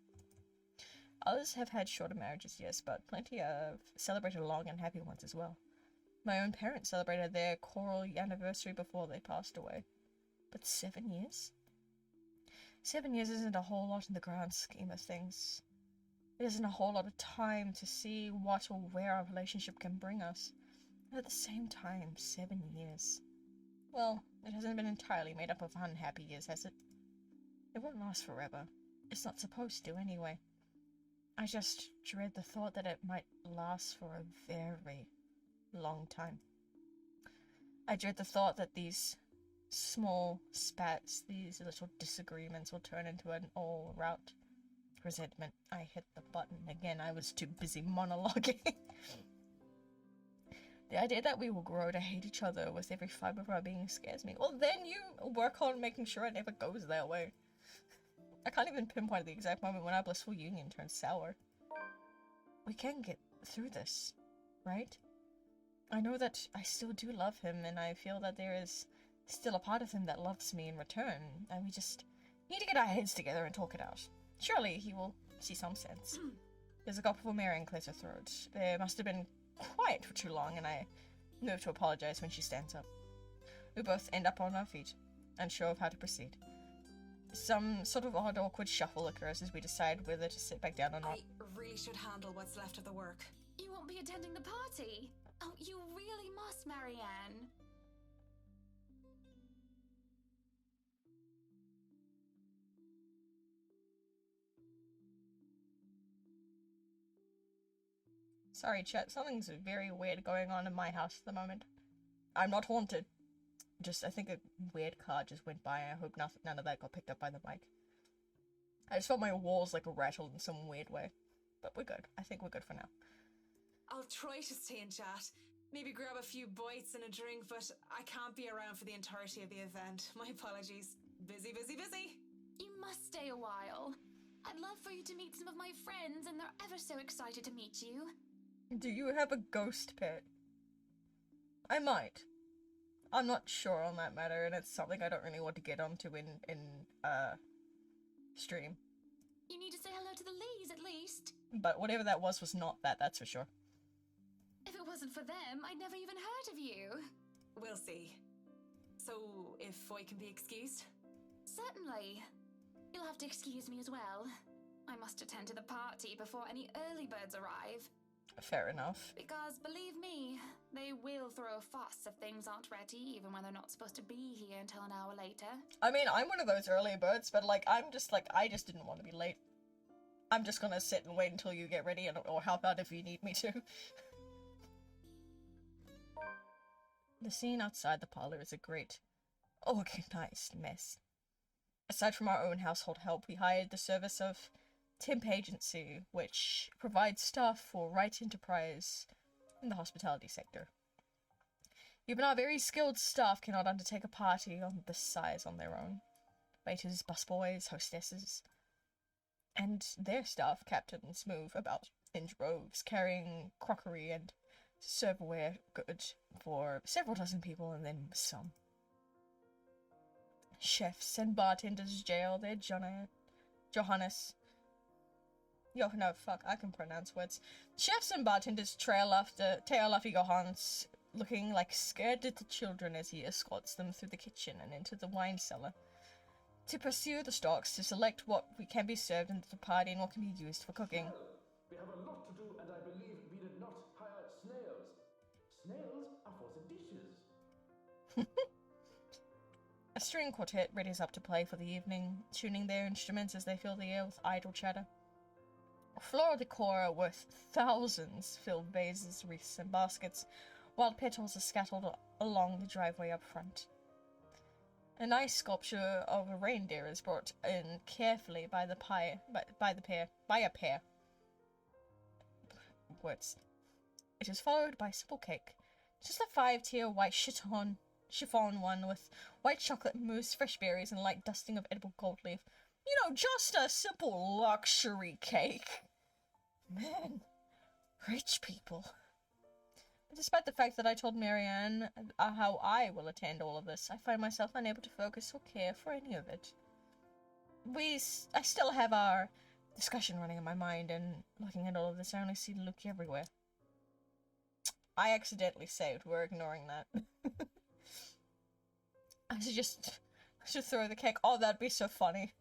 Others have had shorter marriages, yes, but plenty have celebrated long and happy ones as well. My own parents celebrated their choral anniversary before they passed away. But 7 years? 7 years isn't a whole lot in the grand scheme of things. It isn't a whole lot of time to see what or where our relationship can bring us. And at the same time, 7 years. Well, it hasn't been entirely made up of unhappy years, has it? It won't last forever. It's not supposed to, anyway. I just dread the thought that it might last for a very long time. I dread the thought that these small spats, these little disagreements will turn into an all-route resentment. I hit the button again. I was too busy monologuing. The idea that we will grow to hate each other with every fiber of our being scares me. Well, then you work on making sure it never goes that way. I can't even pinpoint the exact moment when our blissful union turns sour. We can get through this, right? I know that I still do love him, and I feel that there is still a part of him that loves me in return, and we just need to get our heads together and talk it out. Surely he will see some sense. There's a gulp of Mary and clears her throat. There must have been quiet for too long, and I move to apologize when she stands up. We both end up on our feet, unsure of how to proceed. Some sort of odd, awkward shuffle occurs as we decide whether to sit back down or not. I really should handle what's left of the work. You won't be attending the party? Oh, you really must, Marianne. Sorry, chat. Something's very weird going on in my house at the moment. I'm not haunted. Just, I think a weird car just went by. I hope none of that got picked up by the mic. I just felt my walls like rattled in some weird way. But we're good. I think we're good for now. I'll try to stay in chat. Maybe grab a few bites and a drink, but I can't be around for the entirety of the event. My apologies. Busy, busy, busy. You must stay a while. I'd love for you to meet some of my friends, and they're ever so excited to meet you. Do you have a ghost pet? I might. I'm not sure on that matter, and it's something I don't really want to get onto in stream. You need to say hello to the Lees, at least. But whatever that was not that, that's for sure. If it wasn't for them, I'd never even heard of you. We'll see. So, if I can be excused? Certainly. You'll have to excuse me as well. I must attend to the party before any early birds arrive. Fair enough. Because, believe me, they will throw a fuss if things aren't ready, even when they're not supposed to be here until an hour later. I mean, I'm one of those early birds, but, like, I just didn't want to be late. I'm just gonna sit and wait until you get ready, or help out if you need me to. The scene outside the parlor is a great, organized mess. Aside from our own household help, we hired the service of Temp Agency, which provides staff for Right Enterprise in the hospitality sector. Even our very skilled staff cannot undertake a party of this size on their own. Waiters, busboys, hostesses, and their staff captains move about in droves, carrying crockery and serveware goods for several dozen people, and then some. Chefs and bartenders jail their Johannes. I can pronounce words. Chefs and bartenders trail after Johannes, looking like scared little children as he escorts them through the kitchen and into the wine cellar to pursue the stocks to select what can be served in the party and what can be used for cooking. Well, we have a lot to do, and I believe we did string quartet readies up to play for the evening, tuning their instruments as they fill the air with idle chatter. Floral decor worth thousands fill vases, wreaths, and baskets, while petals are scattered along the driveway up front. A nice sculpture of a reindeer is brought in carefully by a pair. Words. It is followed by simple cake, just a 5-tier white chiffon one with white chocolate mousse, fresh berries, and light dusting of edible gold leaf. You know, just a simple luxury cake. Man, rich people. But despite the fact that I told Marianne how I will attend all of this, I find myself unable to focus or care for any of it. I still have our discussion running in my mind, and looking at all of this, I only see Luke everywhere. I accidentally saved. We're ignoring that. I should throw the cake. Oh, that'd be so funny.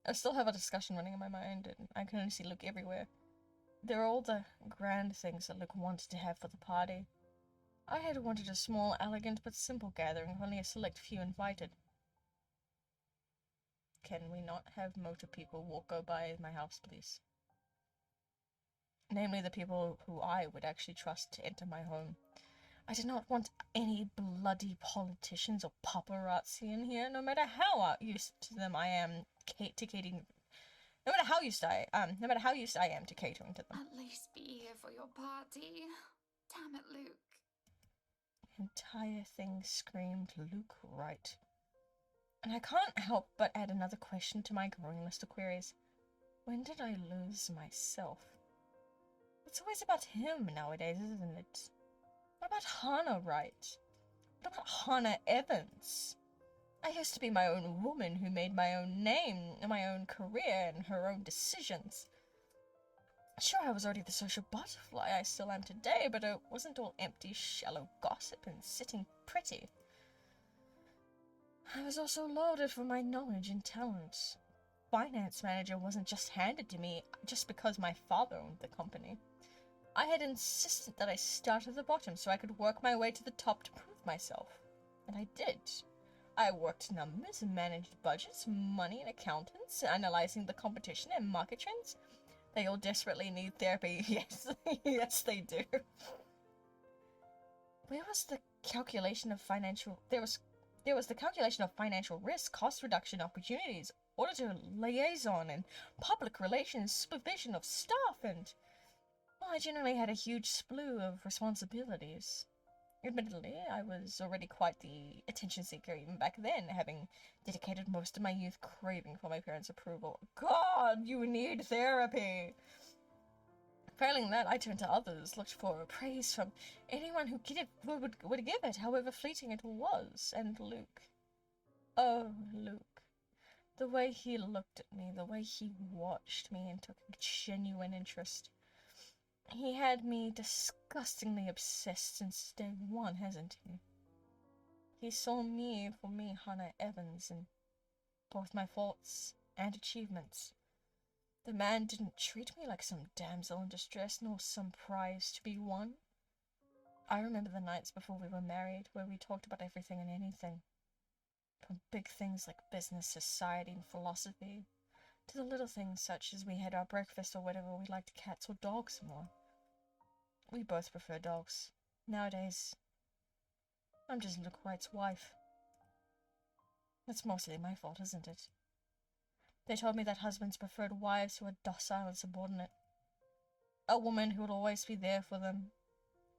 I still have a discussion running in my mind, and I can only see Luke everywhere. There are all the grand things that Luke wanted to have for the party. I had wanted a small, elegant, but simple gathering with only a select few invited. Can we not have motor people go by my house, please? Namely, the people who I would actually trust to enter my home. I did not want any bloody politicians or paparazzi in here, no matter how used to them I am catering. No matter how used I am to catering to them. At least be here for your party. Damn it, Luke. The entire thing screamed Luke right. And I can't help but add another question to my growing list of queries. When did I lose myself? It's always about him nowadays, isn't it? What about Hannah Wright? What about Hannah Evans? I used to be my own woman who made my own name, my own career, and her own decisions. Sure, I was already the social butterfly I still am today, but it wasn't all empty, shallow gossip and sitting pretty. I was also lauded for my knowledge and talent. Finance manager wasn't just handed to me just because my father owned the company. I had insisted that I start at the bottom so I could work my way to the top to prove myself. And I did. I worked numbers, managed budgets, money, and accountants, analyzing the competition and market trends. They all desperately need therapy. Yes, yes they do. Where was the calculation of financial... There was the calculation of financial risk, cost reduction opportunities, auditor liaison, and public relations, supervision of staff, and... Well, I generally had a huge slew of responsibilities. Admittedly, I was already quite the attention seeker even back then, having dedicated most of my youth craving for my parents' approval. God, you need therapy! Failing that, I turned to others, looked for praise from anyone who would give it, however fleeting it was. And Luke. Oh, Luke. The way he looked at me, the way he watched me and took genuine interest. He had me disgustingly obsessed since day one, hasn't he? He saw me for me, Hannah Evans, and both my faults and achievements. The man didn't treat me like some damsel in distress, nor some prize to be won. I remember the nights before we were married, where we talked about everything and anything. From big things like business, society, and philosophy, to the little things such as we had our breakfast or whatever we liked, cats or dogs more. We both prefer dogs. Nowadays, I'm just Luke White's wife. That's mostly my fault, isn't it? They told me that husbands preferred wives who were docile and subordinate. A woman who would always be there for them,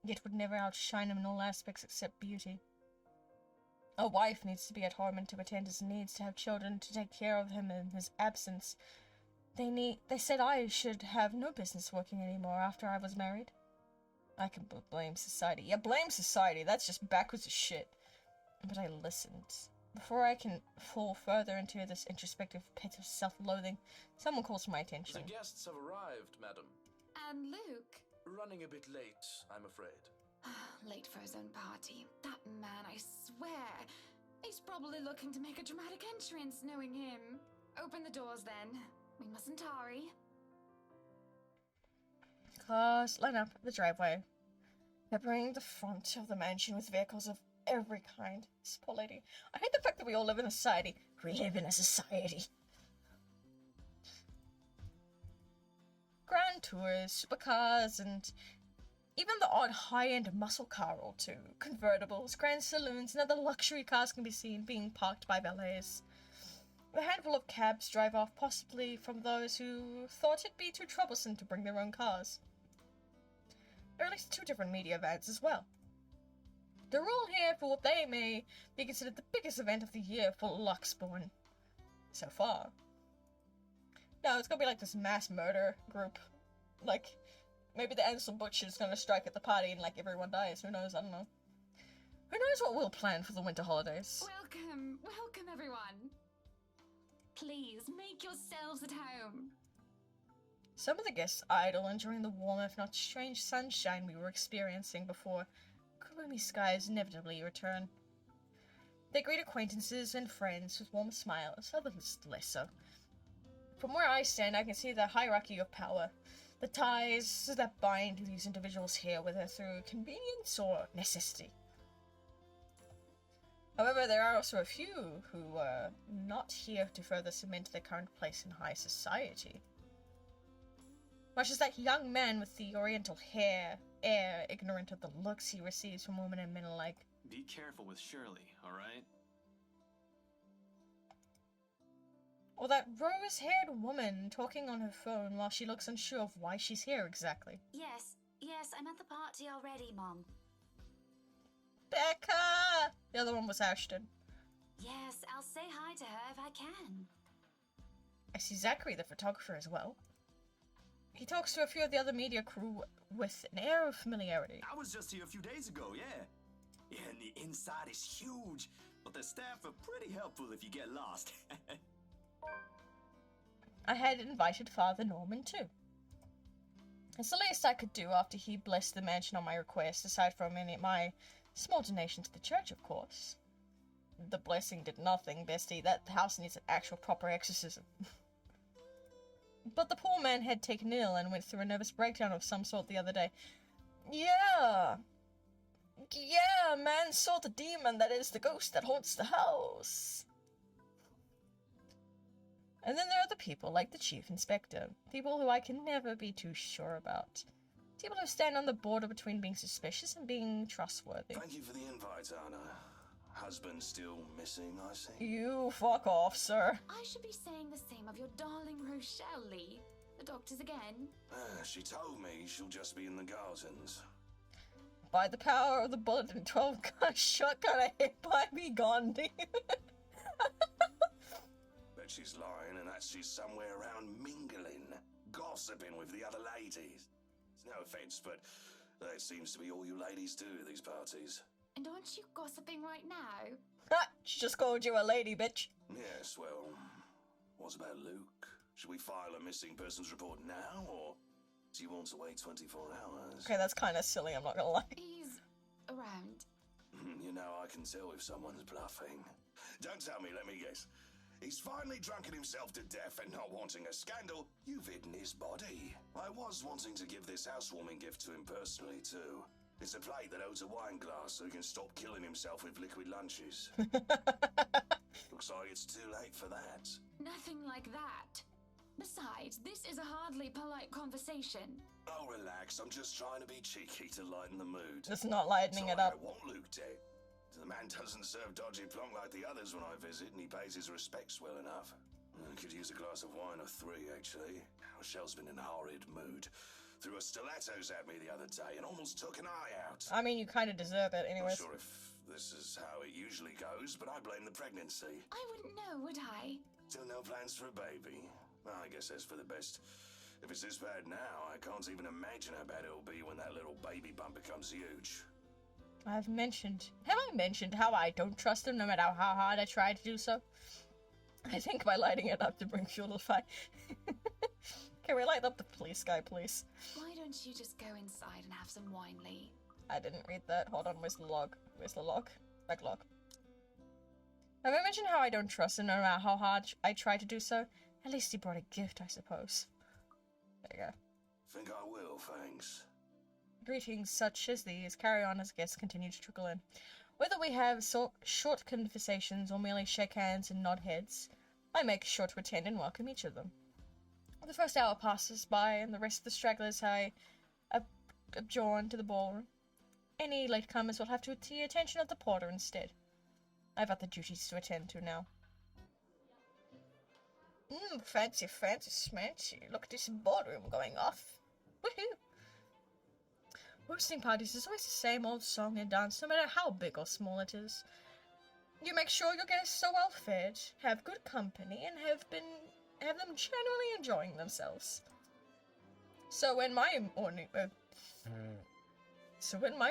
yet would never outshine them in all aspects except beauty. A wife needs to be at home and to attend his needs, to have children, to take care of him in his absence. They said I should have no business working anymore after I was married. I can blame society. Yeah, blame society. That's just backwards as shit. But I listened. Before I can fall further into this introspective pit of self-loathing, someone calls for my attention. The guests have arrived, madam. And Luke? Running a bit late, I'm afraid. Late for his own party. That man, I swear. He's probably looking to make a dramatic entrance, knowing him. Open the doors, then. We mustn't tarry. Cars line up the driveway. peppering the front of the mansion with vehicles of every kind. This poor lady. I hate the fact that we all live in a society. We live in a society. Grand tours, supercars, and even the odd high-end muscle car or two. Convertibles, grand saloons, and other luxury cars can be seen being parked by valets. A handful of cabs drive off, possibly from those who thought it'd be too troublesome to bring their own cars. There are at least 2 different media vans as well. They're all here for what they may be considered the biggest event of the year for Luxborn. So far. No, it's gonna be like this mass murder group. Like, maybe the Ansel Butcher's gonna strike at the party and like everyone dies. Who knows? I don't know. Who knows what we'll plan for the winter holidays? Welcome everyone. Please, make yourselves at home. Some of the guests idle, enjoying the warm, if not strange, sunshine we were experiencing before gloomy skies inevitably return. They greet acquaintances and friends with warm smiles, others less so. From where I stand, I can see the hierarchy of power, the ties that bind these individuals here, whether through convenience or necessity. However, there are also a few who are not here to further cement their current place in high society. Much as that young man with the oriental hair, ignorant of the looks he receives from women and men alike. Be careful with Shirley, alright? Or that rose-haired woman talking on her phone while she looks unsure of why she's here exactly. Yes, I'm at the party already, Mom. Becca! The other one was Ashton. Yes, I'll say hi to her if I can. I see Zachary, the photographer, as well. He talks to a few of the other media crew with an air of familiarity. I was just here a few days ago, yeah. Yeah, and the inside is huge, but the staff are pretty helpful if you get lost. I had invited Father Norman too. It's the least I could do after he blessed the mansion on my request, aside from my small donation to the church, of course. The blessing did nothing, bestie. That house needs an actual proper exorcism. But the poor man had taken ill and went through a nervous breakdown of some sort the other day. Yeah, man saw the demon that is the ghost that haunts the house. And then there are the people like the chief inspector, people who I can never be too sure about. People who stand on the border between being suspicious and being trustworthy. Thank you for the invite, Anna. Husband still missing, I see. You fuck off, sir. I should be saying the same of your darling Rochelle, Lee. The doctors again. She told me she'll just be in the gardens. By the power of the bullet and 12-gun shotgun, I hit by me Gandhi. Bet she's lying and that she's somewhere around mingling, gossiping with the other ladies. It's no offense, but that seems to be all you ladies do at these parties. And aren't you gossiping right now? Ha! She just called you a lady, bitch. Yes, well, what about Luke? Should we file a missing persons report now, or do you want to wait 24 hours? Okay, that's kind of silly, I'm not gonna lie. He's around. You know, I can tell if someone's bluffing. Don't tell me, let me guess. He's finally drunken himself to death and not wanting a scandal. You've hidden his body. I was wanting to give this housewarming gift to him personally, too. It's a plate that holds a wine glass so he can stop killing himself with liquid lunches. Looks like it's too late for that. Nothing like that. Besides, this is a hardly polite conversation. Oh, relax. I'm just trying to be cheeky to lighten the mood. Just not lightening it Sorry, up. I want Luke dead. The man doesn't serve dodgy plonk like the others when I visit, and he pays his respects well enough. I could use a glass of wine or 3, actually. Rochelle's been in a horrid mood. Threw her stilettos at me the other day and almost took an eye out. I mean, you kind of deserve it Not anyways. sure if this is how it usually goes, but I blame the pregnancy. I wouldn't know, would I? Still no plans for a baby. Well, I guess that's for the best. If it's this bad now, I can't even imagine how bad it'll be when that little baby bump becomes huge. Have I mentioned how I don't trust him no matter how hard I try to do so? I think by lighting it up to bring fuel to the fire. Can we light up the police guy, please? Why don't you just go inside and have some wine, Lee? I didn't read that. Hold on, where's the log? Where's the log? Backlog. Have I mentioned how I don't trust him no matter how hard I try to do so? At least he brought a gift, I suppose. There you go. Think I will, thanks. Greetings such as these carry on as guests continue to trickle in. Whether we have short conversations or merely shake hands and nod heads, I make sure to attend and welcome each of them. The first hour passes by, and the rest of the stragglers I adjourn to the ballroom. Any latecomers will have to the attention of the porter instead. I've other duties to attend to now. Fancy, smancy. Look at this ballroom going off. Woohoo! Hosting parties is always the same old song and dance, no matter how big or small it is. You make sure your guests are well fed, have good company, and have them generally enjoying themselves. So when my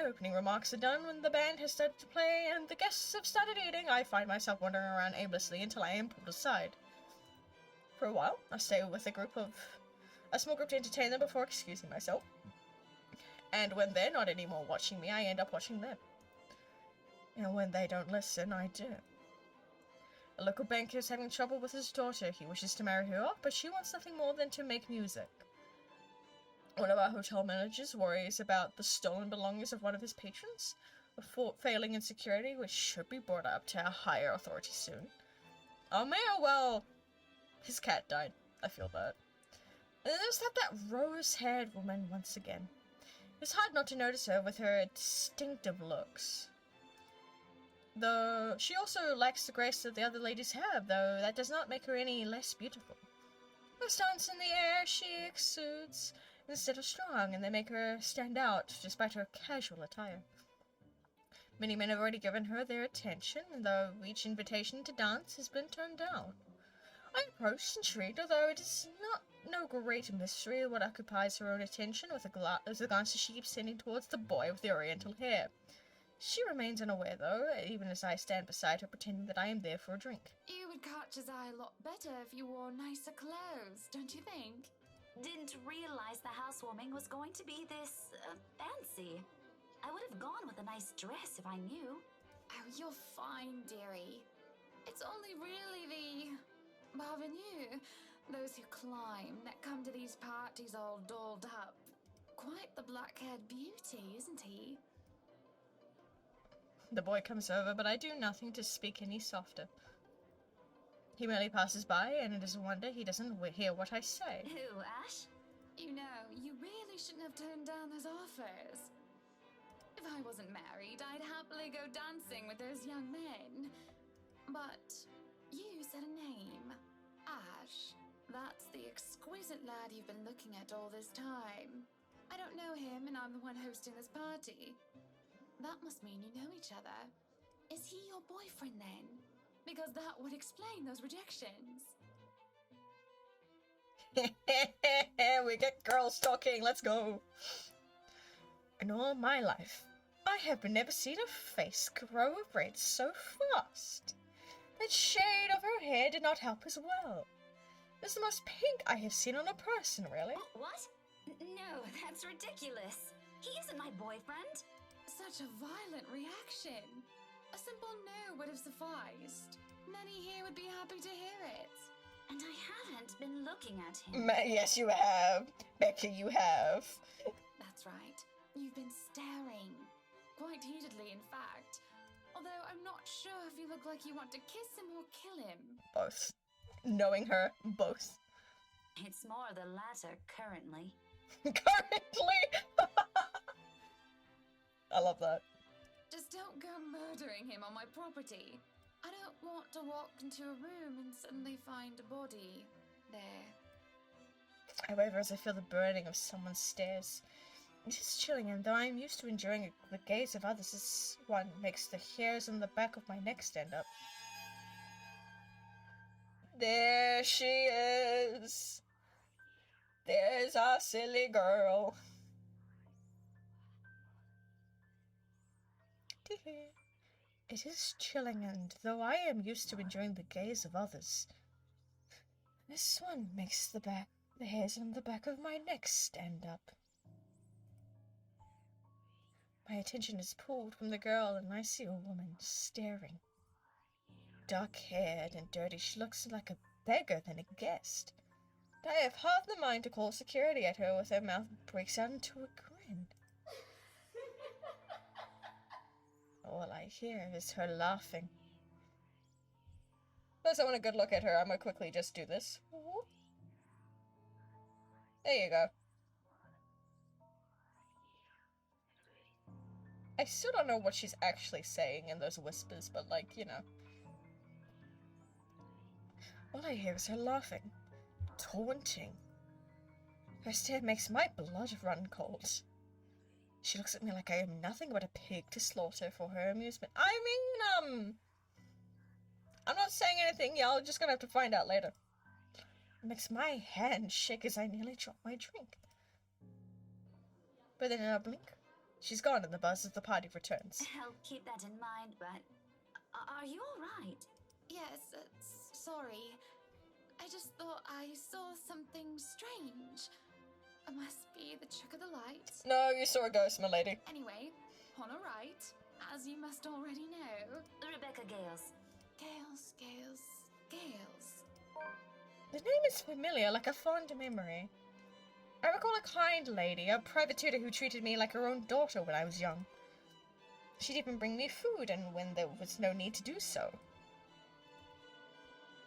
opening remarks are done, when the band has started to play and the guests have started eating, I find myself wandering around aimlessly until I am pulled aside. For a while, I stay with a small group to entertain them before excusing myself. And when they're not anymore watching me, I end up watching them. And when they don't listen, I do. A local banker is having trouble with his daughter. He wishes to marry her off, but she wants nothing more than to make music. One of our hotel managers worries about the stolen belongings of one of his patrons, failing in security, which should be brought up to a higher authority soon. Our mayor, well, his cat died. I feel that. And then there's that rose-haired woman once again. It's hard not to notice her with her distinctive looks. Though she also lacks the grace that the other ladies have, though that does not make her any less beautiful. Her stance in the air she exudes instead of strong, and they make her stand out despite her casual attire. Many men have already given her their attention, though each invitation to dance has been turned down. I approached intrigued, although it is no great mystery what occupies her own attention, with the glances she keeps sending towards the boy with the oriental hair. She remains unaware, though, even as I stand beside her, pretending that I am there for a drink. You would catch his eye a lot better if you wore nicer clothes, don't you think? Didn't realize the housewarming was going to be this fancy. I would have gone with a nice dress if I knew. Oh, you're fine, dearie. It's only really the parvenue, those who climb, that come to these parties all dolled up. Quite the black-haired beauty, isn't he? The boy comes over, but I do nothing to speak any softer. He merely passes by, and it is a wonder he doesn't hear what I say. Who, Ash? You know, you really shouldn't have turned down those offers. If I wasn't married, I'd happily go dancing with those young men. But you said a name. Ash. That's the exquisite lad you've been looking at all this time. I don't know him, and I'm the one hosting this party. That must mean you know each other. Is he your boyfriend, then? Because that would explain those rejections. We get girls talking, let's go. In all my life, I have never seen a face grow red so fast. That shade of her hair did not help as well. It's the most pink I have seen on a person, really. What? No, that's ridiculous. He isn't my boyfriend. Such a violent reaction. A simple no would have sufficed. Many here would be happy to hear it. And I haven't been looking at him. Yes, you have. Becky, you have. That's right. You've been staring. Quite heatedly, in fact. Although I'm not sure if you look like you want to kiss him or kill him. Both. Knowing her, both. It's more the latter, currently. Currently? I love that. Just don't go murdering him on my property. I don't want to walk into a room and suddenly find a body there. I waver as I feel the burning of someone's stares. It is chilling, and though I am used to enduring the gaze of others, this one makes the hairs on the back of my neck stand up. There she is. There's our silly girl. It is chilling, and though I am used to enjoying the gaze of others, this one makes the hairs on the back of my neck stand up. My attention is pulled from the girl, and I see a woman staring. Dark-haired and dirty, she looks like a beggar than a guest. I have half the mind to call security at her with her mouth breaks out into a grin. All I hear is her laughing. Unless I want a good look at her, I'm gonna quickly just do this. There you go. I still don't know what she's actually saying in those whispers, but like, you know. All I hear is her laughing. Taunting. Her stare makes my blood run cold. She looks at me like I am nothing but a pig to slaughter for her amusement. I mean, I'm not saying anything, y'all just gonna have to find out later. It makes my hand shake as I nearly drop my drink. But then in a blink, she's gone and the buzz of the party returns. I'll keep that in mind, but are you alright? Yes, sorry. I just thought I saw something strange. It must be the trick of the light. No, you saw a ghost, my lady. Anyway, on a right, as you must already know. Rebecca Gales. Gales. The name is familiar, like a fond memory. I recall a kind lady, a private tutor who treated me like her own daughter when I was young. She'd even bring me food, and when there was no need to do so.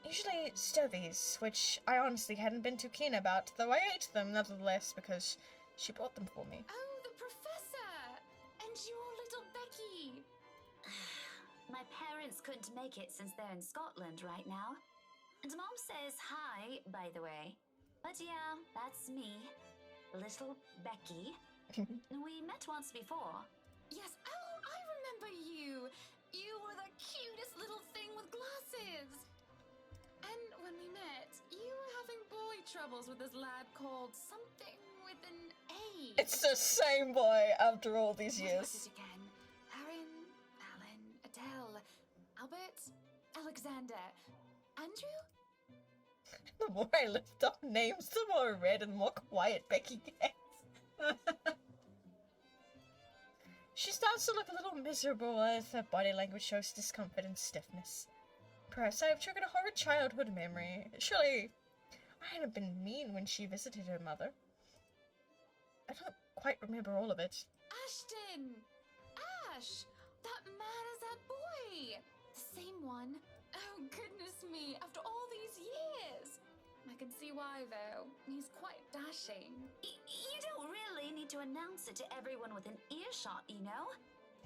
Usually stovies, which I honestly hadn't been too keen about, though I ate them nevertheless because she bought them for me. Oh, the professor! And your little Becky! My parents couldn't make it since they're in Scotland right now. And Mom says hi, by the way. But yeah, that's me. Little Becky. We met once before. Yes, oh, I remember you! You were the cutest little thing with glasses! And when we met, you were having boy troubles with this lad called something with an A. It's the same boy after all these What years. was it again? Aaron, Alan, Adele, Albert, Alexander, Andrew? The more I lift up names, the more red and more quiet Becky gets. She starts to look a little miserable as her body language shows discomfort and stiffness. Perhaps I have triggered a horrid childhood memory. Surely I hadn't been mean when she visited her mother. I don't quite remember all of it. Ashton! Ash! That man is that boy! The same one. Oh, goodness me, after all these years! I can see why, though. He's quite dashing. You don't really need to announce it to everyone within earshot, you know?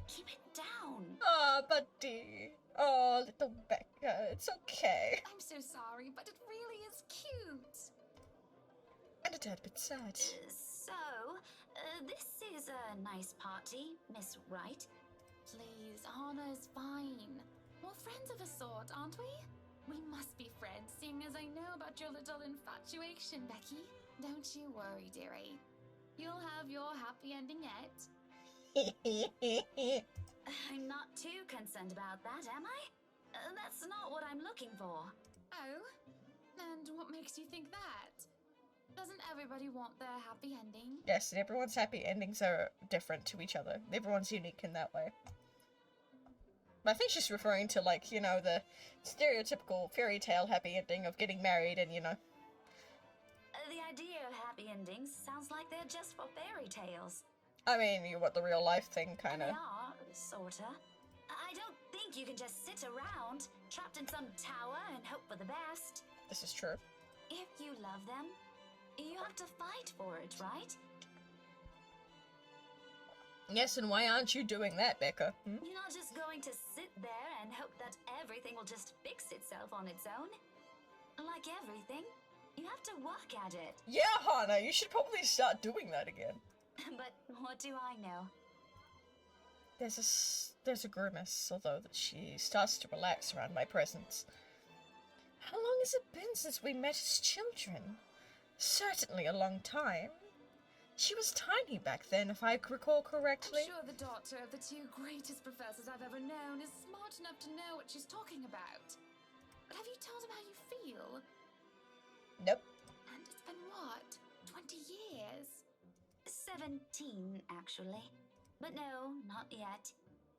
Keep it down. Ah, buddy. Oh, little Becca, it's okay. I'm so sorry, but it really is cute. And a tad bit sad. This is a nice party, Miss Wright. Please, Anna's fine. We're friends of a sort, aren't we? We must be friends, seeing as I know about your little infatuation, Becky. Don't you worry, dearie. You'll have your happy ending yet. I'm not too concerned about that, am I? That's not what I'm looking for. Oh? And what makes you think that? Doesn't everybody want their happy ending? Yes, and everyone's happy endings are different to each other. Everyone's unique in that way. But I think she's referring to, like, you know, the stereotypical fairy tale happy ending of getting married and, you know. The idea of happy endings sounds like they're just for fairy tales. I mean, you want the real life thing, And kinda. they are, sorta. I don't think you can just sit around, trapped in some tower and hope for the best. This is true. If you love them, you have to fight for it, right? Yes, and why aren't you doing that, Becca? Hmm? You're not just going to sit there and hope that everything will just fix itself on its own. Like everything, you have to work at it. Yeah, Hana, you should probably start doing that again. But what do I know? There's a grimace, although that she starts to relax around my presence. How long has it been since we met as children? Certainly a long time. She was tiny back then, if I recall correctly. I'm sure the daughter of the two greatest professors I've ever known is smart enough to know what she's talking about. But have you told him how you feel? Nope. And it's been what? 20 years? 17, actually. But no, not yet.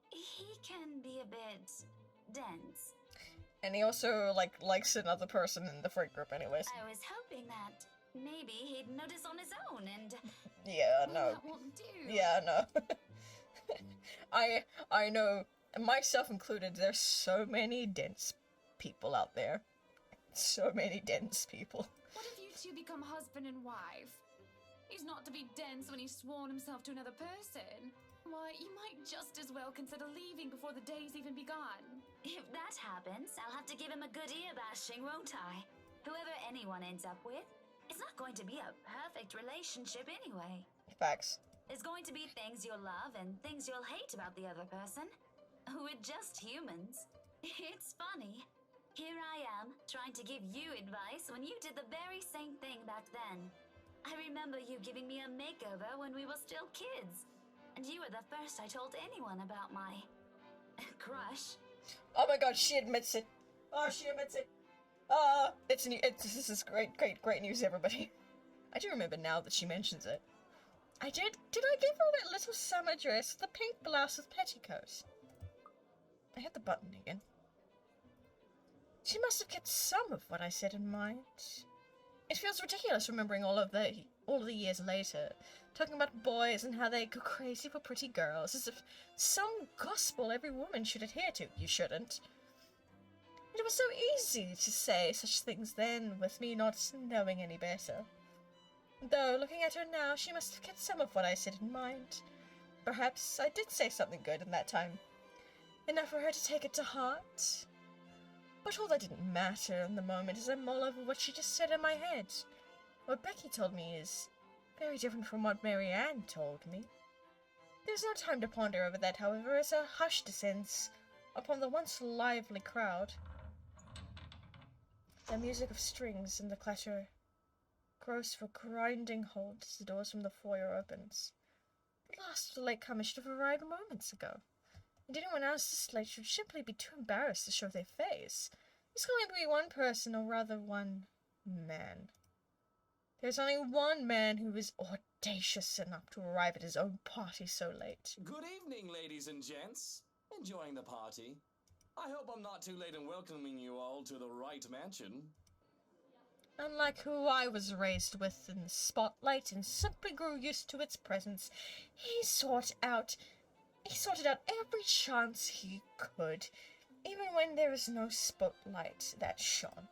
He can be a bit dense. And he also, likes another person in the friend group anyways. I was hoping that maybe he'd notice on his own and... Yeah, Well, no. that won't do. Yeah, no. I know and myself included, there's so many dense people out there. So many dense people. What if you two become husband and wife? He's not to be dense when he's sworn himself to another person. Why, you might just as well consider leaving before the day's even begun. If that happens, I'll have to give him a good ear bashing, won't I? Whoever anyone ends up with, it's not going to be a perfect relationship anyway. Facts. There's going to be things you'll love and things you'll hate about the other person. We're just humans. It's funny. Here I am, trying to give you advice when you did the very same thing back then. I remember you giving me a makeover when we were still kids. And you were the first I told anyone about my crush. Oh my god, she admits it. Oh, she admits it. This is great news, everybody. I do remember now that she mentions it. Did I give her that little summer dress with the pink blouse with petticoats? I hit the button again. She must have kept some of what I said in mind. It feels ridiculous remembering all of the years later, talking about boys and how they go crazy for pretty girls, as if some gospel every woman should adhere to. You shouldn't. It was so easy to say such things then, with me not knowing any better. Though, looking at her now, she must have kept some of what I said in mind. Perhaps I did say something good in that time. Enough for her to take it to heart. But all that didn't matter in the moment as I mull over what she just said in my head. What Becky told me is very different from what Marianne told me. There's no time to ponder over that, however, as a hush descends upon the once lively crowd. The music of strings and the clatter grows to a grinding halt as the doors from the foyer opens. The last of the latecomers should have arrived moments ago. And anyone else this late should simply be too embarrassed to show their face. There's going to be one person, or rather one man. There's only one man who is audacious enough to arrive at his own party so late. Good evening, ladies and gents. Enjoying the party? I hope I'm not too late in welcoming you all to the right mansion. Unlike who I was raised with in the spotlight and simply grew used to its presence, he sorted out every chance he could, even when there was no spotlight that shone.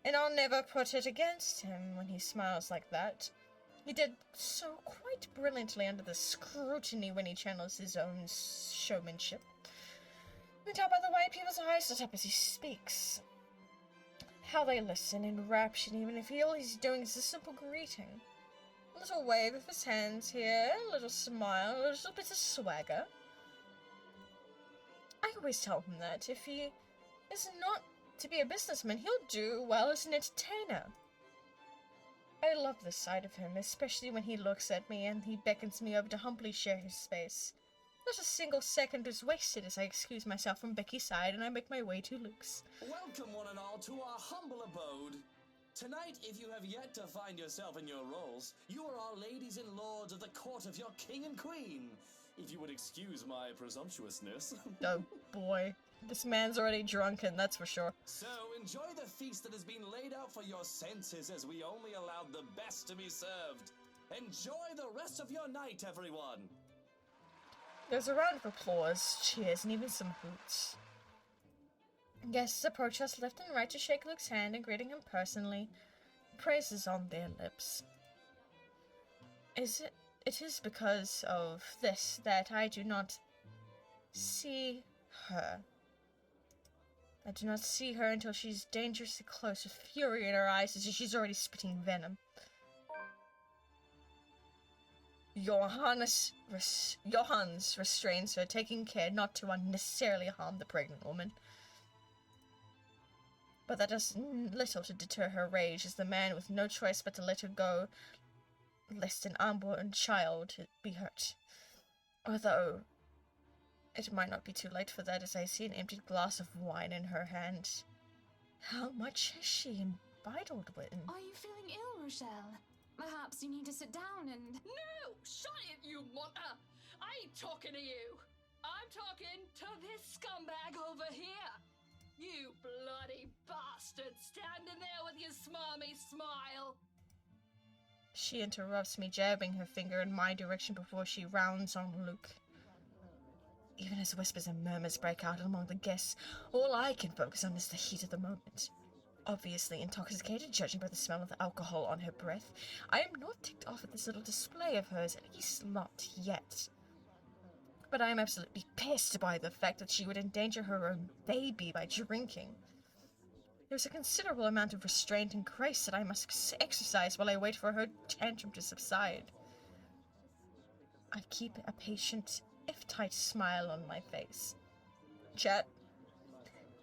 And I'll never put it against him when he smiles like that. He did so quite brilliantly under the scrutiny when he channels his own showmanship. You can tell by the way people's eyes light up as he speaks. How they listen in rapture, even if all he's doing is a simple greeting. A little wave of his hands here, a little smile, a little bit of swagger. I always tell him that if he is not to be a businessman, he'll do well as an entertainer. I love this side of him, especially when he looks at me and he beckons me over to humbly share his space. Not a single second is wasted as I excuse myself from Becky's side and I make my way to Luke's. Welcome one and all to our humble abode. Tonight, if you have yet to find yourself in your roles, you are all ladies and lords of the court of your king and queen. If you would excuse my presumptuousness. Oh boy, this man's already drunken, that's for sure. So enjoy the feast that has been laid out for your senses as we only allowed the best to be served. Enjoy the rest of your night, everyone. There's a round of applause, cheers, and even some hoots. Guests approach us left and right to shake Luke's hand and greeting him personally, praises on their lips. It is because of this that I do not see her. I do not see her until she's dangerously close with fury in her eyes as if she's already spitting venom. Johannes restrains her, taking care not to unnecessarily harm the pregnant woman. But that does little to deter her rage, as the man with no choice but to let her go, lest an unborn child be hurt. Although, it might not be too late for that, as I see an empty glass of wine in her hand. How much has she imbibed with? Are you feeling ill, Rochelle? Perhaps you need to sit down and... No! Shut it, you mutter! I ain't talking to you! I'm talking to this scumbag over here! You bloody bastard standing there with your smarmy smile! She interrupts me, jabbing her finger in my direction before she rounds on Luke. Even as whispers and murmurs break out among the guests, all I can focus on is the heat of the moment. Obviously intoxicated, judging by the smell of the alcohol on her breath, I am not ticked off at this little display of hers, at least not yet. But I am absolutely pissed by the fact that she would endanger her own baby by drinking. There's a considerable amount of restraint and grace that I must exercise while I wait for her tantrum to subside. I keep a patient, if tight, smile on my face. Chat,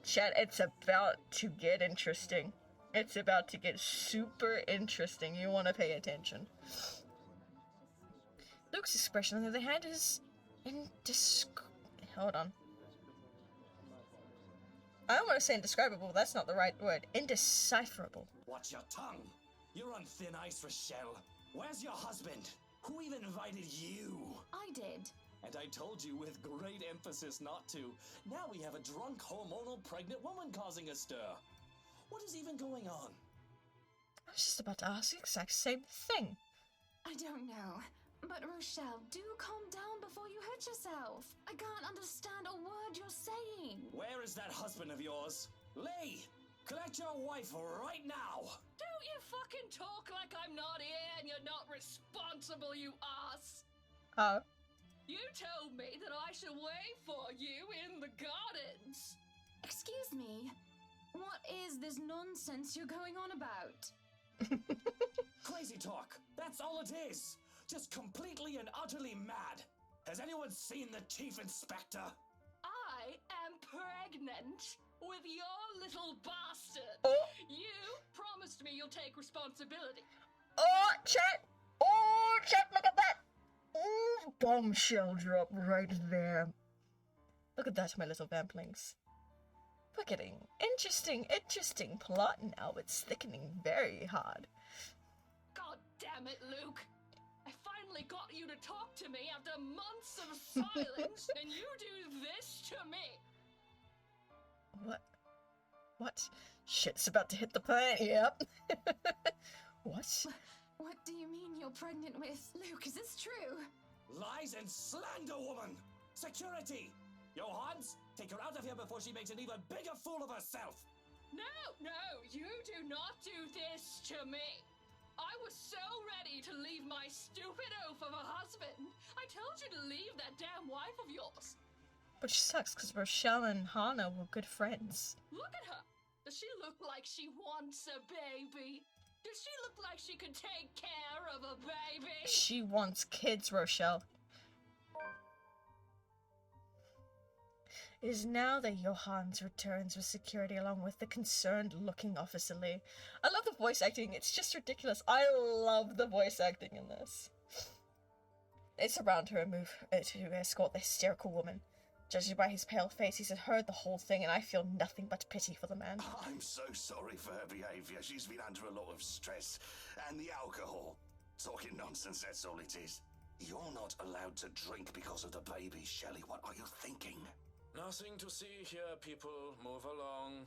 it's about to get interesting. It's about to get super interesting. You want to pay attention. Luke's expression, on the other hand, is hold on. I don't want to say indescribable, that's not the right word. Indecipherable. Watch your tongue. You're on thin ice, Rochelle. Where's your husband? Who even invited you? I did. And I told you with great emphasis not to. Now we have a drunk, hormonal, pregnant woman causing a stir. What is even going on? I was just about to ask the exact same thing. I don't know. But Rochelle, do calm down before you hurt yourself. I can't understand a word you're saying. Where is that husband of yours? Lee! Collect your wife right now! Don't you fucking talk like I'm not here and you're not responsible, you ass! You told me that I should wait for you in the gardens. Excuse me. What is this nonsense you're going on about? Crazy talk. That's all it is. Just completely and utterly mad. Has anyone seen the chief inspector? I am pregnant with your little bastard. Oh. You promised me you'll take responsibility. Chat, look at that. Oh, bombshell drop right there. Look at that, my little vamplings. We're getting interesting plot now. It's thickening very hard. God damn it, Luke. I finally got you to talk to me after months of silence, and you do this to me. What? Shit's about to hit the fan. Yep. What? What do you mean you're pregnant with? Luke, is this true? Lies and slander, woman! Security! Johans, take her out of here before she makes an even bigger fool of herself! No, you do not do this to me. I was so ready to leave my stupid oaf of a husband. I told you to leave that damn wife of yours. Which sucks, because Rochelle and Hana were good friends. Look at her. Does she look like she wants a baby? Does she look like she could take care of a baby? She wants kids, Rochelle. It is now that Johans returns with security along with the concerned-looking Officer Lee. I love the voice acting. It's just ridiculous. I love the voice acting in this. They surround her and move to escort the hysterical woman. Judging by his pale face, he's heard the whole thing, and I feel nothing but pity for the man. I'm so sorry for her behaviour. She's been under a lot of stress. And the alcohol. Talking nonsense, that's all it is. You're not allowed to drink because of the baby, Shelley. What are you thinking? Nothing to see here, people. Move along.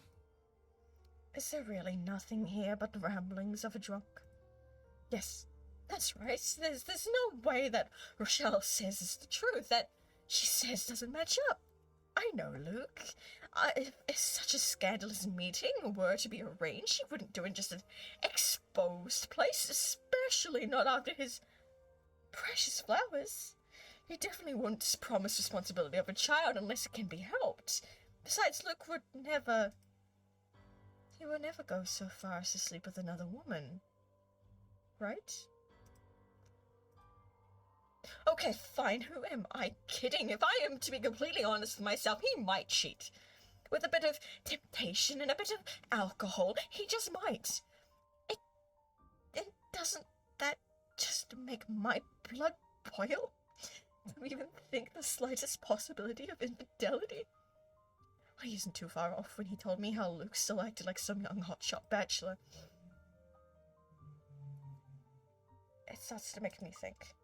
Is there really nothing here but the ramblings of a drunk? Yes, that's right. There's no way that Rochelle says is the truth, that she says doesn't match up. I know, Luke. If such a scandalous meeting were to be arranged, she wouldn't do it in just an exposed place, especially not after his precious flowers. He definitely wouldn't promise responsibility of a child unless it can be helped. Besides, Luke would never... He would never go so far as to sleep with another woman. Right? Okay, fine, who am I kidding? If I am to be completely honest with myself, he might cheat. With a bit of temptation and a bit of alcohol, he just might. It doesn't that just make my blood boil? To even think the slightest possibility of infidelity? I isn't too far off when he told me how Luke still acted like some young hotshot bachelor. It starts to make me think.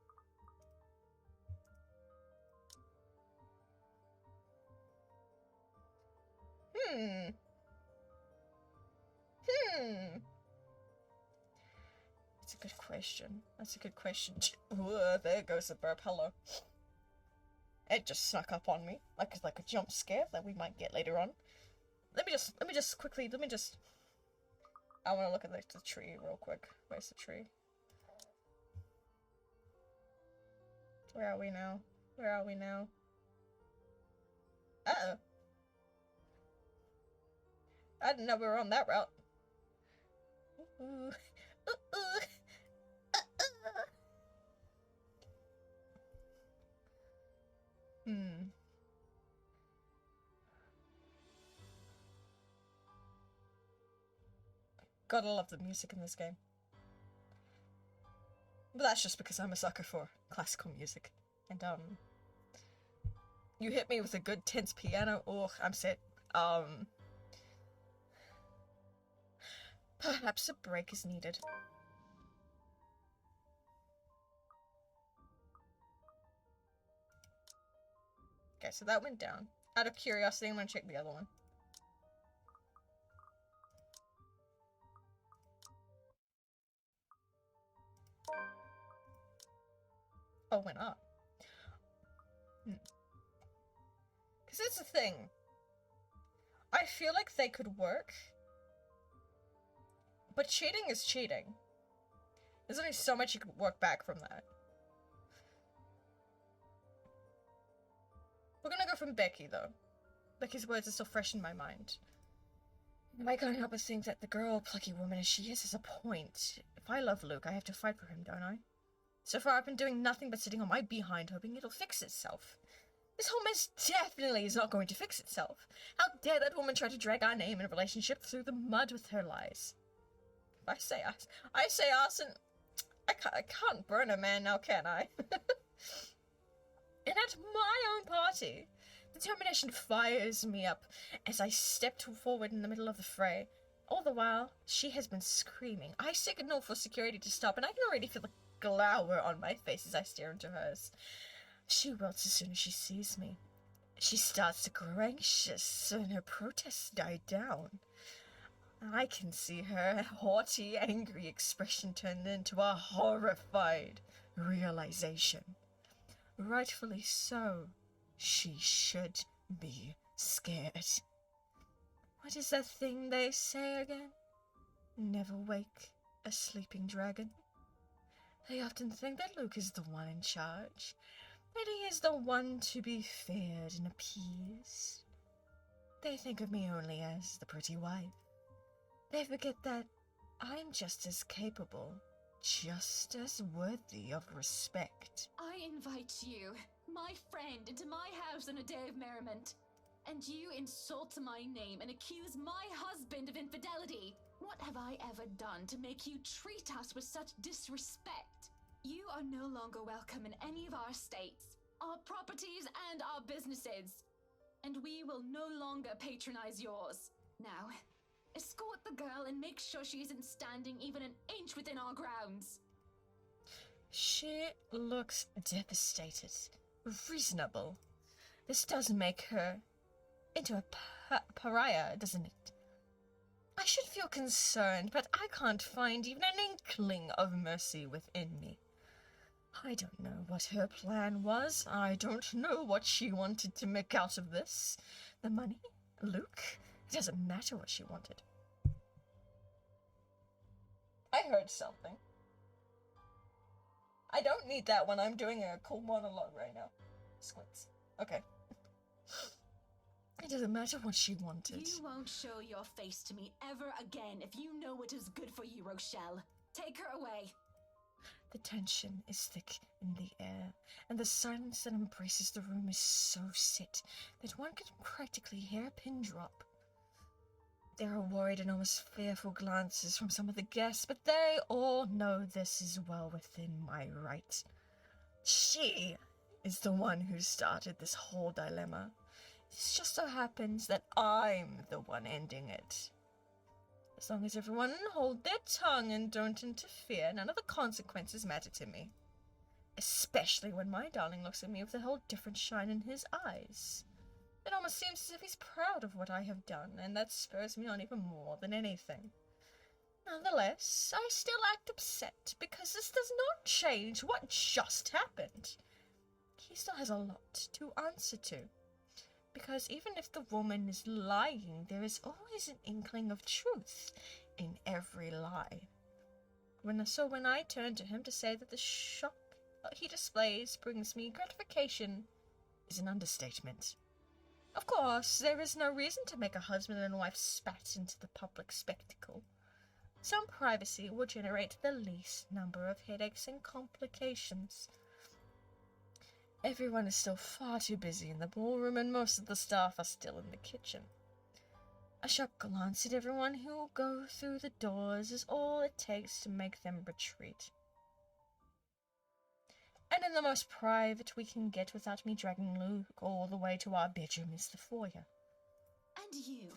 That's a good question. That's a good question. Ooh, there goes the burp. Hello. It just snuck up on me, like a jump scare that we might get later on. Let me just quickly, I want to look at the tree real quick. Where's the tree? Where are we now? Where are we now? Uh-oh. I didn't know we were on that route. Ooh. Gotta love the music in this game. But that's just because I'm a sucker for classical music. And, you hit me with a good tense piano. Oh, I'm set. Perhaps a break is needed. Okay, so that went down. Out of curiosity, I'm gonna check the other one. Oh, went up. Because it's the thing. I feel like they could work. But cheating is cheating. There's only so much you can work back from that. We're gonna go from Becky, though. Becky's words are still fresh in my mind. I can't help but think that the girl, plucky woman as she is a point. If I love Luke, I have to fight for him, don't I? So far, I've been doing nothing but sitting on my behind, hoping it'll fix itself. This whole mess definitely is not going to fix itself. How dare that woman try to drag our name and relationship through the mud with her lies? I say arson. I can't burn a man now, can I? And at my own party, determination fires me up as I stepped forward in the middle of the fray. All the while, she has been screaming. I signal for security to stop, and I can already feel the glower on my face as I stare into hers. She wilts as soon as she sees me. She starts to grow anxious, and her protests die down. I can see her haughty, angry expression turned into a horrified realization. Rightfully so. She should be scared. What is that thing they say again? Never wake a sleeping dragon. They often think that Luke is the one in charge, that he is the one to be feared and appeased. They think of me only as the pretty wife. They forget that I'm just as capable, just as worthy of respect. I invite you, my friend, into my house on a day of merriment, and you insult my name and accuse my husband of infidelity. What have I ever done to make you treat us with such disrespect? You are no longer welcome in any of our estates, our properties, and our businesses, and we will no longer patronize yours. Now, escort the girl and make sure she isn't standing even an inch within our grounds. She looks devastated. Reasonable. This does make her into a pariah, doesn't it? I should feel concerned, but I can't find even an inkling of mercy within me. I don't know what her plan was. I don't know what she wanted to make out of this. The money? Luke? It doesn't matter what she wanted. I heard something. I don't need that when I'm doing a cool monologue right now. Squints. Okay. It doesn't matter what she wanted. You won't show your face to me ever again if you know what is good for you, Rochelle. Take her away. The tension is thick in the air, and the silence that embraces the room is so set that one can practically hear a pin drop. There are worried and almost fearful glances from some of the guests, but they all know this is well within my right. She is the one who started this whole dilemma. It just so happens that I'm the one ending it. As long as everyone hold their tongue and don't interfere, none of the consequences matter to me. Especially when my darling looks at me with a whole different shine in his eyes. It almost seems as if he's proud of what I have done, and that spurs me on even more than anything. Nonetheless, I still act upset, because this does not change what just happened. he still has a lot to answer to. Because even if the woman is lying, there is always an inkling of truth in every lie. So when I turn to him to say that the shock he displays brings me gratification is an understatement. Of course, there is no reason to make a husband and wife spat into the public spectacle. Some privacy will generate the least number of headaches and complications. Everyone is still far too busy in the ballroom, and most of the staff are still in the kitchen. A sharp glance at everyone who will go through the doors is all it takes to make them retreat. And in the most private we can get without me dragging Luke all the way to our bedroom is the foyer. And you.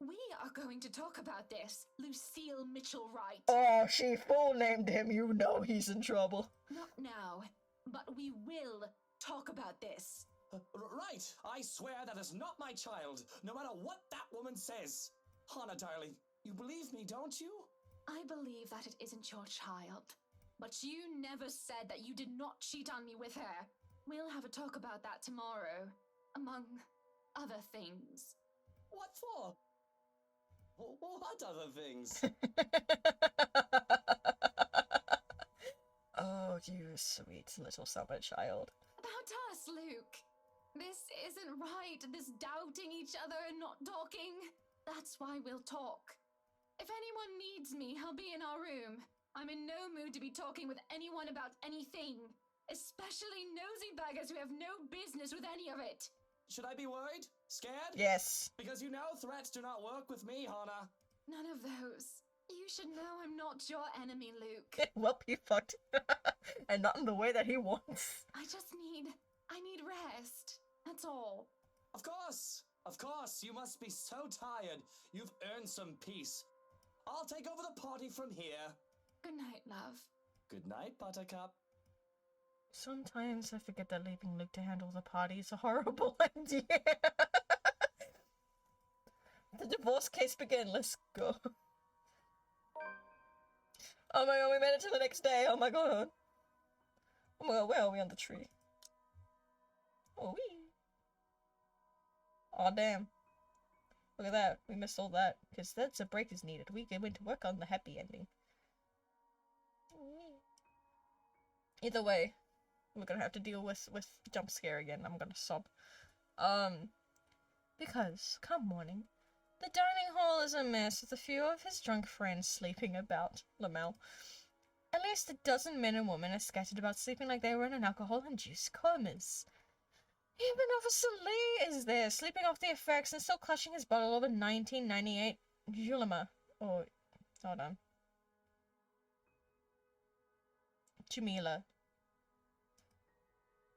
We are going to talk about this, Lucille Mitchell-Wright. Oh, she full-named him. You know he's in trouble. Not now, but we will talk about this. Right! I swear that is not my child, no matter what that woman says. Hannah, darling, you believe me, don't you? I believe that it isn't your child. But you never said that you did not cheat on me with her. We'll have a talk about that tomorrow, among other things. What for? What other things? Oh, you sweet little summer child. About us, Luke. This isn't right, this doubting each other and not talking. That's why we'll talk. If anyone needs me, I'll be in our room. I'm in no mood to be talking with anyone about anything. Especially nosy baggers who have no business with any of it. Should I be worried? Scared? Yes. Because you know threats do not work with me, Hannah. None of those. You should know I'm not your enemy, Luke. Well, he fucked. And not in the way that he wants. I need rest. That's all. Of course. You must be so tired. You've earned some peace. I'll take over the party from here. Good night, love. Good night, Buttercup. Sometimes I forget that leaving Luke to handle the party is a horrible idea. The divorce case begin. Let's go. Oh my god, we made it to the next day. Oh my god. Oh my god, where are we on the tree? Oh, wee. Oh, damn. Look at that. We missed all that. Because that's a break is needed. We went to work on the happy ending. Either way, we're gonna have to deal with jump scare again. I'm gonna sob. Because, come morning, the dining hall is a mess with a few of his drunk friends sleeping about. Lamel. At least a dozen men and women are scattered about sleeping like they were in an alcohol-induced comas. Even Officer Lee is there, sleeping off the effects and still clutching his bottle of a 1998 Julema. Oh, hold on. Jamila.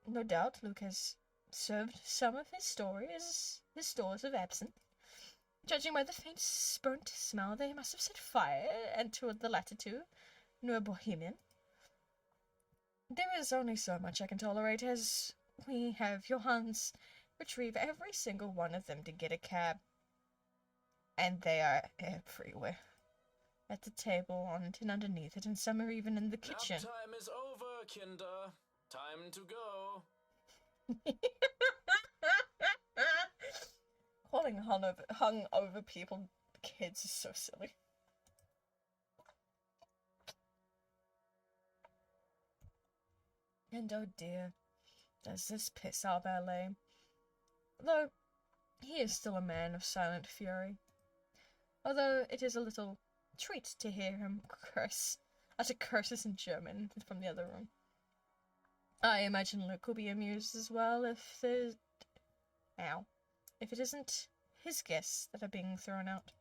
No doubt Luke has served some of his stores of absinthe. Judging by the faint burnt smell, they must have set fire, and to the latter two, no bohemian. There is only so much I can tolerate, as we have Johannes retrieve every single one of them to get a cab. And they are everywhere. At the table, on it and underneath it, and some are even in the kitchen. Nap time is over, Kinder. Time to go. Calling hung over people kids is so silly. And oh dear, does this piss our valet. Though, he is still a man of silent fury. Although it is a little treat to hear him curse, utter curses in German from the other room. I imagine Luke will be amused as well if it isn't his guests that are being thrown out.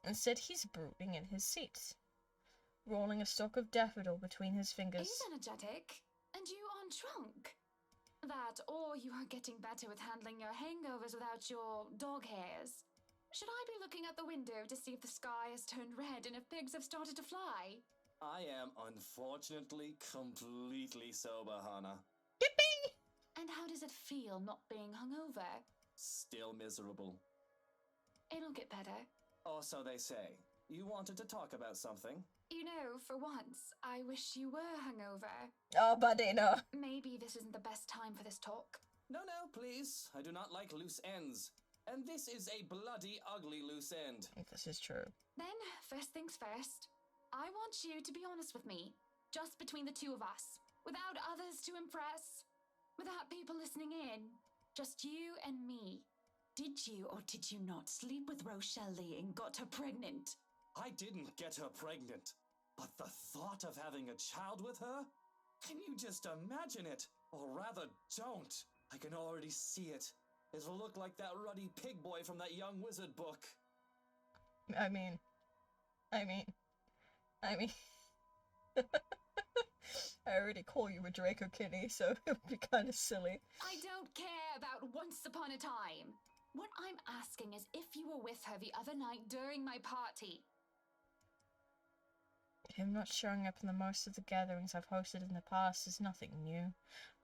Instead, he's brooding in his seat, rolling a stalk of daffodil between his fingers. He's energetic, and you aren't drunk. That, or you are getting better with handling your hangovers without your dog hairs. Should I be looking out the window to see if the sky has turned red and if pigs have started to fly? I am unfortunately completely sober, Hannah. Yippee! And how does it feel not being hungover? Still miserable. It'll get better. Or so they say. You wanted to talk about something? You know, for once, I wish you were hungover. Oh, buddy, no. Maybe this isn't the best time for this talk. No, please. I do not like loose ends. And this is a bloody ugly loose end. This is true. Then, first things first, I want you to be honest with me. Just between the two of us. Without others to impress. Without people listening in. Just you and me. Did you or did you not sleep with Rochelle and got her pregnant? I didn't get her pregnant. But the thought of having a child with her? Can you just imagine it? Or rather, don't. I can already see it. It'll look like that ruddy pig boy from that Young Wizard book. I mean... I already call you a Draco Kinney, so it would be kind of silly. I don't care about once upon a time. What I'm asking is if you were with her the other night during my party. Him not showing up in the most of the gatherings I've hosted in the past is nothing new.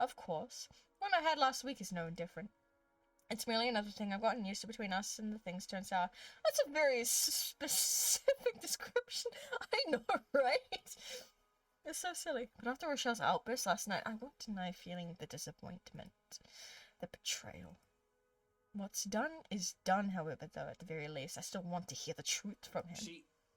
Of course, one I had last week is no different. It's merely another thing I've gotten used to between us, and the things turn sour. That's a very specific description. I know, right? It's so silly. But after Rochelle's outburst last night, I won't deny feeling the disappointment. The betrayal. What's done is done, however, though, at the very least. I still want to hear the truth from him.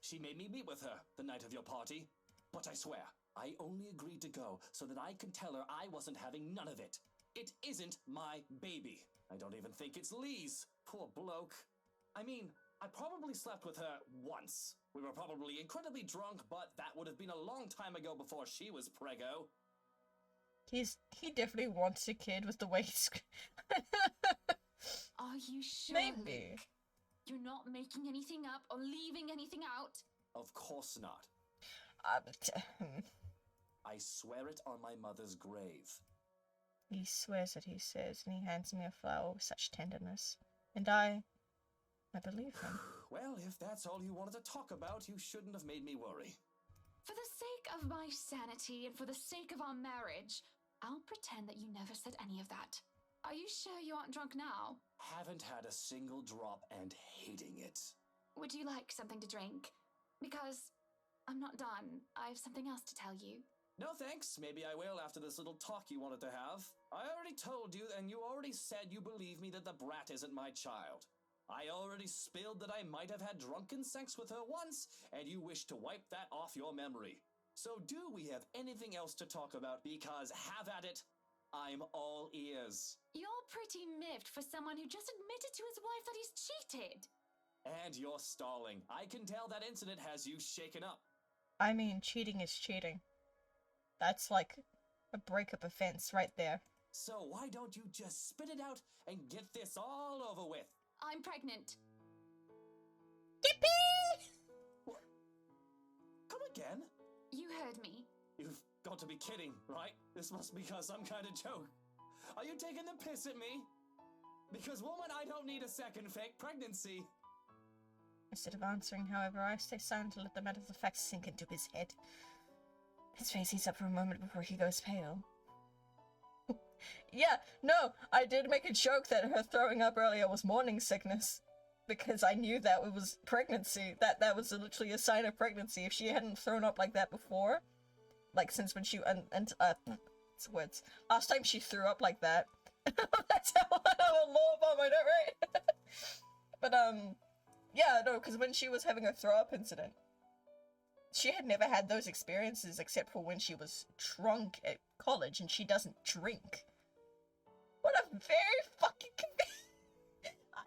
She made me meet with her the night of your party. But I swear, I only agreed to go so that I could tell her I wasn't having none of it. It isn't my baby. I don't even think it's Lee's. Poor bloke. I mean, I probably slept with her once. We were probably incredibly drunk, but that would have been a long time ago before she was preggo. He definitely wants a kid with the way he's... Are you sure? Maybe. Luke? You're not making anything up or leaving anything out? Of course not. I swear it on my mother's grave. He swears it, he says, and he hands me a flower with such tenderness. And I believe him. Well, if that's all you wanted to talk about, you shouldn't have made me worry. For the sake of my sanity and for the sake of our marriage, I'll pretend that you never said any of that. Are you sure you aren't drunk now? Haven't had a single drop and hating it. Would you like something to drink? Because I'm not done. I have something else to tell you. No thanks, maybe I will after this little talk you wanted to have. I already told you, and you already said you believe me that the brat isn't my child. I already spilled that I might have had drunken sex with her once, and you wish to wipe that off your memory. So do we have anything else to talk about? Because have at it, I'm all ears. You're pretty miffed for someone who just admitted to his wife that he's cheated. And you're stalling. I can tell that incident has you shaken up. I mean, cheating is cheating. That's like a breakup offense right there. So why don't you just spit it out and get this all over with? I'm pregnant. Yippee! What? Come again? You heard me. You've got to be kidding, right? This must be some kind of joke. Are you taking the piss at me? Because, woman, I don't need a second fake pregnancy. Instead of answering, however, I stay silent to let the matter of the facts sink into his head. His face heats up for a moment before he goes pale. Yeah, no, I did make a joke that her throwing up earlier was morning sickness. Because I knew that it was pregnancy. That was literally a sign of pregnancy. If she hadn't thrown up like that before, like since when she, it's words. Last time she threw up like that. That's how I have a law bomb, I know, right? But, yeah, no, because when she was having her throw up incident, she had never had those experiences except for when she was drunk at college and she doesn't drink. What a very fucking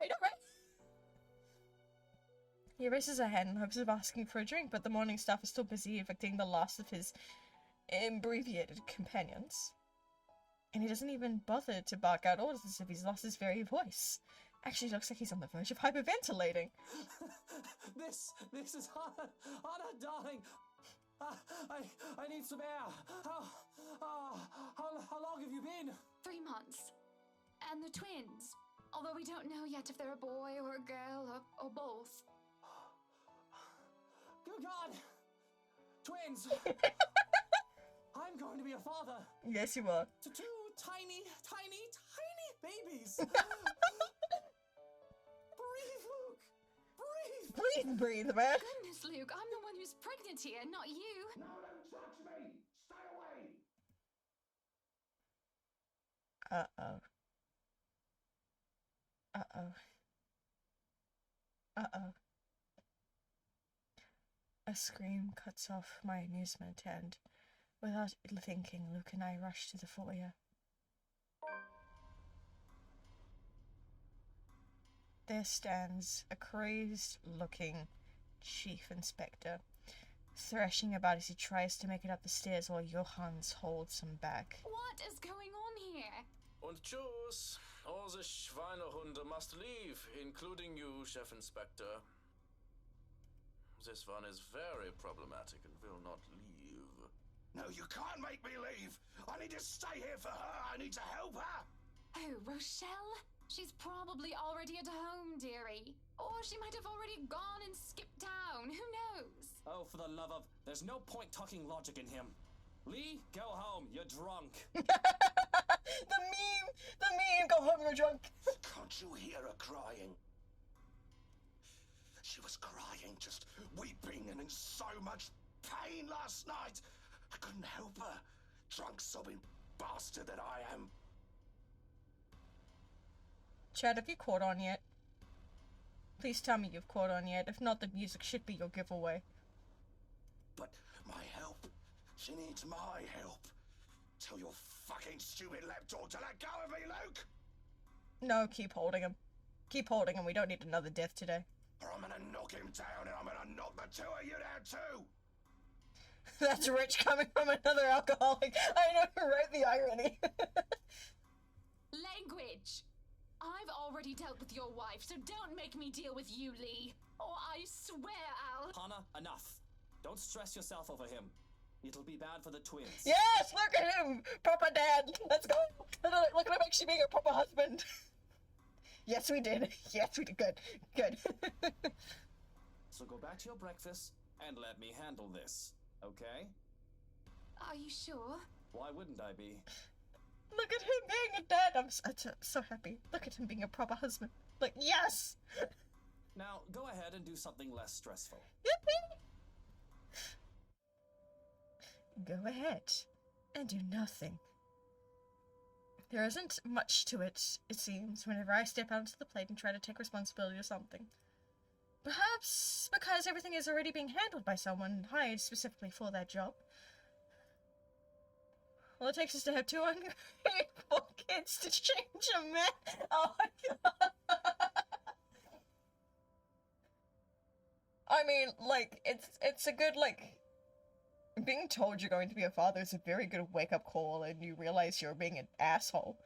I know, right? He raises a hand in hopes of asking for a drink, but the morning staff is still busy evicting the last of his abbreviated companions. And he doesn't even bother to bark out orders as if he's lost his very voice. Actually, looks like he's on the verge of hyperventilating. This is Anna, darling. I need some air. How long have you been? 3 months. And the twins. Although we don't know yet if they're a boy or a girl or both. Good God! Twins! I'm going to be a father. Yes, you are. To 2 tiny babies. Breathe, Luke! Breathe! breathe, man. Goodness, Luke, I'm the one who's pregnant here, not you. No, don't touch me! Stay away! Uh-oh. Uh-oh. Uh-oh. A scream cuts off my amusement, and without thinking, Luke and I rush to the foyer. There stands a crazed-looking chief inspector, thrashing about as he tries to make it up the stairs while Johannes holds him back. What is going on here? Und tschüss. All the Schweinehunde must leave, including you, Chef Inspector. This one is very problematic and will not leave. No, you can't make me leave! I need to stay here for her! I need to help her! Oh, Rochelle? She's probably already at home, dearie. Or she might have already gone and skipped town. Who knows? Oh, for the love of... There's no point talking logic in him. Lee, go home. You're drunk. The meme, go home, you're drunk. Can't you hear her crying? She was crying, just weeping and in so much pain last night. I couldn't help her. Drunk, sobbing bastard that I am. Chad, have you caught on yet? Please tell me you've caught on yet. If not, the music should be your giveaway. But my help. She needs my help. Tell your fucking stupid lapdog to let go of me, Luke! No, keep holding him. Keep holding him. We don't need another death today. Or I'm gonna knock him down and I'm gonna knock the two of you down too! That's rich coming from another alcoholic. I know, right? The irony. Language! I've already dealt with your wife, so don't make me deal with you, Lee. Or I swear I'll... Hannah, enough. Don't stress yourself over him. It'll be bad for the twins. Yes, look at him! Proper dad! Let's go! Look at him actually being a proper husband. Yes, we did. Yes, we did. Good. Good. So go back to your breakfast and let me handle this, okay? Are you sure? Why wouldn't I be? Look at him being a dad. I'm so happy. Look at him being a proper husband. Like, yes! Now, go ahead and do something less stressful. Yippee! Go ahead and do nothing. There isn't much to it, it seems, whenever I step onto the plate and try to take responsibility of something. Perhaps because everything is already being handled by someone hired specifically for that job. All it takes is to have two ungrateful kids to change a man. Oh my god. I mean, like, it's a good, like, being told you're going to be a father is a very good wake-up call, and you realize you're being an asshole.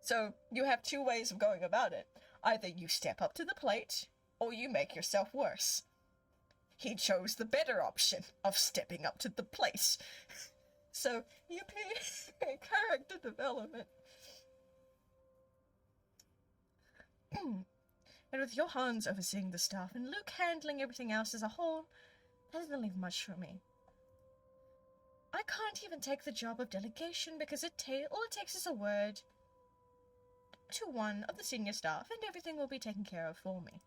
So, you have two ways of going about it. Either you step up to the plate, or you make yourself worse. He chose the better option of stepping up to the plate. So, yippee! Character development. And with Johannes overseeing the staff and Luke handling everything else as a whole, that doesn't leave much for me. I can't even take the job of delegation because all it takes is a word to one of the senior staff and everything will be taken care of for me.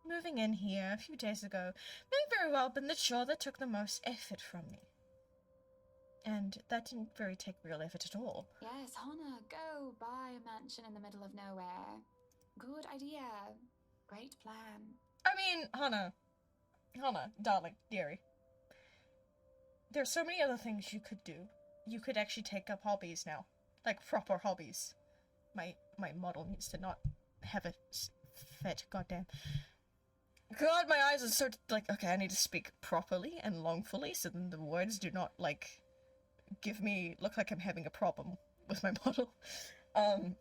Moving in here a few days ago may very well have been the chore that took the most effort from me. And that didn't very take real effort at all. Yes, Hannah, go buy a mansion in the middle of nowhere. Good idea. Great plan. I mean, Hannah, darling, dearie. There's so many other things you could do. You could actually take up hobbies now. Like, proper hobbies. My model needs to not have a fit, goddamn. God, my eyes are so, like, okay, I need to speak properly and longfully so then the words do not, like, look like I'm having a problem with my model. Hannah,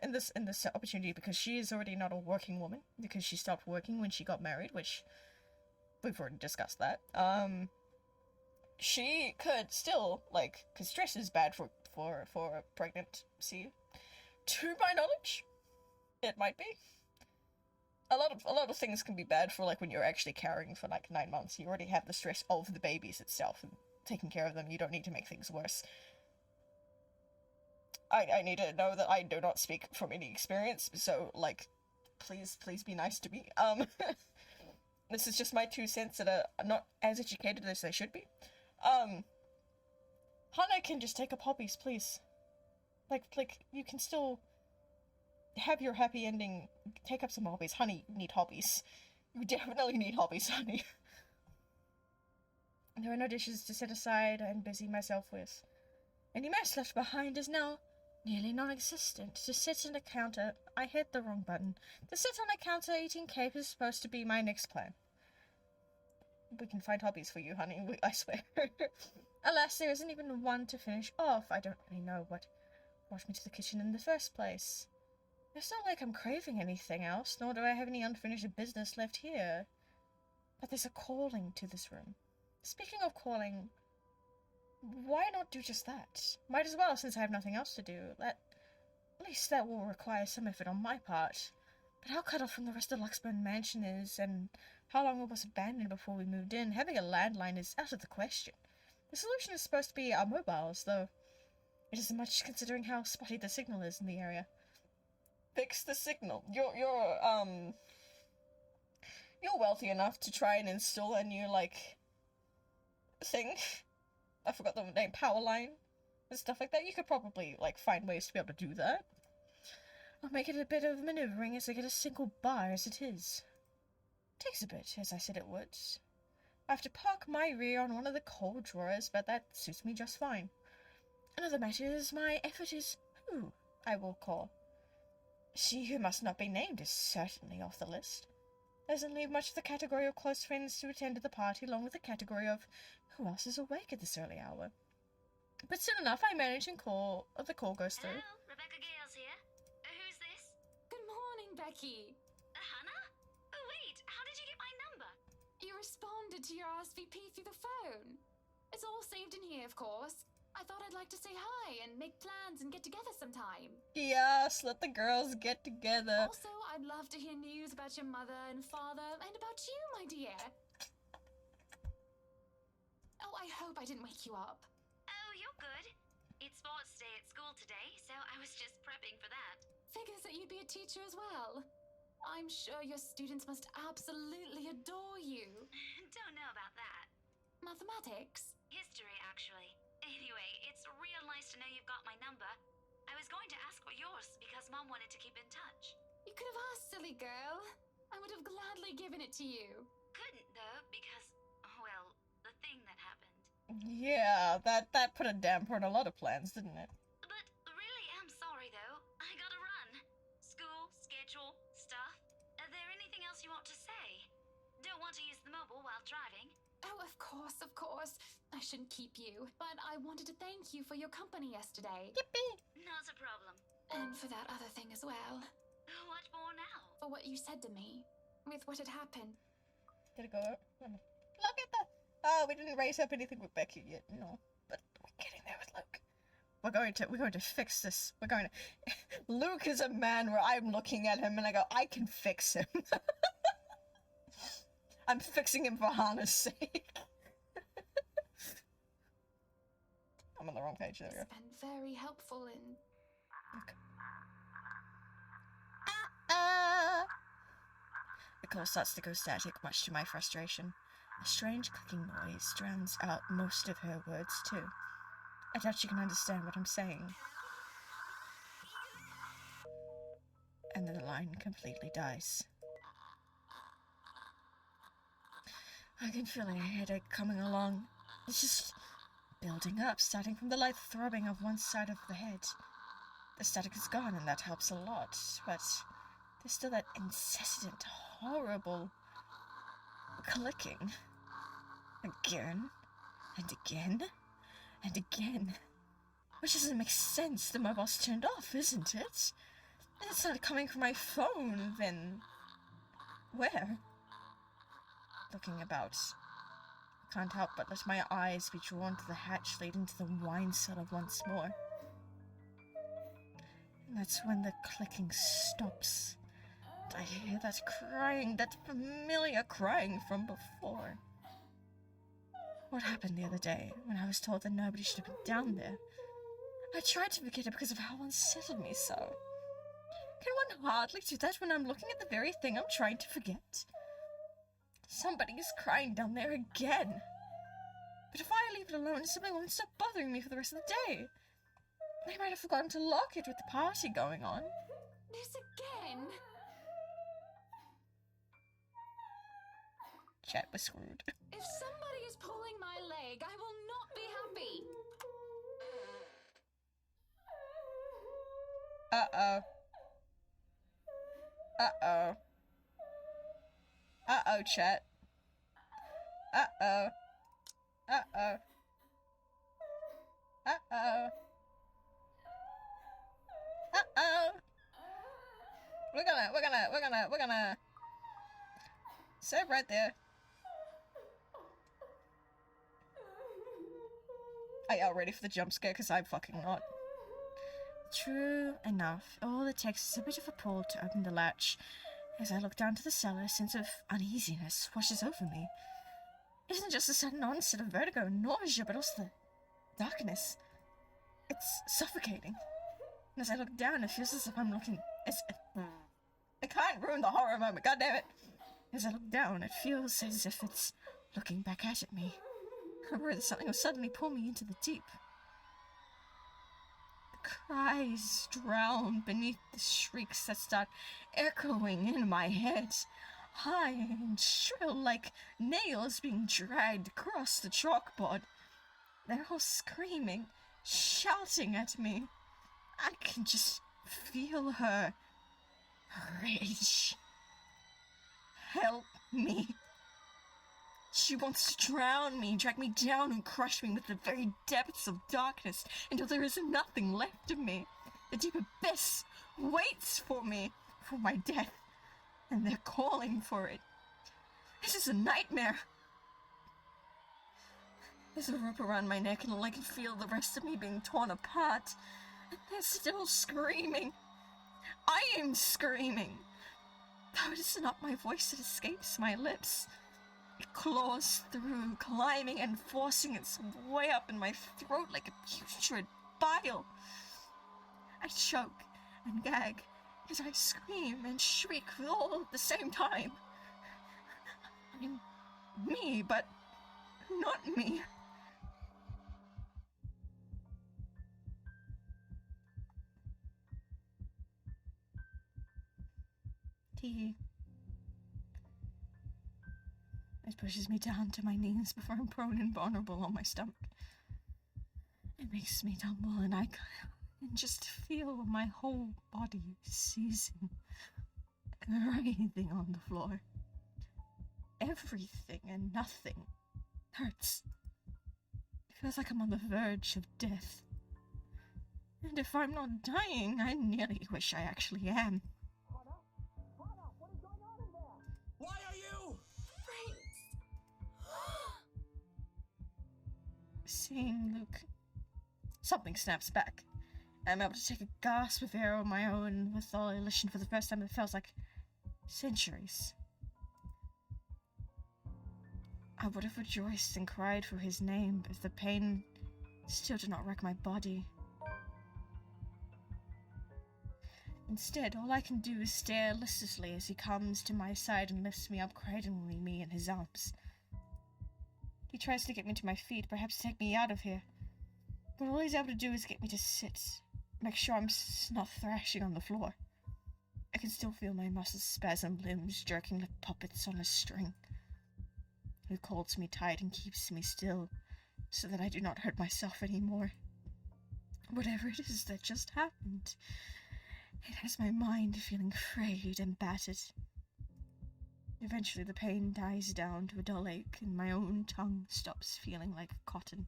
in this opportunity, because she is already not a working woman, because she stopped working when she got married, which we've already discussed that, she could still, like, because stress is bad for a pregnancy, to my knowledge, it might be. A lot of things can be bad for, like, when you're actually carrying for, like, 9 months. You already have the stress of the babies itself, and taking care of them, you don't need to make things worse. I need to know that I do not speak from any experience, so, like, please be nice to me. This is just my 2 cents that are not as educated as they should be. Hana can just take up hobbies, please. Like, you can still have your happy ending, take up some hobbies. Honey, you need hobbies. You definitely need hobbies, honey. There are no dishes to set aside and busy myself with. Any mess left behind is now nearly non-existent. To sit on a counter... I hit the wrong button. To sit on a counter eating cake is supposed to be my next plan. We can find hobbies for you, honey, I swear. Alas, there isn't even one to finish off. I don't really know what brought me to the kitchen in the first place. It's not like I'm craving anything else, nor do I have any unfinished business left here. But there's a calling to this room. Speaking of calling, why not do just that? Might as well, since I have nothing else to do. At least that will require some effort on my part. But how cut off from the rest of Luxburn Mansion is, and how long it was abandoned before we moved in, having a landline is out of the question. The solution is supposed to be our mobiles, though it isn't much considering how spotty the signal is in the area. Fix the signal. You're wealthy enough to try and install a new, thing. I forgot the name, power line and stuff like that. You could probably, find ways to be able to do that. I'll make it a bit of maneuvering as I get a single bar as it is. Takes a bit, as I said it would. I have to park my rear on one of the coal drawers, but that suits me just fine. Another matter is my effort is who I will call. She who must not be named is certainly off the list. Doesn't leave much of the category of close friends to attend to the party, along with the category of who else is awake at this early hour. But soon enough, I manage and the call goes through. Hello, Rebecca Gales here. Who's this? Good morning, Becky. Hannah? Oh, wait, how did you get my number? You responded to your RSVP through the phone. It's all saved in here, of course. I thought I'd like to say hi and make plans and get together sometime. Yes, let the girls get together. Also, I'd love to hear news about your mother and father and about you, my dear. Oh, I hope I didn't wake you up. Oh, you're good. It's sports day at school today, so I was just prepping for that. Figures that you'd be a teacher as well. I'm sure your students must absolutely adore you. Don't know about that. Mathematics? History, actually. Anyway, it's real nice to know you've got my number. I was going to ask for yours because Mom wanted to keep in touch. You could have asked, silly girl. I would have gladly given it to you. Couldn't, though, because, well, the thing that happened. Yeah, that put a damper on a lot of plans, didn't it? But really am sorry, though. I gotta run. School, schedule, stuff. Is there anything else you want to say? Don't want to use the mobile while driving. Oh, of course, of course. I shouldn't keep you, but I wanted to thank you for your company yesterday. Yippee! Not a problem. And for that other thing as well. What for now? For what you said to me, with what had happened. Did it go out? Look at that! Oh, we didn't raise up anything with Becky yet, no. But we're getting there with Luke. We're going to fix this. Luke is a man where I'm looking at him and I go, I can fix him. I'm fixing him for Hannah's sake. I'm on the wrong page, there we go. It's been very helpful in... Okay. The call starts to go static, much to my frustration. A strange clicking noise drowns out most of her words, too. I doubt you can understand what I'm saying. And then the line completely dies. I can feel a headache coming along. It's just building up, starting from the light throbbing of one side of the head. The static is gone, and that helps a lot, but there's still that incessant, horrible clicking. Again, and again, and again. Which doesn't make sense. The mobile's turned off, isn't it? And it's not coming from my phone, then... where? Looking about. Can't help but let my eyes be drawn to the hatch leading to the wine cellar once more. And that's when the clicking stops. And I hear that crying, that familiar crying from before. What happened the other day when I was told that nobody should have been down there? I tried to forget it because of how unsettled me so. Can one hardly do that when I'm looking at the very thing I'm trying to forget? Somebody is crying down there again. But if I leave it alone, somebody won't stop bothering me for the rest of the day. They might have forgotten to lock it with the party going on. This again? Chat was screwed. If somebody is pulling my leg, I will not be happy. Uh-oh. Uh-oh. Uh-oh, chat. Uh-oh. Uh-oh. Uh-oh. Uh-oh. We're gonna save right there. Are y'all ready for the jump scare? Because I'm fucking not. True enough, all it takes is a bit of a pull to open the latch. As I look down to the cellar, a sense of uneasiness washes over me. It isn't just the sudden onset of vertigo and nausea, but also the darkness. It's suffocating. And as I look down, it feels as if I'm looking... I can't ruin the horror moment, goddammit! As I look down, it feels as if it's looking back at me. I'm worried that something will suddenly pull me into the deep. The cries drown beneath the shrieks that start echoing in my head, high and shrill like nails being dragged across the chalkboard. They're all screaming, shouting at me. I can just feel her rage. Help me. She wants to drown me, drag me down and crush me with the very depths of darkness until there is nothing left of me. The deep abyss waits for me, for my death, and they're calling for it. This is a nightmare. There's a rope around my neck and all I can feel the rest of me being torn apart. And they're still screaming. I am screaming. Though it is not my voice that escapes my lips. It claws through, climbing and forcing its way up in my throat like a putrid bile. I choke and gag as I scream and shriek all at the same time. I'm me, but not me. It pushes me down to my knees before I'm prone and vulnerable on my stomach. It makes me tumble and I can just feel my whole body seizing, writhing on the floor. Everything and nothing hurts. It feels like I'm on the verge of death. And if I'm not dying, I nearly wish I actually am. Why are you? Seeing Luke, something snaps back. I'm able to take a gasp of air on my own with all elation for the first time. It feels like centuries. I would have rejoiced and cried for his name, but the pain still did not wreck my body. Instead, all I can do is stare listlessly as he comes to my side and lifts me up, cradling me in his arms. He tries to get me to my feet, perhaps take me out of here. But all he's able to do is get me to sit, make sure I'm not thrashing on the floor. I can still feel my muscles spasm, limbs jerking like puppets on a string. Luke holds me tight and keeps me still, so that I do not hurt myself anymore. Whatever it is that just happened, it has my mind feeling frayed and battered. Eventually the pain dies down to a dull ache, and my own tongue stops feeling like cotton.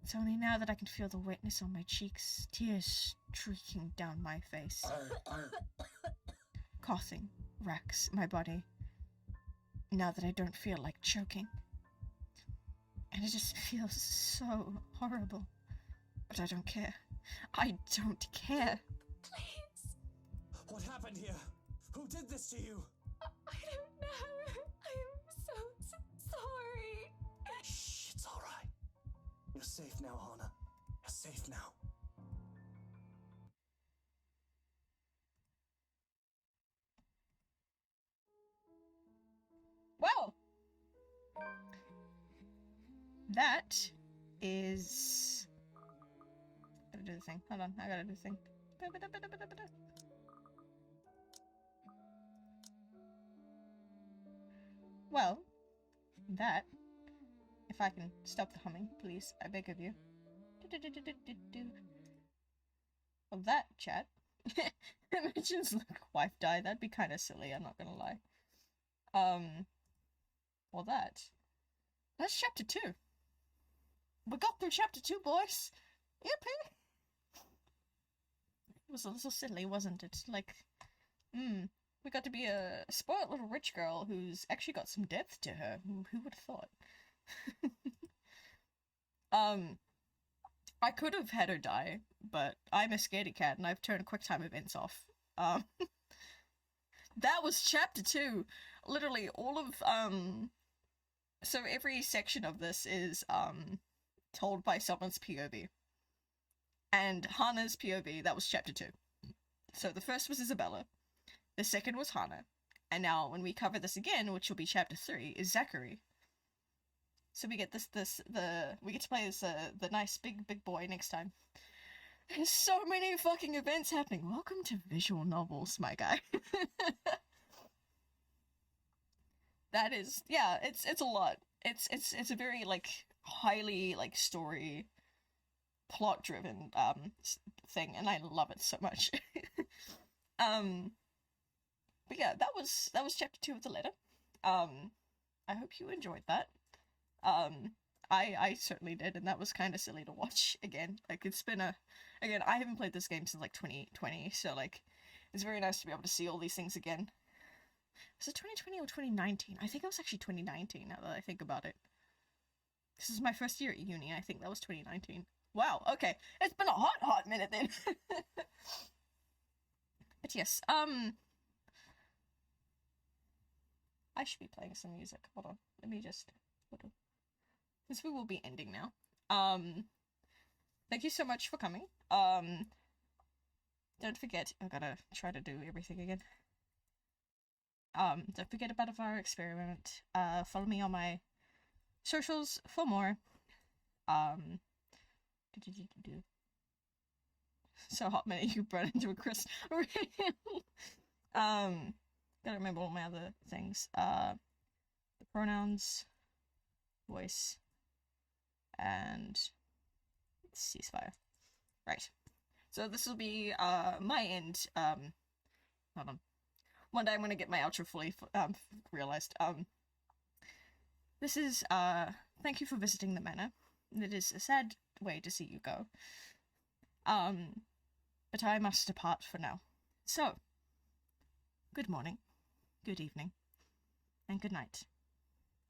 It's only now that I can feel the wetness on my cheeks, tears streaking down my face. Coughing racks my body, now that I don't feel like choking. And it just feels so horrible. But I don't care. I don't care. Please. What happened here? Who did this to you? I don't know. I'm so sorry. Shh, it's alright. You're safe now, Hana. You're safe now. Well, that is... Gotta do the thing. Hold on, I gotta do the thing. Well, that... If I can stop the humming, please, I beg of you. Well, that, chat. Imagine the wife died. That'd be kind of silly, I'm not gonna lie. Well, that's chapter 2. We got through chapter 2, boys. Yippee! It was a little silly, wasn't it? Like, we got to be a spoiled little rich girl who's actually got some depth to her. Who would have thought? I could have had her die, but I'm a scaredy cat and I've turned QuickTime events off. That was chapter 2. Literally all of, so every section of this is, told by someone's POV. And Hana's POV, that was chapter 2. So the first was Isabella, the second was Hana, and now when we cover this again, which will be chapter 3, is Zachary. So we get we get to play as the nice big boy next time. There's so many fucking events happening. Welcome to visual novels, my guy. That is, yeah, it's a lot. It's a very, like, highly, like, story plot driven thing, and I love it so much. But yeah, that was chapter 2 of the letter. I hope you enjoyed that. I certainly did, and that was kind of silly to watch again. Like, it's been again, I haven't played this game since like 2020, so like, it's very nice to be able to see all these things again. Was it 2020 or 2019? I think it was actually 2019, now that I think about it. This is my first year at uni, I think that was 2019. Wow, okay. It's been a hot minute then. But yes, I should be playing some music. Hold on. Let me just... Since we will be ending now. Thank you so much for coming. Don't forget... I gotta try to do everything again. Don't forget about our experiment. Follow me on my socials for more. So hot minute you brought into a Chris. Gotta remember all my other things. The pronouns, voice, and ceasefire. Right. So this will be my end. Hold on. One day I'm gonna get my outro fully realized. This is thank you for visiting the manor. It is a sad way to see you go. But I must depart for now. So, good morning, good evening, and good night.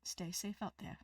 Stay safe out there.